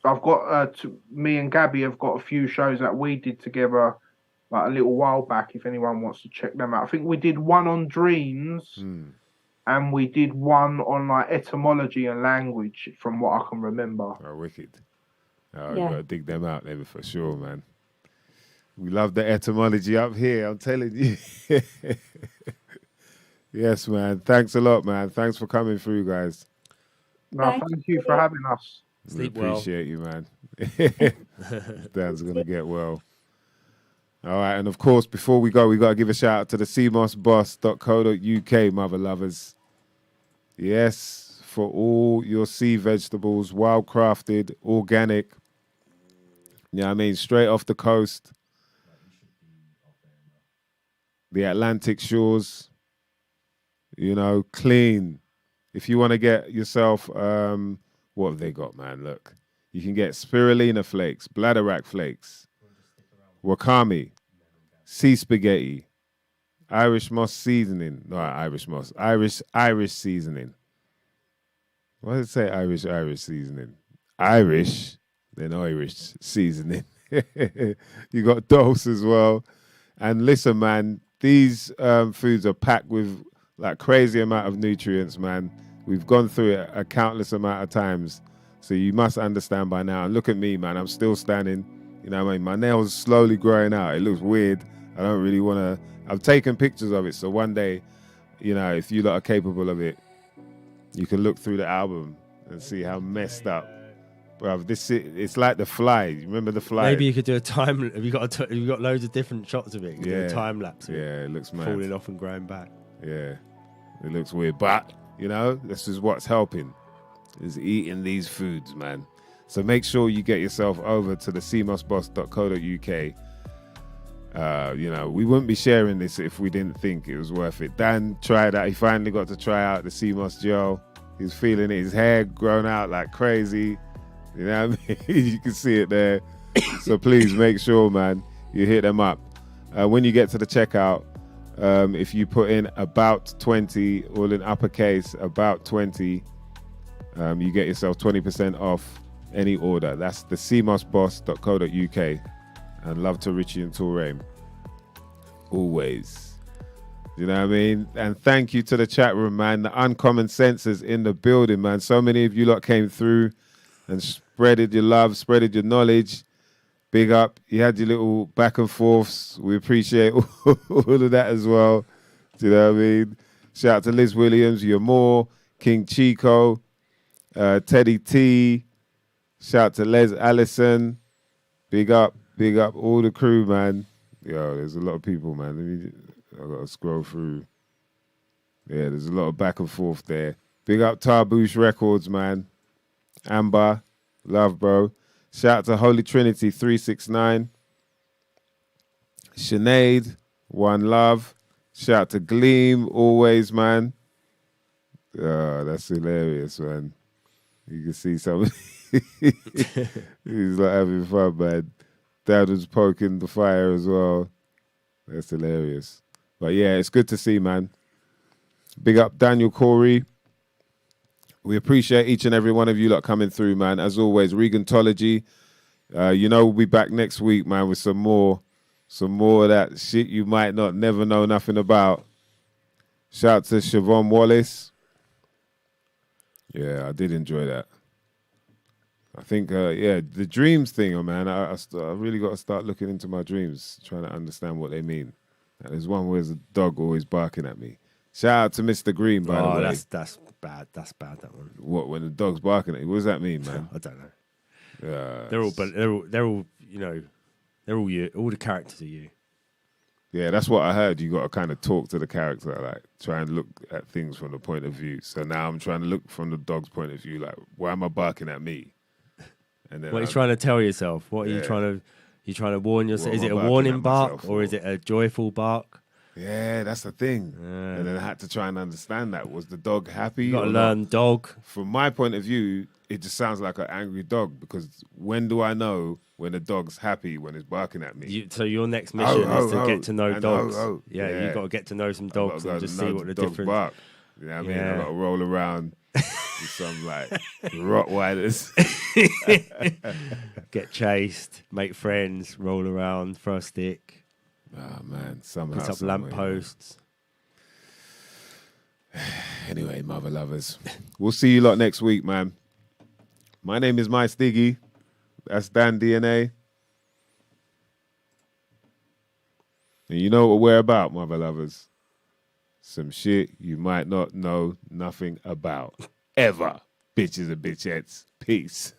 C: I've got me and Gabby have got a few shows that we did together like a little while back. If anyone wants to check them out, I think we did one on dreams, and we did one on like etymology and language, from what I can remember.
B: Oh, wicked! Oh, yeah. Gotta dig them out there for sure, man. We love the etymology up here. I'm telling you. Yes, man. Thanks a lot, man. Thanks for coming through, guys.
C: No, thank you for having us.
A: Sleep
B: well. Appreciate you, man. Dan's going to get well. All right. And of course, before we go, we got to give a shout out to the cmosboss.co.uk, mother lovers. Yes, for all your sea vegetables, wild crafted, organic. Yeah, I mean, straight off the coast. The Atlantic shores. Clean. If you want to get yourself, what have they got, man? Look, you can get spirulina flakes, bladderwrack flakes, wakame, sea spaghetti, Irish moss seasoning. No, Irish seasoning. Why does it say Irish seasoning? Irish, then Irish seasoning. You got dose as well. And listen, man, these foods are packed with like crazy amount of nutrients, man. We've gone through it a countless amount of times. So you must understand by now. And look at me, man. I'm still standing. My nails slowly growing out. It looks weird. I don't really want to. I've taken pictures of it. So one day, if you lot are capable of it, you can look through the album and see how messed up. Bruv, it's like The Fly. You remember The Fly?
A: Maybe you could do a time. Have you got loads of different shots of it? You do a time lapse.
B: Yeah, it looks mad.
A: Falling off and growing back.
B: Yeah, it looks weird, but this is what's helping, is eating these foods, man. So make sure you get yourself over to the cmosboss.co.uk. We wouldn't be sharing this if we didn't think it was worth it. Dan tried out. He finally got to try out the CMOS gel. He's feeling it. His hair grown out like crazy. You know what I mean? You can see it there. So please make sure, man, you hit them up. When you get to the checkout, if you put in about 20, all in uppercase, about 20, you get yourself 20% off any order. That's the cmosboss.co.uk. And love to Richie and Touraine. Always. You know what I mean? And thank you to the chat room, man. The Uncommon Senses in the building, man. So many of you lot came through and spreaded your love, spreaded your knowledge. Big up. You had your little back and forths. We appreciate all of that as well. Do you know what I mean? Shout out to Liz Williams, Yamore, King Chico, Teddy T. Shout out to Les Allison. Big up. Big up all the crew, man. Yo, there's a lot of people, man. I got to scroll through. Yeah, there's a lot of back and forth there. Big up Tarboosh Records, man. Amber, love, bro. Shout out to Holy Trinity 369. Sinead, one love. Shout out to Gleam, always, man. That's hilarious, man. You can see some. He's like having fun, man. Dad was poking the fire as well. That's hilarious. But yeah, it's good to see, man. Big up Daniel Corey. We appreciate each and every one of you lot coming through, man. As always, Regantology. We'll be back next week, man, with some more of that shit you might not never know nothing about. Shout out to Siobhan Wallace. Yeah, I did enjoy that. I think, the dreams thing, man, I really got to start looking into my dreams, trying to understand what they mean. And there's one where there's a dog always barking at me. Shout out to Mr. Green, by the way.
A: That's bad. That's bad, that one.
B: What, when the dog's barking at you? What does that mean, man?
A: I don't know. They're all you. All the characters are you.
B: Yeah, that's what I heard. You got to kind of talk to the character, like try and look at things from the point of view. So now I'm trying to look from the dog's point of view, like, why am I barking at me? And then
A: what are you trying to tell yourself? What are you trying to warn yourself? Is it a warning bark or is it a joyful bark?
B: Yeah, that's the thing. And then I had to try and understand that. Was the dog happy?
A: You got to learn dog.
B: From my point of view, it just sounds like an angry dog, because when do I know when a dog's happy when it's barking at me?
A: So your next mission is to get to know dogs.
B: Yeah,
A: you got to get to know some dogs and just see what the difference.
B: Bark. You know what I mean? I got to roll around with some like Rottweilers.
A: Get chased, make friends, roll around, throw a stick.
B: Oh man, somehow.
A: Put up lampposts.
B: Anyway, mother lovers, we'll see you lot next week, man. My name is MysDiggi. That's Dan DNA. And you know what we're about, mother lovers. Some shit you might not know nothing about. Ever. Bitches and bitchettes. Peace.